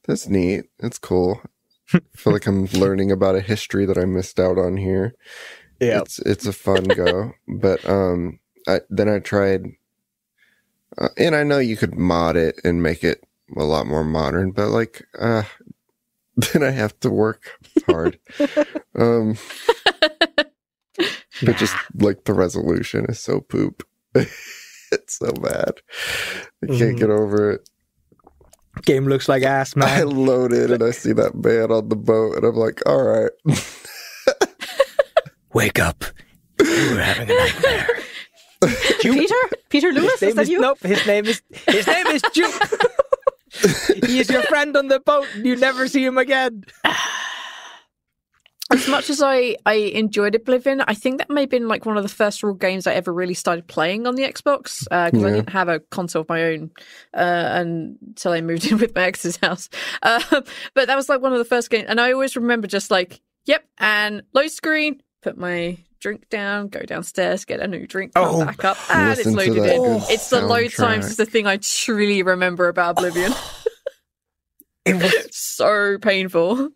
that's neat. That's cool. I feel like I'm learning about a history that I missed out on here. Yeah, it's a fun go. But then I tried, and I know you could mod it and make it a lot more modern, but like then I have to work hard. But just like the resolution is so poop. It's so bad. I can't get over it. Game looks like ass, man. I load in and I see that man on the boat and I'm like, all right. Wake up. You were having a nightmare. Peter Lewis, is that you? Nope, his name is Duke. He is your friend on the boat and you never see him again. As much as I enjoyed Oblivion, I think that may have been like one of the first real games I ever really started playing on the Xbox because I didn't have a console of my own until I moved in with my ex's house. But that was like one of the first games, and I always remember just like, yep, and load screen, put my drink down, go downstairs, get a new drink, come back up, and it's loaded in. It's the load times is the thing I truly remember about Oblivion. It was so painful.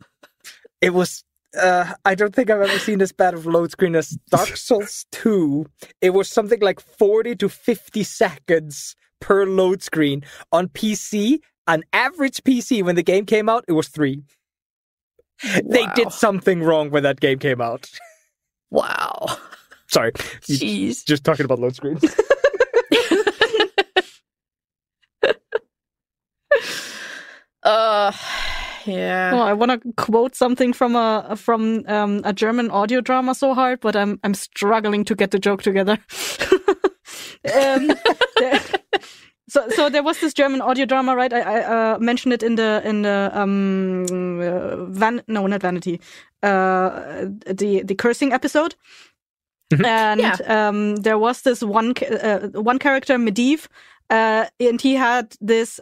It was. I don't think I've ever seen this bad of load screen as Dark Souls 2. It was something like 40 to 50 seconds per load screen. On PC, an average PC when the game came out, it was 3. Wow. They did something wrong when that game came out. Wow. Sorry. Jeez. Just talking about load screens. Yeah. Oh, I want to quote something from a German audio drama so hard, but I'm struggling to get the joke together. So there was this German audio drama, right? I mentioned it in the not Vanity, the cursing episode. And there was this one character, Medivh, and he had this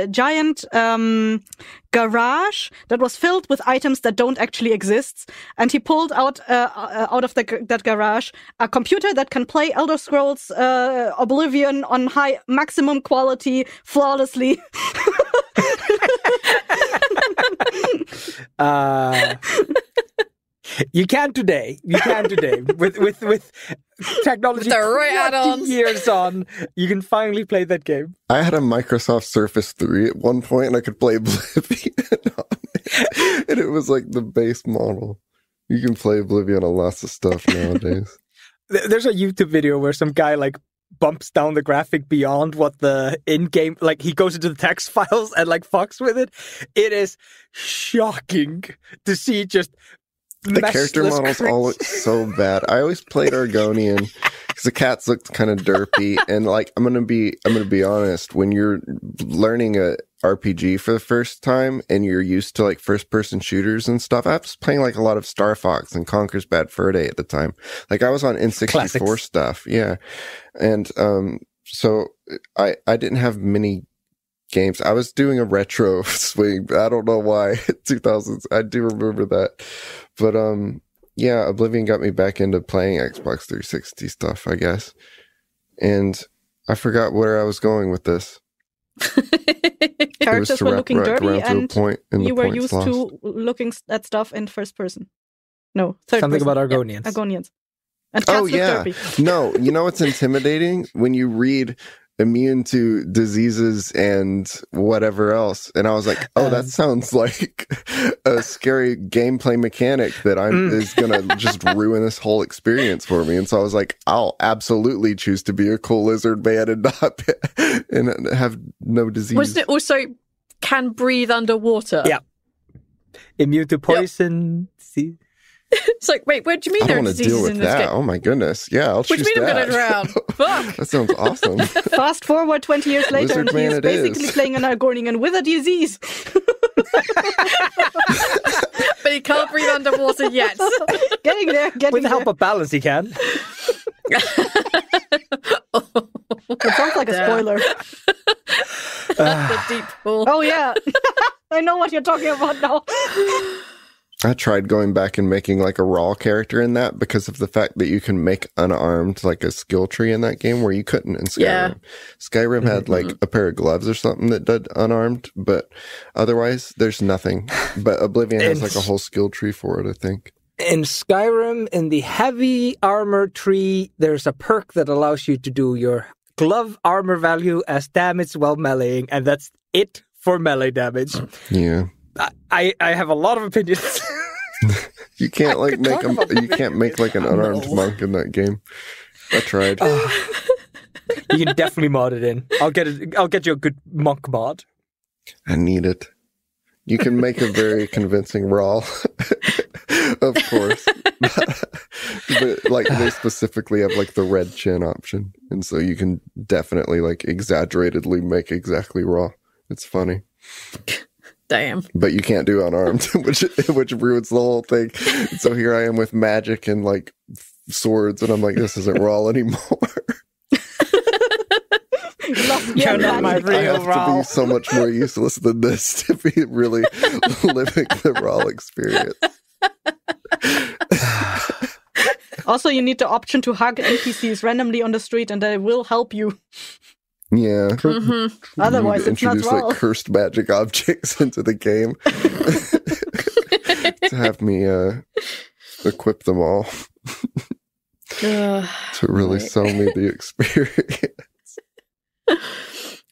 giant garage that was filled with items that don't actually exist. And he pulled out of that garage a computer that can play Elder Scrolls Oblivion on high maximum quality flawlessly. You can today. With technology the right 20 years on, you can finally play that game. I had a Microsoft Surface 3 at one point, and I could play Oblivion on it. And it was like the base model. You can play Oblivion on lots of stuff nowadays. There's a YouTube video where some guy like bumps down the graphic beyond what the in-game, like he goes into the text files and like fucks with it. It is shocking to see just the character models all look so bad. I always played Argonian because the cats looked kind of derpy, and like I'm gonna be honest, when you're learning a RPG for the first time and you're used to like first person shooters and stuff, I was playing like a lot of Star Fox and Conker's Bad Fur Day at the time. Like I was on N64 Classics. stuff, yeah, and so I didn't have many games. I was doing a retro swing. I don't know why. 2000s. I do remember that. But yeah, Oblivion got me back into playing Xbox 360 stuff, I guess. And I forgot where I was going with this. Characters were looking dirty, and you were used lost. to looking at stuff in first person. No, third Something person. about Argonians. Yeah, Argonians. And cats look derpy. No, you know what's intimidating? When you read immune to diseases and whatever else. And I was like, oh, that sounds like a scary gameplay mechanic that is going to just ruin this whole experience for me. And so I was like, I'll absolutely choose to be a cool lizard man and not and have no disease. Wasn't it also can breathe underwater? Yeah. Immune to poison. See? It's like, wait, what do you mean I there don't are want to diseases deal in with this that. game? Oh my goodness. Yeah, I'll choose What do you mean that. I'm going to drown? Fuck. That sounds awesome. Fast forward 20 years later, Lizard and man he's it basically is. playing an Argonian with a disease. But he can't breathe underwater yet. Getting there, getting With the there. help of balance, he can. It sounds like a spoiler. The deep pool. Oh yeah, I know what you're talking about now. I tried going back and making like a raw character in that because of the fact that you can make unarmed like a skill tree in that game where you couldn't in Skyrim. Yeah. Skyrim had like a pair of gloves or something that did unarmed, but otherwise there's nothing. But Oblivion has like a whole skill tree for it, I think. In Skyrim, in the heavy armor tree, there's a perk that allows you to do your glove armor value as damage while meleeing, and that's it for melee damage. Yeah. I have a lot of opinions. You can't like make you can't make like an unarmed monk in that game. I tried. You can definitely mod it in. I'll get you a good monk mod. I need it. You can make a very convincing raw, of course. But like they specifically have like the red chin option, and so you can definitely like exaggeratedly make exactly raw. It's funny. Damn. But you can't do unarmed, which ruins the whole thing. So here I am with magic and like swords, and I'm like, this isn't raw anymore. You're not my I real have to raw. be so much more useless than this to be really living the raw experience. Also, you need the option to hug NPCs randomly on the street, and they will help you. Yeah. Mm-hmm. Otherwise, You it's not introduce raw. like cursed magic objects into the game to have me equip them all to really sell me the experience.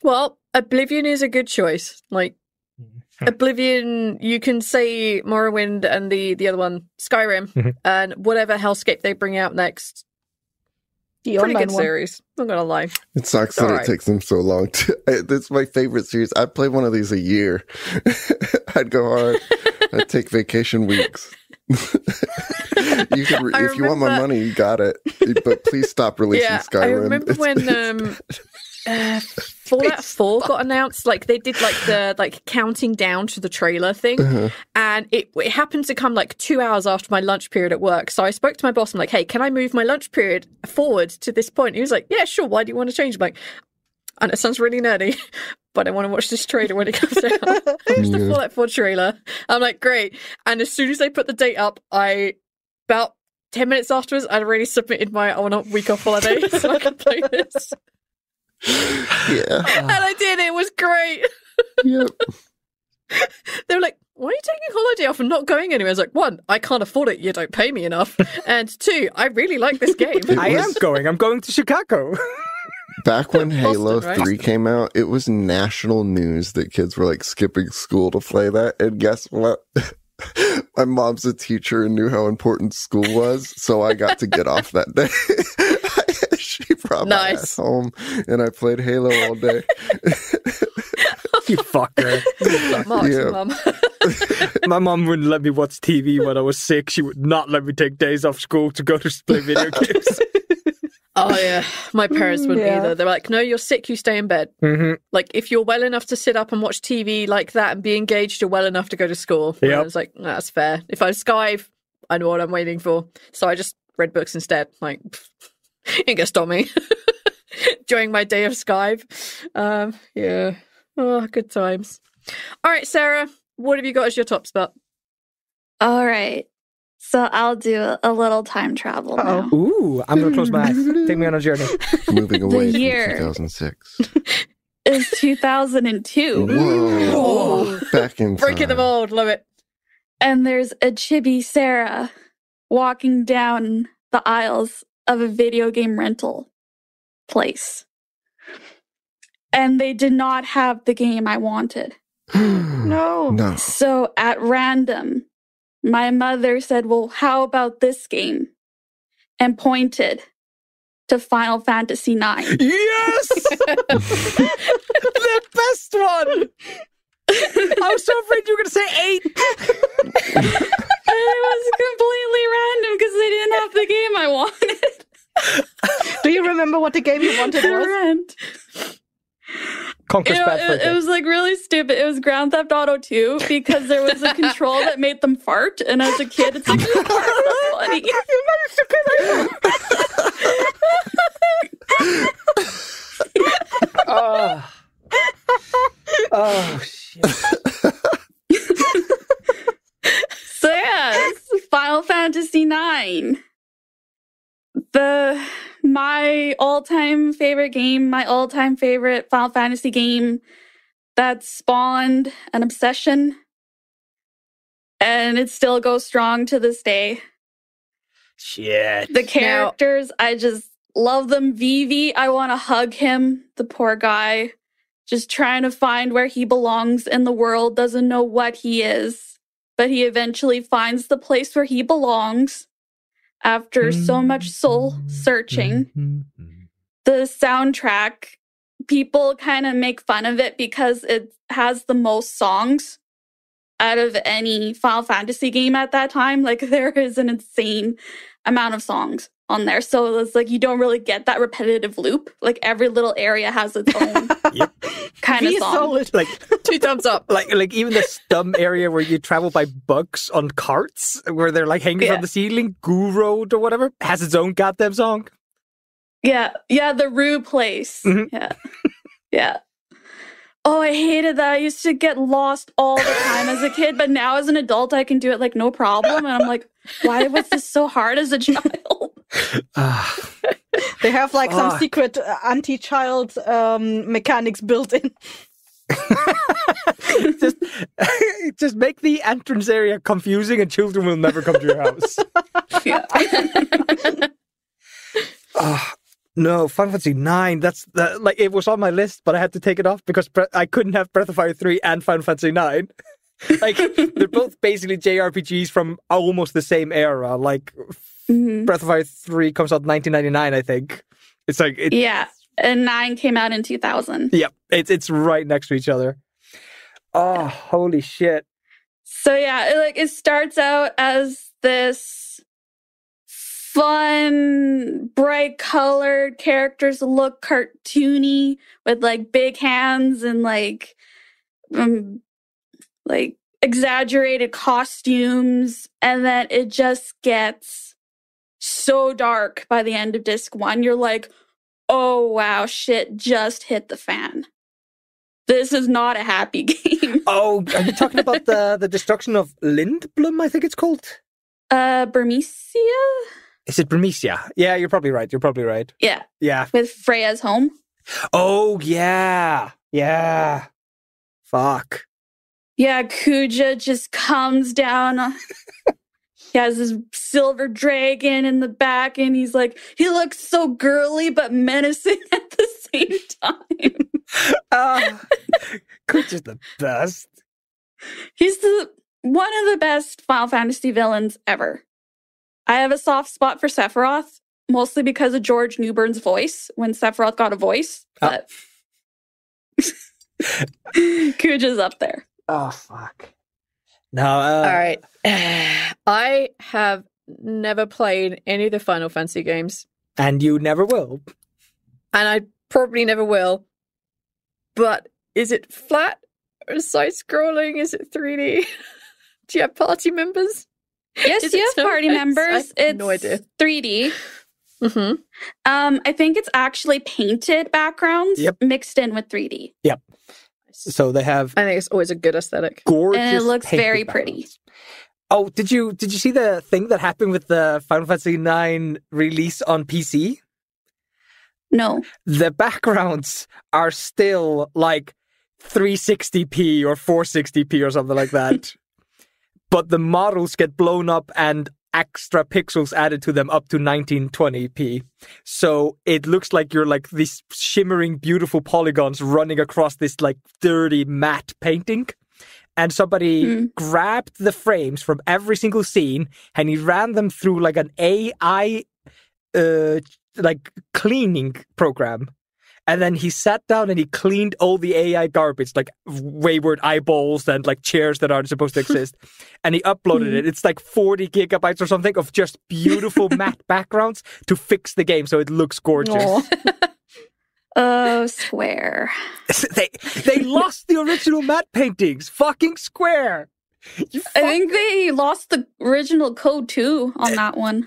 Well, Oblivion is a good choice. Like, Oblivion, you can say Morrowind and the other one, Skyrim, and whatever hellscape they bring out next. The Pretty online good one. series. I'm not gonna lie. It sucks that Alright. it takes them so long to. That's my favorite series. I'd play one of these a year. I'd go hard. I'd take vacation weeks. You can if you want my money, you got it. But please stop releasing Skyrim. I remember when Fallout 4 got announced. Like they did like the counting down to the trailer thing, and it happened to come like 2 hours after my lunch period at work. So I spoke to my boss. I'm like, "Hey, can I move my lunch period forward to this point?" He was like, "Yeah, sure. Why do you want to change?" I'm like, "And it sounds really nerdy, but I want to watch this trailer when it comes out." Here's the Fallout 4 trailer. I'm like, "Great!" And as soon as they put the date up, about 10 minutes afterwards, I'd already submitted I want a week off holiday so I could play this. Yeah. And I did. It was great. Yep. They were like, "Why are you taking holiday off and not going anywhere?" I was like, 1, I can't afford it. You don't pay me enough. And 2, I really like this game. I am going. I'm going to Chicago. Back when Halo Boston, right? 3 came out, it was national news that kids were like skipping school to play that. And guess what? My mom's a teacher and knew how important school was, so I got to get off that day. She brought my ass home, and I played Halo all day. You fucker. Mark's mum. My mom wouldn't let me watch TV when I was sick. She would not let me take days off school to go to play video games. Oh, yeah. My parents wouldn't either. They're like, no, you're sick, you stay in bed. Mm-hmm. Like, if you're well enough to sit up and watch TV like that and be engaged, you're well enough to go to school. Yep. I was like, that's fair. If I Skive, I know what I'm waiting for. So I just read books instead. Like, you ain't gonna stop me. During my day of Skive. Yeah. Oh, good times. All right, Sarah, what have you got as your top spot? All right. So I'll do a little time travel now. Ooh, I'm going to close my eyes. Take me on a journey. Moving away from year 2006. Is 2002. Whoa. Back in time. Breaking the mold. Love it. And there's a chibi Sarah walking down the aisles of a video game rental place. And they did not have the game I wanted. No. So at random, my mother said, well, how about this game? And pointed to Final Fantasy IX. Yes! The best one! I was so afraid you were going to say 8. And it was completely random because they didn't have the game I wanted. Do you remember what the game you wanted was? Rent. Conquer's bad for It was like really stupid. It was Grand Theft Auto 2 because there was a control that made them fart, and as a kid, it's like that's funny. Oh shit. So yes, Final Fantasy IX. My all-time favorite game, my all-time favorite Final Fantasy game that spawned an obsession. And it still goes strong to this day. Shit. The characters, I just love them. Vivi, I want to hug him. The poor guy. Just trying to find where he belongs in the world. Doesn't know what he is. But he eventually finds the place where he belongs. After so much soul searching. The soundtrack, people kind of make fun of it because it has the most songs out of any Final Fantasy game at that time. Like, there is an insane amount of songs on there. So it's like you don't really get that repetitive loop. Like, every little area has its own kind of song. Like 2 thumbs up. Like even the stum area where you travel by bugs on carts, where they're like hanging from the ceiling, Goo Road or whatever, has its own goddamn song. Yeah, the Rue place. Mm-hmm. Yeah. Oh, I hated that. I used to get lost all the time as a kid, but now as an adult, I can do it like no problem. And I'm like, why was this so hard as a child? They have like some secret anti-child mechanics built in. just make the entrance area confusing and children will never come to your house. No, Final Fantasy IX, like it was on my list, but I had to take it off because I couldn't have Breath of Fire 3 and Final Fantasy IX. Like, they're both basically JRPGs from almost the same era. Like, Breath of Fire 3 comes out in 1999, I think. It's like... and 9 came out in 2000. Yep, it's right next to each other. Oh, holy shit. So yeah, it starts out as this fun, bright colored characters look cartoony with like big hands and like exaggerated costumes, and then it just gets so dark by the end of disc 1. You're like, oh wow, shit just hit the fan. This is not a happy game. Oh, are you talking about the destruction of Lindblum, I think it's called? Burmecia? Is it Burmecia? Yeah, you're probably right. Yeah. With Freya's home. Oh, yeah. Yeah. Fuck. Yeah, Kuja just comes down. He has this silver dragon in the back, and he's like, he looks so girly but menacing at the same time. Kuja's the best. He's one of the best Final Fantasy villains ever. I have a soft spot for Sephiroth, mostly because of George Newburn's voice when Sephiroth got a voice. But Kuja's up there. Oh, fuck. No. All right. I have never played any of the Final Fantasy games. And you never will. And I probably never will. But is it flat or side-scrolling? Is it 3D? Do you have party members? Yes, you have party members. I have It's no idea. 3D. Mm-hmm. I think it's actually painted backgrounds mixed in with 3D. Yep. So they have I think it's always a good aesthetic. gorgeous And it looks painted very backgrounds. pretty. Oh, did you see the thing that happened with the Final Fantasy IX release on PC? No. The backgrounds are still like 360p or 460p or something like that. But the models get blown up and extra pixels added to them up to 1920p. So it looks like you're like these shimmering, beautiful polygons running across this like dirty matte painting. And somebody grabbed the frames from every single scene and he ran them through like an AI like cleaning program. And then he sat down and he cleaned all the AI garbage, like wayward eyeballs and like chairs that aren't supposed to exist. And he uploaded it. It's like 40 gigabytes or something of just beautiful matte backgrounds to fix the game so it looks gorgeous. Oh, Square. They lost the original matte paintings. Fucking Square. I think they lost the original code too on that one.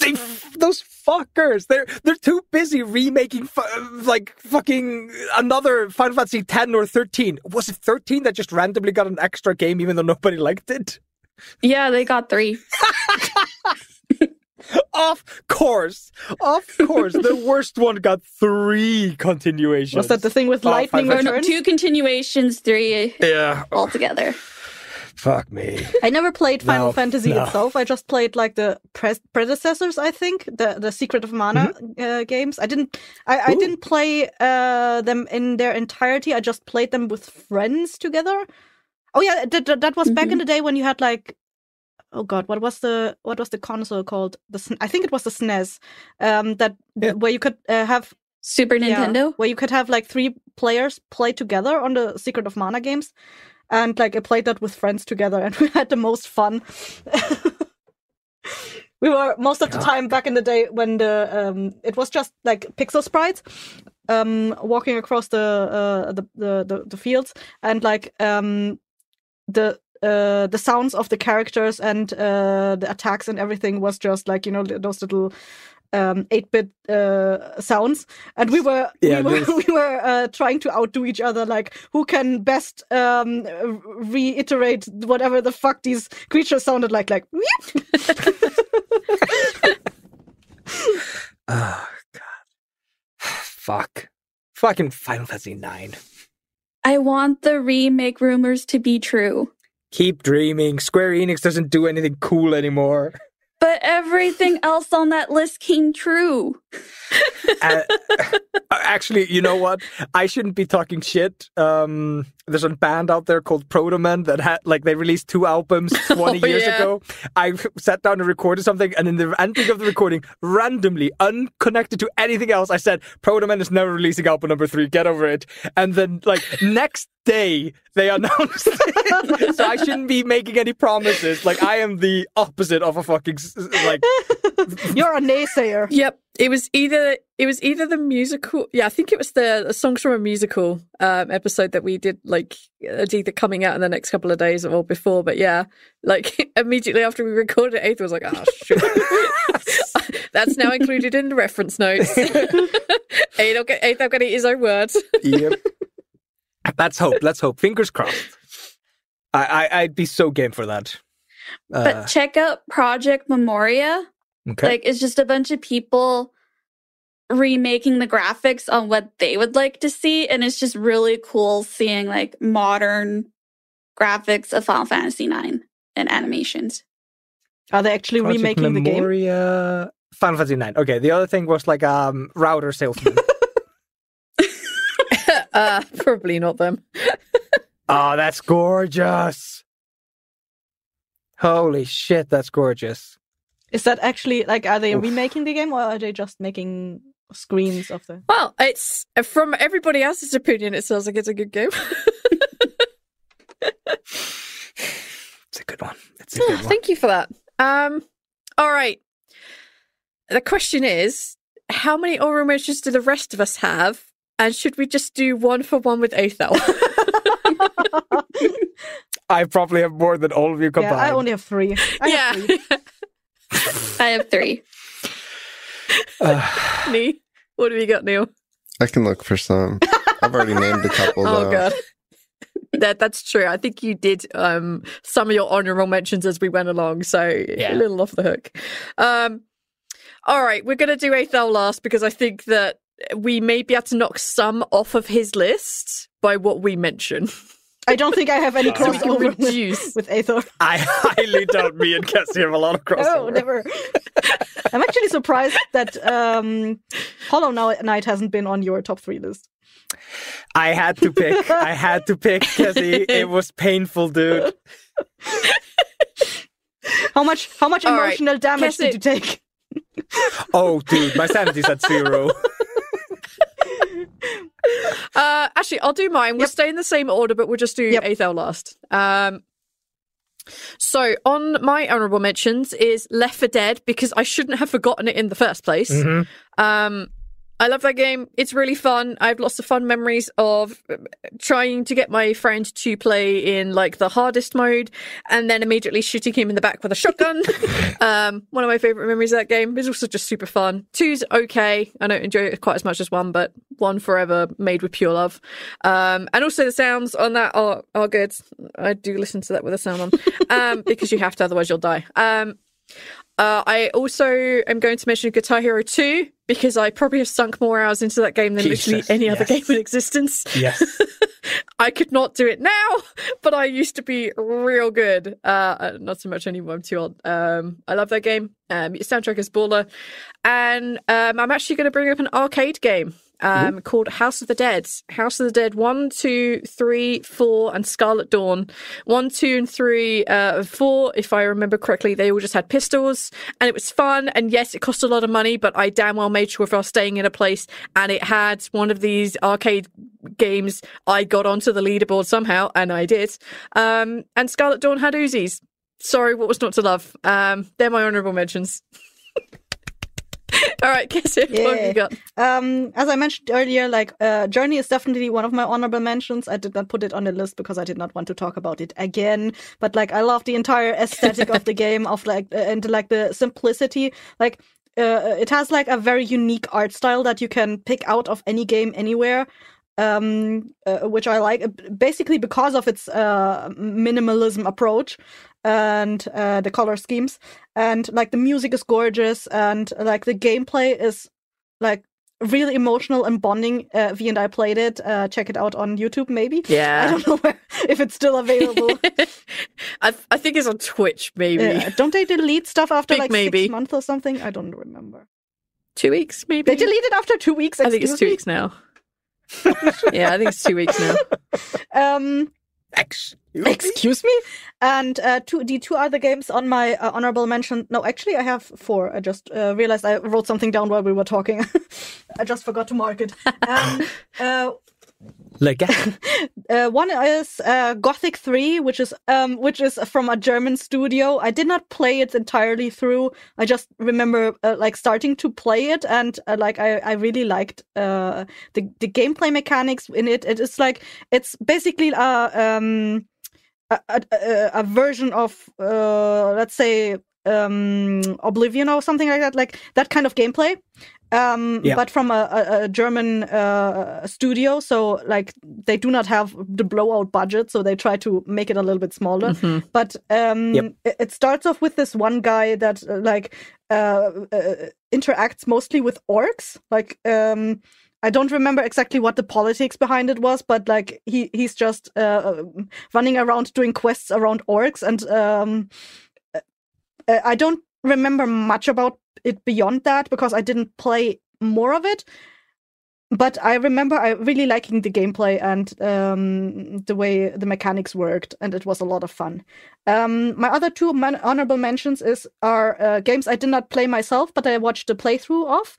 Those fuckers. They're too busy remaking like fucking another Final Fantasy 10 or 13. Was it 13 that just randomly got an extra game even though nobody liked it? Yeah, they got 3. Of course. The worst one got 3 continuations. Was that the thing with lightning Or no, returns? 2 continuations, 3 altogether. Fuck me. I never played Final No, Fantasy no. itself. I just played like the predecessors. I think the Secret of Mana games. I didn't play them in their entirety. I just played them with friends together. Oh yeah, that was back in the day when you had like, oh god, what was the console called? I think it was the SNES. Where you could have Super Nintendo? where you could have like 3 players play together on the Secret of Mana games. And like I played that with friends together and we had the most fun. We were most of the time back in the day when it was just like pixel sprites walking across the fields and like the sounds of the characters and the attacks and everything was just like, you know, those little 8-bit sounds, and we were trying to outdo each other, like who can best reiterate whatever the fuck these creatures sounded like. Oh god. Fuck. Fucking Final Fantasy 9. I want the remake rumors to be true. Keep dreaming. Square Enix doesn't do anything cool anymore. But everything else on that list came true. Actually, you know what? I shouldn't be talking shit. There's a band out there called Protoman that had, like, they released 2 albums 20 years ago. I sat down and recorded something, and in the ending of the recording, randomly, unconnected to anything else, I said, Protoman is never releasing album number 3, get over it. And then, like, next day, they announced it. So I shouldn't be making any promises. Like, I am the opposite of a fucking, like... You're a naysayer. Yep. It was either the musical. Yeah, I think it was the Songs from a Musical episode that we did. Like, it's either coming out in the next couple of days or before. But yeah, like immediately after we recorded it, Aether was like, "Oh shit, that's now included in the reference notes." Aether got his own words. Yep. Let's hope. Fingers crossed. I'd be so game for that. But check out Project Memoria. Okay. Like, it's just a bunch of people remaking the graphics on what they would like to see. And it's just really cool seeing, like, modern graphics of Final Fantasy IX and animations. Are they actually remaking the game? Final Fantasy IX. Okay, the other thing was, like, router salesman. Probably not them. Oh, that's gorgeous. Holy shit, that's gorgeous. Is that actually like, are they remaking the game or are they just making screens of the? Well, it's from everybody else's opinion. It sounds like it's a good game. It's a good one. It's a good one. Thank you for that. All right. The question is, how many oral mentions do the rest of us have? And should we just do 1-for-1 with Aethel? I probably have more than all of you combined. Yeah, I only have 3. I have 3. Neil, what have you got, Neil? I can look for some. I've already named a couple. Oh god, that's true. I think you did some of your honorable mentions as we went along, so a little off the hook. All right, we're going to do Aethel last because I think that we may be able to knock some off of his list by what we mention. I don't think I have any crossover with Aethel. I highly doubt me and Cassie have a lot of crossover. No, never. I'm actually surprised that Hollow Knight hasn't been on your top 3 list. I had to pick, Cassie. It was painful, dude. How much emotional damage did you take? Oh, dude, my sanity's at 0. Actually, I'll do mine. We'll stay in the same order, but we'll just do Aethel last. So on my honorable mentions is Left 4 Dead, because I shouldn't have forgotten it in the first place. Mm-hmm. I love that game. It's really fun. I have lots of fun memories of trying to get my friend to play in like the hardest mode and then immediately shooting him in the back with a shotgun. One of my favorite memories of that game. It's also just super fun. 2's okay. I don't enjoy it quite as much as 1, but 1 forever, made with pure love. And also the sounds on that are good. I do listen to that with the sound on because you have to, otherwise you'll die. I also am going to mention Guitar Hero 2 because I probably have sunk more hours into that game than literally any other game in existence. Yes. I could not do it now, but I used to be real good. Not so much anymore, I'm too old. I love that game. Its soundtrack is baller. And I'm actually going to bring up an arcade game called House of the Dead. House of the Dead 1, 2, 3, 4, and Scarlet Dawn. 1, 2, and 3, 4, if I remember correctly, they all just had pistols, and it was fun. And yes, it cost a lot of money, but I damn well made sure if I was staying in a place and it had one of these arcade games, I got onto the leaderboard somehow, and I did. And Scarlet Dawn had Uzis. Sorry, what was not to love? They're my honorable mentions. All right, Cassie, what have you got? As I mentioned earlier, like Journey is definitely one of my honorable mentions. I did not put it on the list because I did not want to talk about it again. But like, I love the entire aesthetic of the game, of like and like the simplicity. Like, it has like a very unique art style that you can pick out of any game anywhere. Which I like, basically because of its minimalism approach and the color schemes, and like the music is gorgeous, and like the gameplay is like really emotional and bonding. V and I played it. Check it out on YouTube, maybe. Yeah, I don't know if it's still available. I think it's on Twitch, maybe. Don't they delete stuff after Big like maybe. 6 months or something? I don't remember. 2 weeks, maybe. They deleted after 2 weeks. I think it's 2 weeks now. Yeah, I think it's 2 weeks now. Excuse me? And the 2 other games on my honorable mention. No, actually, I have 4. I just realized I wrote something down while we were talking. I just forgot to mark it. One is Gothic 3, which is from a German studio. I did not play it entirely through. I just remember like starting to play it, and like I really liked the gameplay mechanics in it. It is like, it's basically a version of let's say Oblivion or something like that kind of gameplay. But from a German studio, so like they do not have the blowout budget, so they try to make it a little bit smaller. Mm-hmm. But it starts off with this one guy that interacts mostly with orcs. Like I don't remember exactly what the politics behind it was, but like he's just running around doing quests around orcs, and I don't remember much about it beyond that because I didn't play more of it. But I remember I really liking the gameplay and the way the mechanics worked, and it was a lot of fun. My other two honorable mentions are games I did not play myself, but I watched the playthrough of.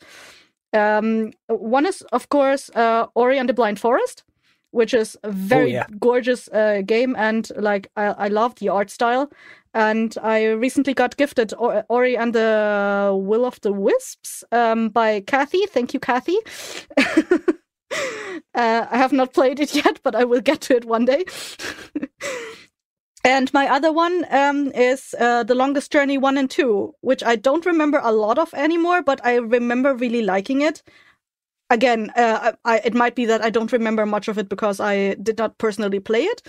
One is, of course, Ori and the Blind Forest, which is a very gorgeous game, and like I love the art style. And I recently got gifted Ori and the Will of the Wisps by Kathy. Thank you, Kathy. I have not played it yet, but I will get to it one day. And my other one is The Longest Journey 1 and 2, which I don't remember a lot of anymore, but I remember really liking it. Again, it might be that I don't remember much of it because I did not personally play it.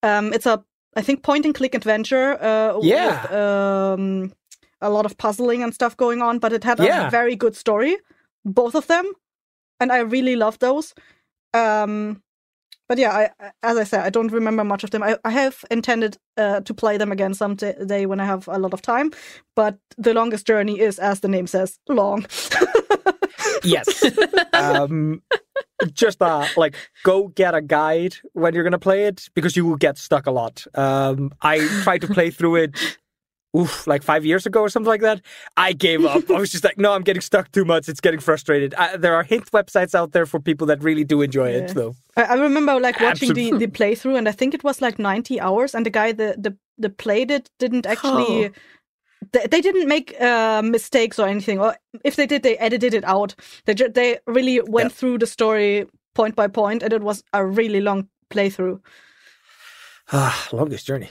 It's I think point-and-click adventure with a lot of puzzling and stuff going on, but it had a very good story, both of them, and I really loved those. But yeah, as I said, I don't remember much of them. I have intended to play them again someday when I have a lot of time, but The Longest Journey is, as the name says, long. Yes. Just like go get a guide when you're gonna play it, because you will get stuck a lot. I tried to play through it like 5 years ago or something like that. I gave up. I was just like, no, I'm getting stuck too much. It's getting frustrated. There are hint websites out there for people that really do enjoy it, though. I remember like watching the playthrough, and I think it was like 90 hours, and the guy that played it didn't actually... They didn't make mistakes or anything, or if they did, they edited it out. They really went through the story point by point, and it was a really long playthrough. Longest Journey.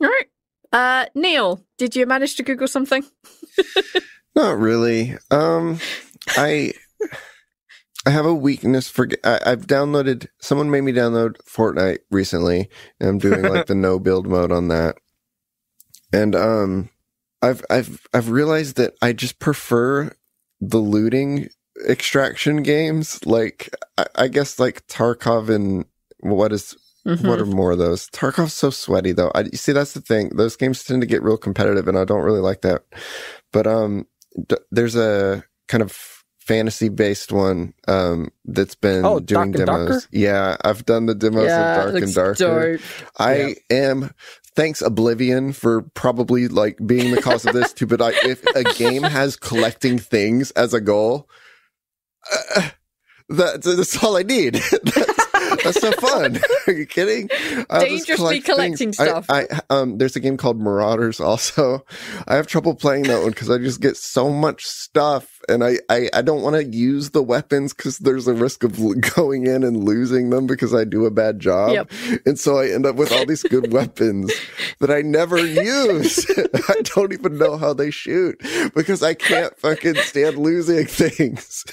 All right. Neil, did you manage to Google something? Not really. I have a weakness for... I've downloaded... Someone made me download Fortnite recently, and I'm doing like the no build mode on that. And I've realized that I just prefer the looting extraction games. Like I guess like Tarkov and what are more of those? Tarkov's so sweaty though. You see, that's the thing. Those games tend to get real competitive, and I don't really like that. But there's a kind of fantasy based one that's been doing Dark demos. Darker? Yeah, I've done the demos of Dark and Darker. I am... Thanks Oblivion for probably like being the cause of this too. But if a game has collecting things as a goal, that's all I need. That's so fun. Are you kidding? Dangerously collecting stuff. There's a game called Marauders also. I have trouble playing that one because I just get so much stuff, and I don't want to use the weapons because there's a risk of going in and losing them because I do a bad job. Yep. And so I end up with all these good weapons that I never use. I don't even know how they shoot because I can't fucking stand losing things.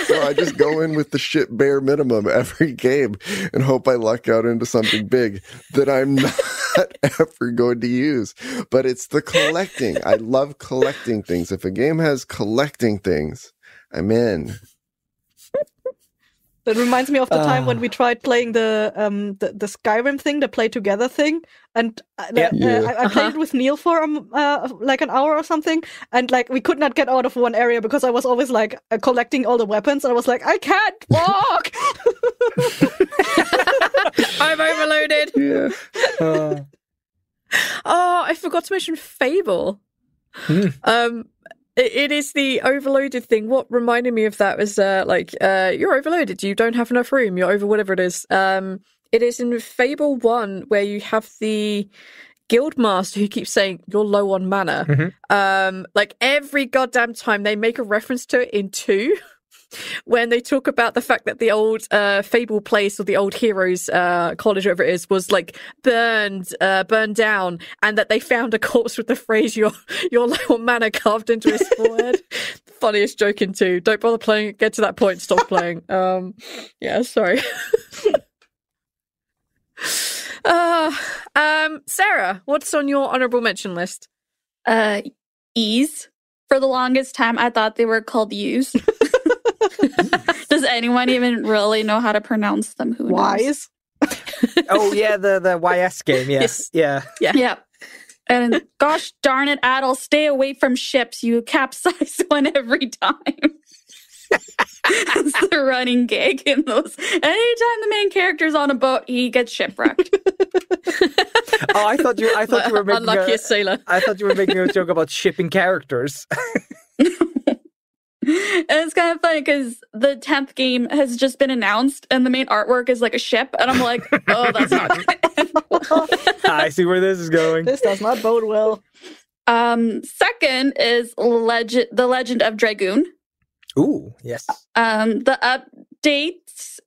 So I just go in with the shit bare minimum every game and hope I luck out into something big that I'm not ever going to use. But it's the collecting. I love collecting things. If a game has collecting things, I'm in. That reminds me of the time when we tried playing the Skyrim thing, the play together thing, and I played with Neil for like an hour or something, and like we could not get out of one area because I was always like collecting all the weapons, and I was like, I can't walk. I'm overloaded. Yeah. I forgot to mention Fable. It is the overloaded thing. What reminded me of that was you're overloaded. You don't have enough room. You're over whatever it is. It is in Fable 1 where you have the Guildmaster who keeps saying you're low on mana. Like every goddamn time they make a reference to it in 2. When they talk about the fact that the old Fable place or the old Heroes College, whatever it is, was like burned down, and that they found a corpse with the phrase "your low on mana" carved into his forehead. Funniest joke in 2. Don't bother playing it. Get to that point. Stop playing. Yeah, sorry. Sarah, what's on your honorable mention list? Ease. For the longest time, I thought they were called Use. Does anyone even really know how to pronounce them? Who knows? Wise? Oh yeah, the YS game. Yes. Yeah. And gosh darn it, Adel, stay away from ships. You capsize one every time. It's the running gag in those. Anytime the main character's on a boat, he gets shipwrecked. Oh, I thought you were making Unluckiest sailor. I thought you were making a joke about shipping characters. And it's kind of funny because the 10th game has just been announced and the main artwork is like a ship. And I'm like, oh, that's not going to end well. I see where this is going. This does not bode well. Second is The Legend of Dragoon. Ooh, yes. The updates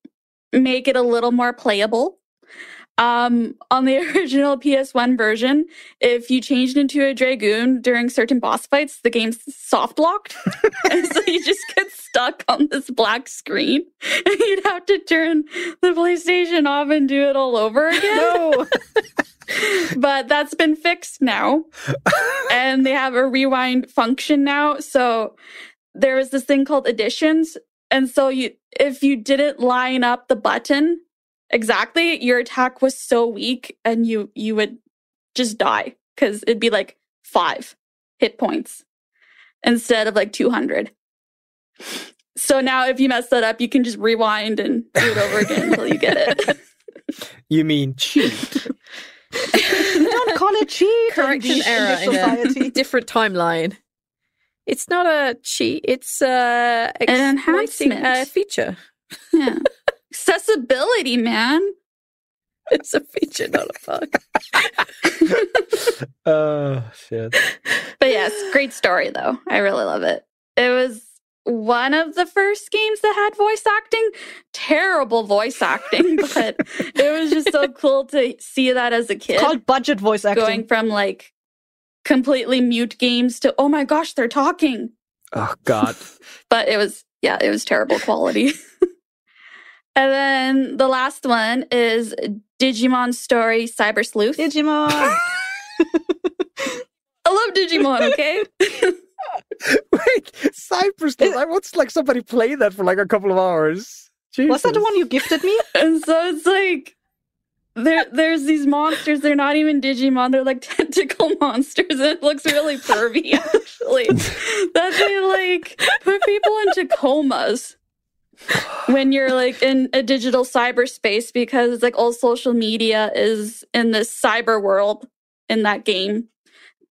make it a little more playable. On the original PS1 version, if you changed into a Dragoon during certain boss fights, the game's soft locked. And so you just get stuck on this black screen. And you'd have to turn the PlayStation off and do it all over again. No. But that's been fixed now. And they have a rewind function now. So there was this thing called additions. And so if you didn't line up the button exactly, your attack was so weak and you would just die because it'd be like 5 hit points instead of like 200. So now if you mess that up, you can just rewind and do it over again until you get it. You mean cheat? You don't call it cheat. Correction error in a different timeline. It's not a cheat. It's an enhancement feature. Yeah. Accessibility, man. It's a feature, not a bug. Oh, shit. But yes, great story, though. I really love it. It was one of the first games that had voice acting. Terrible voice acting, but it was just so cool to see that as a kid. It's called budget voice acting. Going from like completely mute games to, oh my gosh, they're talking. Oh, God. But it was terrible quality. And then the last one is Digimon Story Cyber Sleuth. Digimon! I love Digimon, okay? Wait, Cyber Sleuth? I watched like somebody play that for like a couple of hours. Jesus. Was that the one you gifted me? And so it's like, there's these monsters, they're not even Digimon, they're like tentacle monsters, and it looks really pervy, actually. That they like put people into comas when you're like in a digital cyberspace, because it's like all social media is in this cyber world in that game.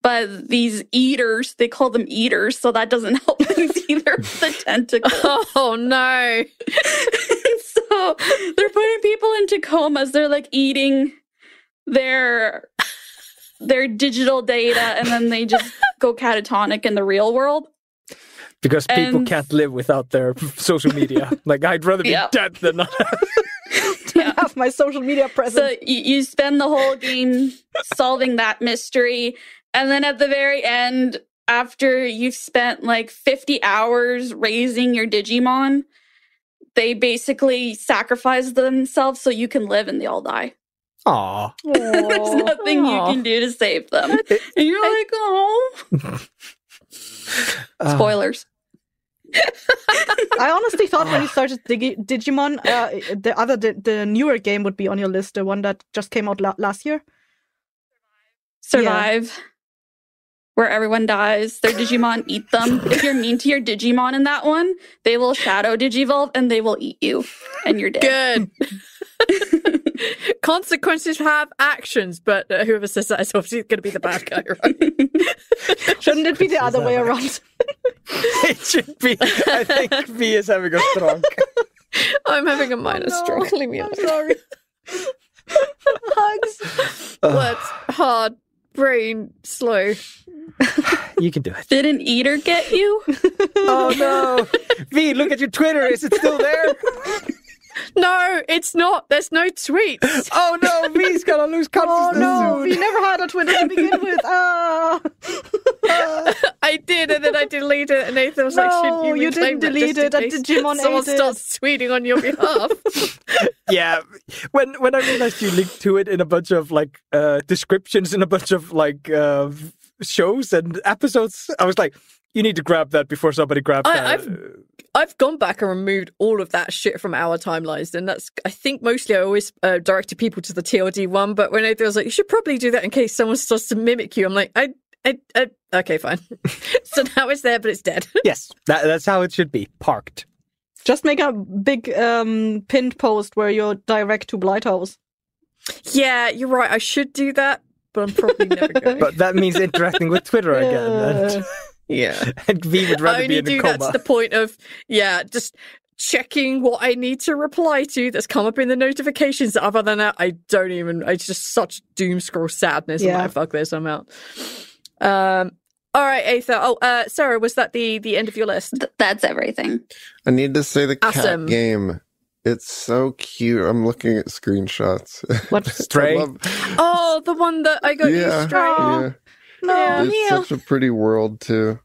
But these eaters, they call them eaters, so that doesn't help things either. The tentacles. Oh no. So they're putting people into comas. They're like eating their digital data, and then they just go catatonic in the real world. Because people can't live without their social media. Like, I'd rather be dead than not have my social media presence. So you spend the whole game solving that mystery. And then at the very end, after you've spent like 50 hours raising your Digimon, they basically sacrifice themselves so you can live and they all die. Aww. There's nothing you can do to save them. And you're like, oh. Spoilers. I honestly thought when you started Digimon, the newer game would be on your list, the one that just came out last year. Survive. Where everyone dies. Their Digimon eat them. If you're mean to your Digimon in that one, they will shadow Digivolve and they will eat you. And you're dead. Good. Consequences have actions, but whoever says that is obviously going to be the bad guy, right? Shouldn't it be the other way around? It should be. I think V is having a stroke. I'm having a minor stroke. Leave me alone. Sorry. Hugs. What's hard, brain, slow. You can do it. Did an eater get you? Oh no. V, look at your Twitter. Is it still there? No, it's not. There's no tweets. Oh no, V's gonna lose consciousness. Oh no, soon. we never had a Twitter to begin with. I did, and then I deleted it, and Nathan was like, No, shouldn't you didn't delete it. Digimon someone ate it. starts tweeting on your behalf. Yeah, when I realized you linked to it in a bunch of like descriptions in a bunch of like shows and episodes, I was like, you need to grab that before somebody grabs that. I've gone back and removed all of that shit from our timelines, and that's, I think mostly I always directed people to the TLD one, but when I was like, you should probably do that in case someone starts to mimic you, I'm like, okay, fine. So now it's there, but it's dead. Yes, that's how it should be, parked. Just make a big pinned post where you're direct to Blighthouse. Yeah, you're right. I should do that, but I'm probably never going. But that means interacting with Twitter again. And, Yeah. and V would rather I be only in a do coma. that to the point of, just checking what I need to reply to that's come up in the notifications. Other than that, it's just such doom scroll sadness. I'm like, fuck this, I'm out. All right, Aether. Oh, Sarah, was that the end of your list? That's everything. I need to say the Awesome. cat game. It's so cute. I'm looking at screenshots. What? Stray? Oh, the one that I got you straight. Yeah. No, It's Neil. such a pretty world too.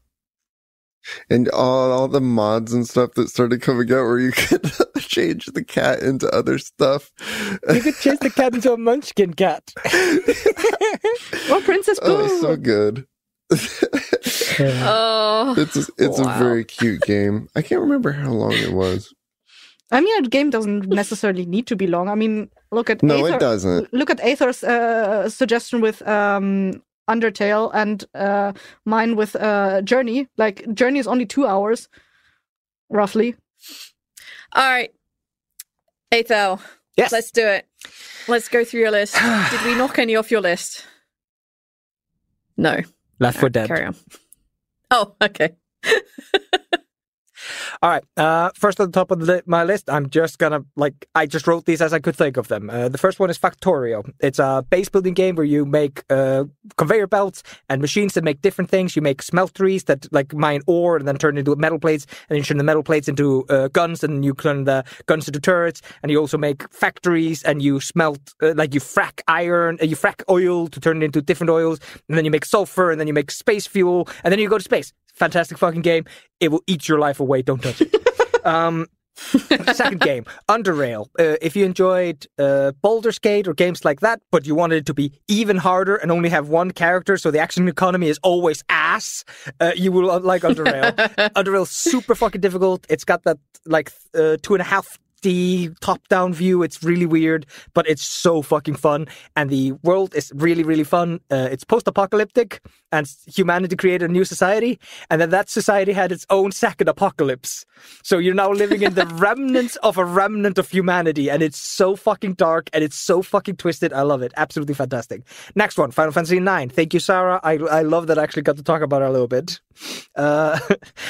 And all the mods and stuff that started coming out where you could change the cat into other stuff. You could change the cat into a munchkin cat. Oh, Princess Pooh. Oh, it's so good. Oh, It's wow. a very cute game. I can't remember how long it was. I mean, a game doesn't necessarily need to be long. I mean, look at No, Aether. it doesn't. Look at Aether's suggestion with Undertale and mine with Journey. Like, Journey is only 2 hours, roughly. all right. Aether, Yes. let's do it. Let's go through your list. Did we knock any off your list? No. Left 4 Dead. Carry on. Oh, okay. All right. First at the top of my list, I'm just gonna I just wrote these as I could think of them. The first one is Factorio. It's a base building game where you make conveyor belts and machines that make different things. You make smelteries that mine ore and then turn into metal plates, and then you turn the metal plates into guns, and you turn the guns into turrets. And you also make factories, and you smelt you frack iron, you frack oil to turn it into different oils, and then you make sulfur, and then you make space fuel, and then you go to space. Fantastic fucking game. It will eat your life away. Don't touch it. Second game, Underrail. If you enjoyed Baldur's Gate or games like that, but you wanted it to be even harder and only have one character, so the action economy is always ass, you will like Underrail. Underrail's super fucking difficult. It's got that 2.5D top-down view. It's really weird, but it's so fucking fun. And the world is really, really fun. It's post-apocalyptic, and humanity created a new society. And then that society had its own second apocalypse. So you're now living in the remnants of a remnant of humanity. And it's so fucking dark, and it's so fucking twisted. I love it. Absolutely fantastic. Next one, Final Fantasy IX. Thank you, Sarah. I love that I actually got to talk about it a little bit.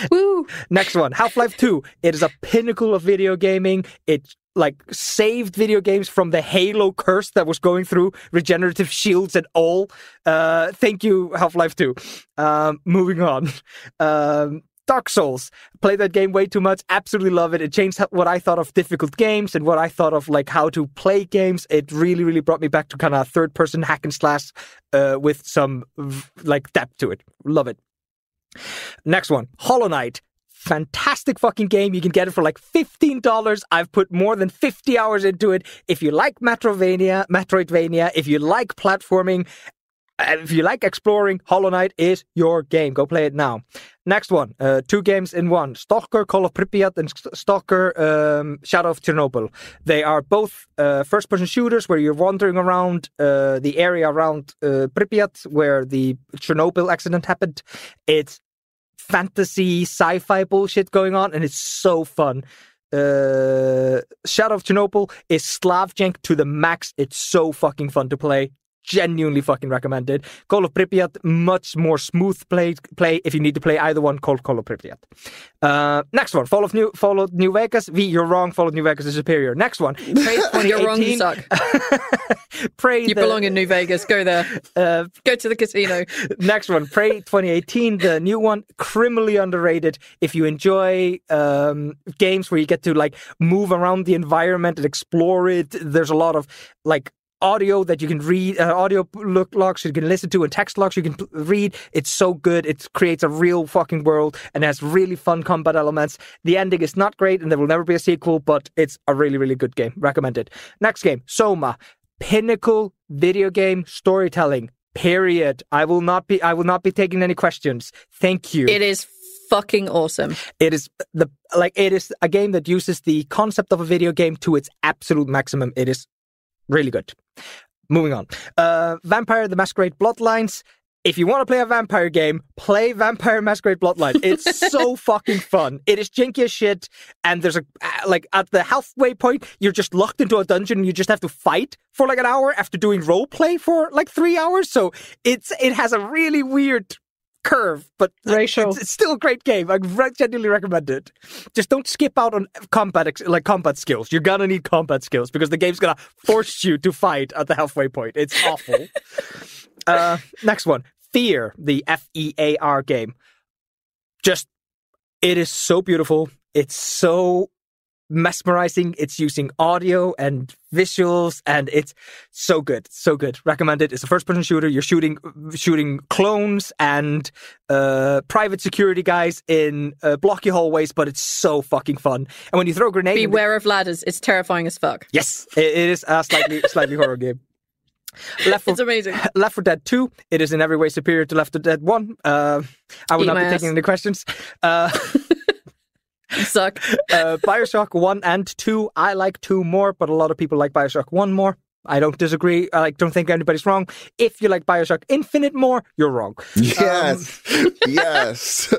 Woo! Next one, Half-Life 2. It is a pinnacle of video gaming. It saved video games from the Halo curse that was going through regenerative shields and all. Thank you, Half-Life 2. Moving on. Dark Souls. Played that game way too much. Absolutely love it. It changed what I thought of difficult games and what I thought of how to play games. It really, really brought me back to kind of third-person hack and slash with some depth to it. Love it. Next one, Hollow Knight. Fantastic fucking game. You can get it for $15. I've put more than 50 hours into it. If you like Metroidvania, if you like platforming, if you like exploring, Hollow Knight is your game. Go play it now. Next one, 2 games in one. Stalker, Call of Pripyat, and Stalker, Shadow of Chernobyl. They are both first-person shooters where you're wandering around the area around Pripyat where the Chernobyl accident happened. It's fantasy, sci-fi bullshit going on, and it's so fun. Shadow of Chernobyl is Slavjank to the max. It's so fucking fun to play. Genuinely fucking recommended. Call of Pripyat, much more smooth play. If you need to play either one, call of Pripyat. Next one, Fallout New Vegas. V, you're wrong. Fallout New Vegas is superior. Next one, Prey 2018. You're wrong, you suck. You belong in New Vegas. Go there. Go to the casino. Next one, Prey 2018, the new one, criminally underrated. If you enjoy games where you get to move around the environment and explore it, there's a lot of audio that you can read, audio logs you can listen to, and text logs you can read. It's so good. It creates a real fucking world and has really fun combat elements. The ending is not great, and there will never be a sequel, but it's a really, really good game. Recommended. Next game, Soma. Pinnacle video game storytelling. Period. I will not be taking any questions. Thank you. It is fucking awesome. It is it is a game that uses the concept of a video game to its absolute maximum. It is really good. Moving on. Vampire the Masquerade Bloodlines. if you want to play a vampire game, play Vampire Masquerade Bloodline. It's so fucking fun. It is janky as shit, and there's at the halfway point, you're just locked into a dungeon and you just have to fight for like an hour after doing role play for like 3 hours. So it has a really weird curve, but it's still a great game. I genuinely recommend it. Just don't skip out on combat skills. You're gonna need combat skills because the game's gonna force you to fight at the halfway point. It's awful. Next one, Fear, the Fear game. It is so beautiful. It's so mesmerizing. It's using audio and visuals, and it's so good. So good. Recommend it. It's a first-person shooter. You're shooting clones and private security guys in blocky hallways, but it's so fucking fun. And when you throw a grenade... Beware of ladders. It's terrifying as fuck. Yes, it is a slightly horror game. It's amazing. Left 4 Dead 2. It is in every way superior to Left 4 Dead 1. I will not be taking any questions. You suck. Bioshock 1 and 2. I like 2 more, but a lot of people like Bioshock 1 more. I don't disagree. I don't think anybody's wrong. If you like Bioshock Infinite more, you're wrong. Yes. Yes.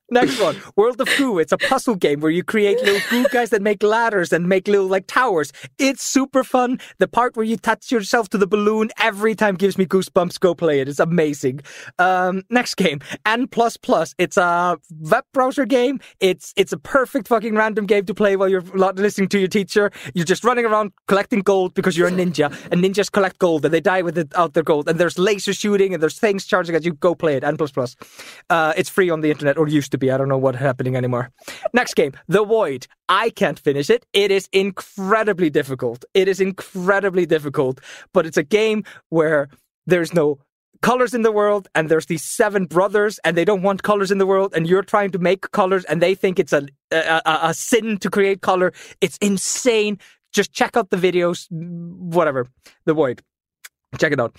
Next one, World of Goo. It's a puzzle game where you create little goo guys that make ladders and make little like towers. It's super fun. The part where you attach yourself to the balloon every time gives me goosebumps. Go play it. It's amazing. Next game, N++. It's a web browser game. It's a perfect fucking random game to play while you're not listening to your teacher. You're just running around collecting gold because you're a ninja, and ninjas collect gold and they die without their gold. And there's laser shooting and there's things charging at you. Go play it. N++. It's free on the internet, or used to be. I don't know what's happening anymore. Next game, The Void. I can't finish it. It is incredibly difficult. But it's a game where there's no colors in the world, and there's these 7 brothers, and they don't want colors in the world, and you're trying to make colors, and they think it's a sin to create color. It's insane. Just check out the videos. Whatever. The Void. Check it out.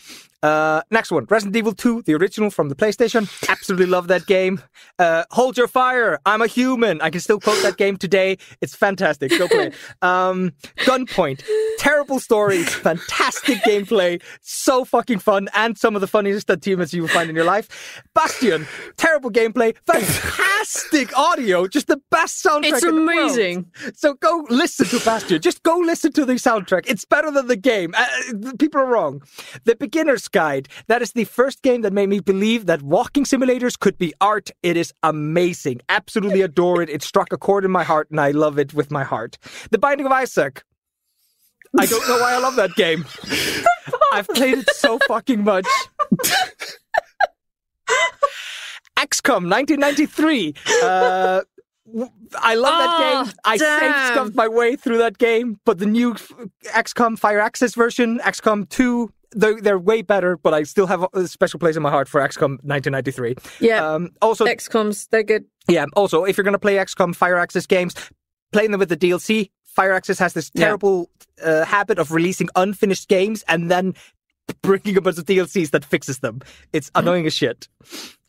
Next one, Resident Evil 2, the original from the PlayStation. Absolutely love that game. Hold Your Fire, I'm a Human. I can still quote that game today. It's fantastic. Go play it. Gunpoint, terrible stories, fantastic gameplay, so fucking fun, and some of the funniest achievements you will find in your life. Bastion, terrible gameplay, fantastic audio, just the best soundtrack. It's amazing. So go listen to Bastion. Just go listen to the soundtrack. It's better than the game. People are wrong. The Beginner's Guide. That is the first game that made me believe that walking simulators could be art. It is amazing. Absolutely adore it. It struck a chord in my heart, and I love it with my heart. The Binding of Isaac. I don't know why I love that game. I've played it so fucking much. XCOM 1993. I love that game. I safe-scuffed my way through that game, but the new XCOM Fire Access version, XCOM 2, they're way better, but I still have a special place in my heart for XCOM 1993. Yeah. Also, XCOMs, they're good. Yeah. Also, if you're going to play XCOM Fire Access games, playing them with the DLC. Fire Access has this terrible habit of releasing unfinished games and then bringing a bunch of DLCs that fixes them. It's annoying as shit.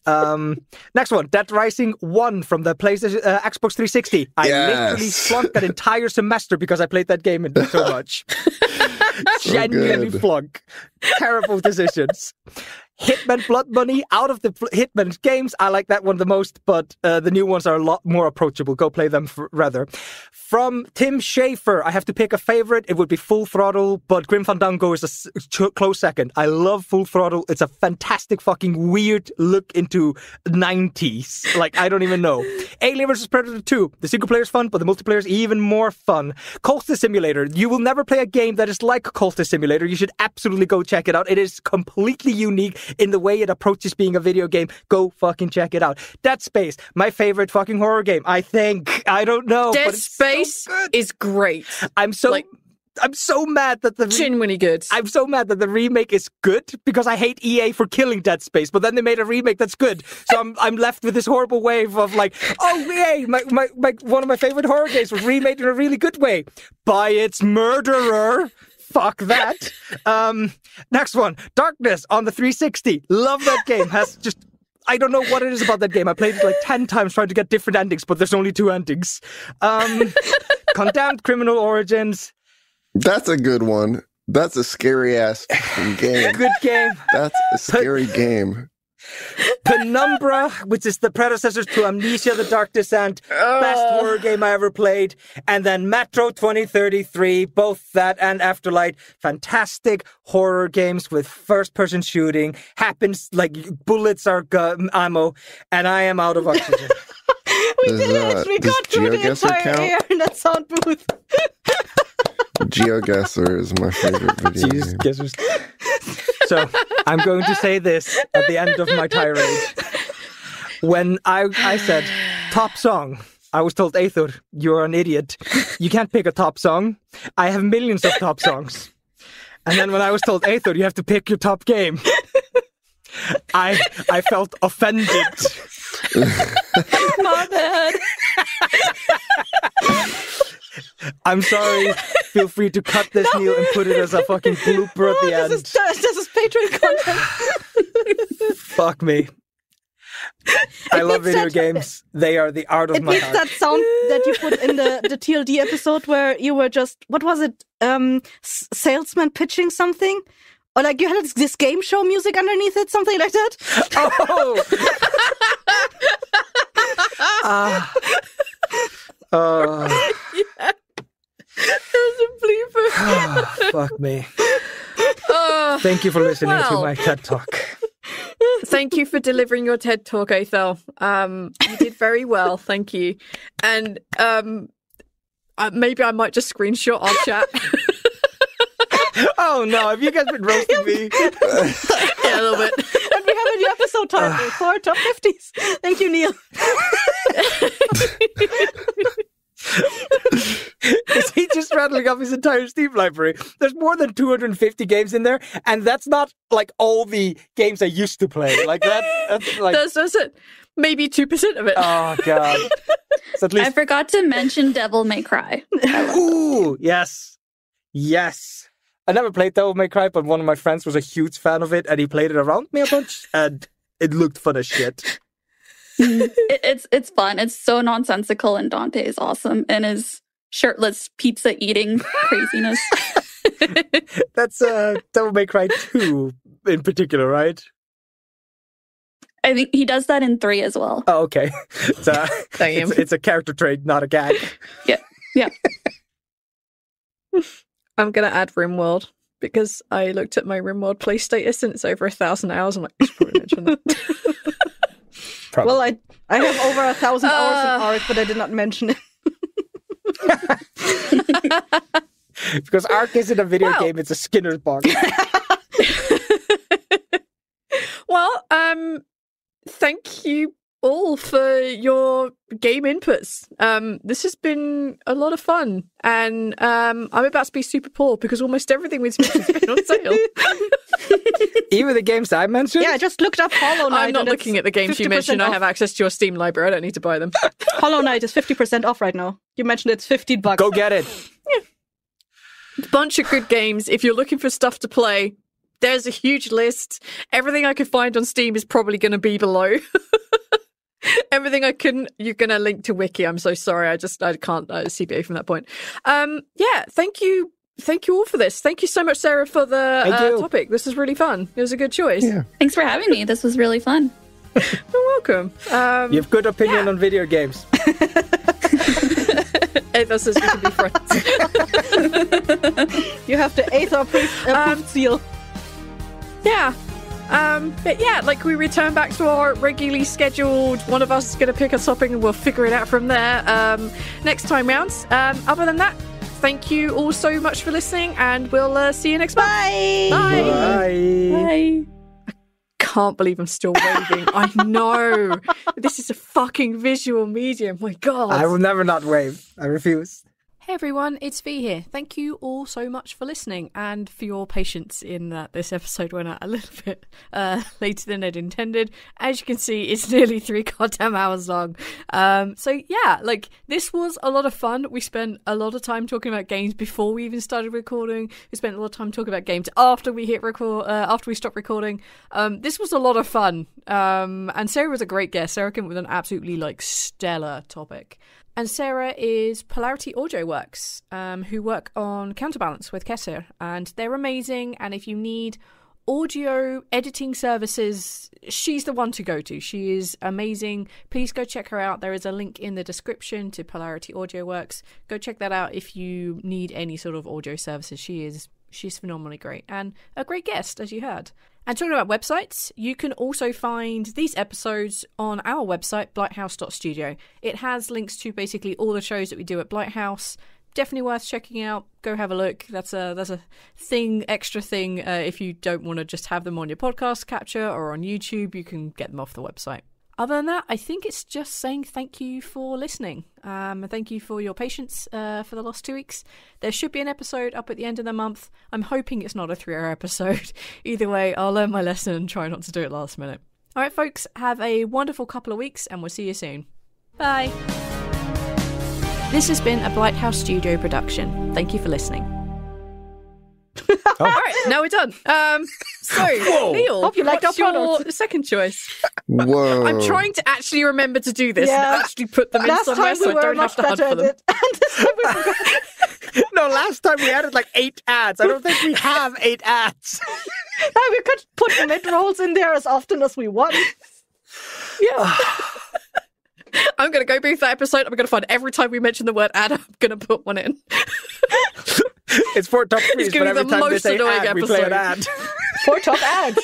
Next one, Dead Rising 1 from the PlayStation Xbox 360. I literally flunked an entire semester because I played that game so much. Genuinely flunk. Terrible decisions. Hitman Blood Money, out of the Hitman games, I like that one the most, but the new ones are a lot more approachable. Go play them rather. From Tim Schafer, I have to pick a favorite. It would be Full Throttle, but Grim Fandango is a close second. I love Full Throttle. It's a fantastic fucking weird look into 90s. Like, I don't even know. Alien vs. Predator 2. The single player is fun, but the multiplayer is even more fun. Cultist Simulator. You will never play a game that is like Cultist Simulator. You should absolutely go check it out. It is completely unique in the way it approaches being a video game. Go fucking check it out. Dead Space, my favorite fucking horror game, I think. I don't know. Dead Space is great. I'm so mad that genuinely good. I'm so mad that the remake is good because I hate EA for killing Dead Space, but then they made a remake that's good. So I'm left with this horrible wave of like, oh EA, my one of my favorite horror games was remade in a really good way by its murderer. Fuck that. Next one, Darkness on the 360. Love that game. I don't know what it is about that game. I played it like 10 times trying to get different endings, but there's only 2 endings. Condemned Criminal Origins. That's a good one. That's a scary ass game. Good game. That's a scary game. Penumbra, which is the predecessor to Amnesia: The Dark Descent, best horror game I ever played, and then Metro 2033, both that and Afterlight, fantastic horror games with first-person shooting, happens like bullets are ammo, and I am out of oxygen. We did it! We got through the GeoGuessr entire count? air in that sound booth. GeoGuessr is my favorite video Jesus, game. guessers. So I'm going to say this at the end of my tirade. When I said top song, I was told, Aethor, you're an idiot. You can't pick a top song. I have millions of top songs. And then when I was told, Aethor, you have to pick your top game, I felt offended. My bad. I'm sorry. Feel free to cut this, Neil, and put it as a fucking blooper at the end. This is Patreon content. Fuck me. I love needs video that- games. They are the art of It my needs heart. that sound that you put in the TLD episode where you were just, what was it? Salesman pitching something? Or like you had this game show music underneath it, something like that? Oh! Yeah. There's a bleeper. Fuck me. Thank you for listening to Well. my TED Talk. Thank you for delivering your TED Talk, Aethel. You did very well, thank you. And maybe I might just screenshot our chat. Oh no, have you guys been roasting me? Yeah, a little bit. And we have a new episode title for Top 50s. Thank you, Neil. Is he just rattling off his entire Steam library? There's more than 250 games in there, and that's not like all the games I used to play. Like that's like That's it. Maybe 2% of it. oh god. It's at I least forgot to mention Devil May Cry. ooh yes. I never played Devil May Cry, but one of my friends was a huge fan of it, and he played it around me a bunch, and it looked fun as shit. It's fun. It's so nonsensical, and Dante is awesome in his shirtless pizza eating craziness. That's Devil May Cry 2 in particular, right? I think he does that in 3 as well. Oh, okay. So Damn. it's a character trait, not a gag. Yeah. I'm going to add RimWorld because I looked at my RimWorld play status and it's over 1,000 hours. I'm like, I should probably mention that. Probably. Well, I have over 1,000 hours in Ark, but I did not mention it. Because Ark isn't a video Wow. game, it's a Skinner's box. Well, thank you all for your game inputs. This has been a lot of fun, and I'm about to be super poor because almost everything we've mentioned has been on sale. Even the games I mentioned? Yeah, I just looked up Hollow Knight. I'm not and it's looking at the games you 50% mentioned. I off. have access to your Steam library. I don't need to buy them. Hollow Knight is 50% off right now. You mentioned it's $15. Go get it. Bunch of good games. If you're looking for stuff to play, there's a huge list. Everything I could find on Steam is probably going to be below. Everything you're going to link to Wiki. I'm so sorry. I can't CBA from that point. Yeah, thank you all for this. Thank you so much, Sarah, for the Thank you. topic. This was really fun. It was a good choice. Yeah. Thanks for having me. This was really fun. You're welcome. You have good opinion on video games. Ava says we can be friends. You have the Aether approved seal. Yeah. But yeah, like we return back to our regularly scheduled, one of us is going to pick a topic and we'll figure it out from there next time round. Other than that, thank you all so much for listening and we'll see you next month. Bye. Bye. Bye. Bye. Can't believe I'm still waving. I know. This is a fucking visual medium. My God. I will never not wave. I refuse. Hey everyone, it's V here. Thank you all so much for listening and for your patience in that this episode went out a little bit later than I'd intended. As you can see, it's nearly 3 goddamn hours long. So yeah, like this was a lot of fun. We spent a lot of time talking about games before we even started recording. We spent a lot of time talking about games after we hit record, after we stopped recording. This was a lot of fun. And Sarah was a great guest. Sarah came up with an absolutely like stellar topic. And Sarah is Polarity Audio Works, who work on Counterbalance with Kesser, and they're amazing. And if you need audio editing services, she's the one to go to. She is amazing. Please go check her out. There is a link in the description to Polarity Audio Works. Go check that out if you need any sort of audio services. She's phenomenally great and a great guest, as you heard. And talking about websites, you can also find these episodes on our website, blighthouse.studio. It has links to basically all the shows that we do at Blighthouse. Definitely worth checking out. Go have a look. That's a extra thing. If you don't want to just have them on your podcast capture or on YouTube, you can get them off the website. Other than that, I think it's just saying thank you for listening. Thank you for your patience for the last 2 weeks. There should be an episode up at the end of the month. I'm hoping it's not a 3-hour episode. Either way, I'll learn my lesson and try not to do it last minute. All right, folks, have a wonderful couple of weeks and we'll see you soon. Bye. This has been a Blighthouse Studio production. Thank you for listening. All right, now we're done. So, Neil, hope you liked what's our your product. second choice? Whoa. I'm trying to actually remember to do this Yeah. and actually put them in Last somewhere time we so I were don't have much to hunt better for at them. it. And this time we forgot. No, last time we added like 8 ads. I don't think we have 8 ads. No, we could put mid-rolls in there as often as we want. Yeah. I'm going to go booth that episode. I'm going to find every time we mention the word ad, I'm going to put one in. It's 4 top 3s, It's but gonna be every the time they most say annoying ad, we play an episode. ad. 4 top ads.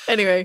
Anyway,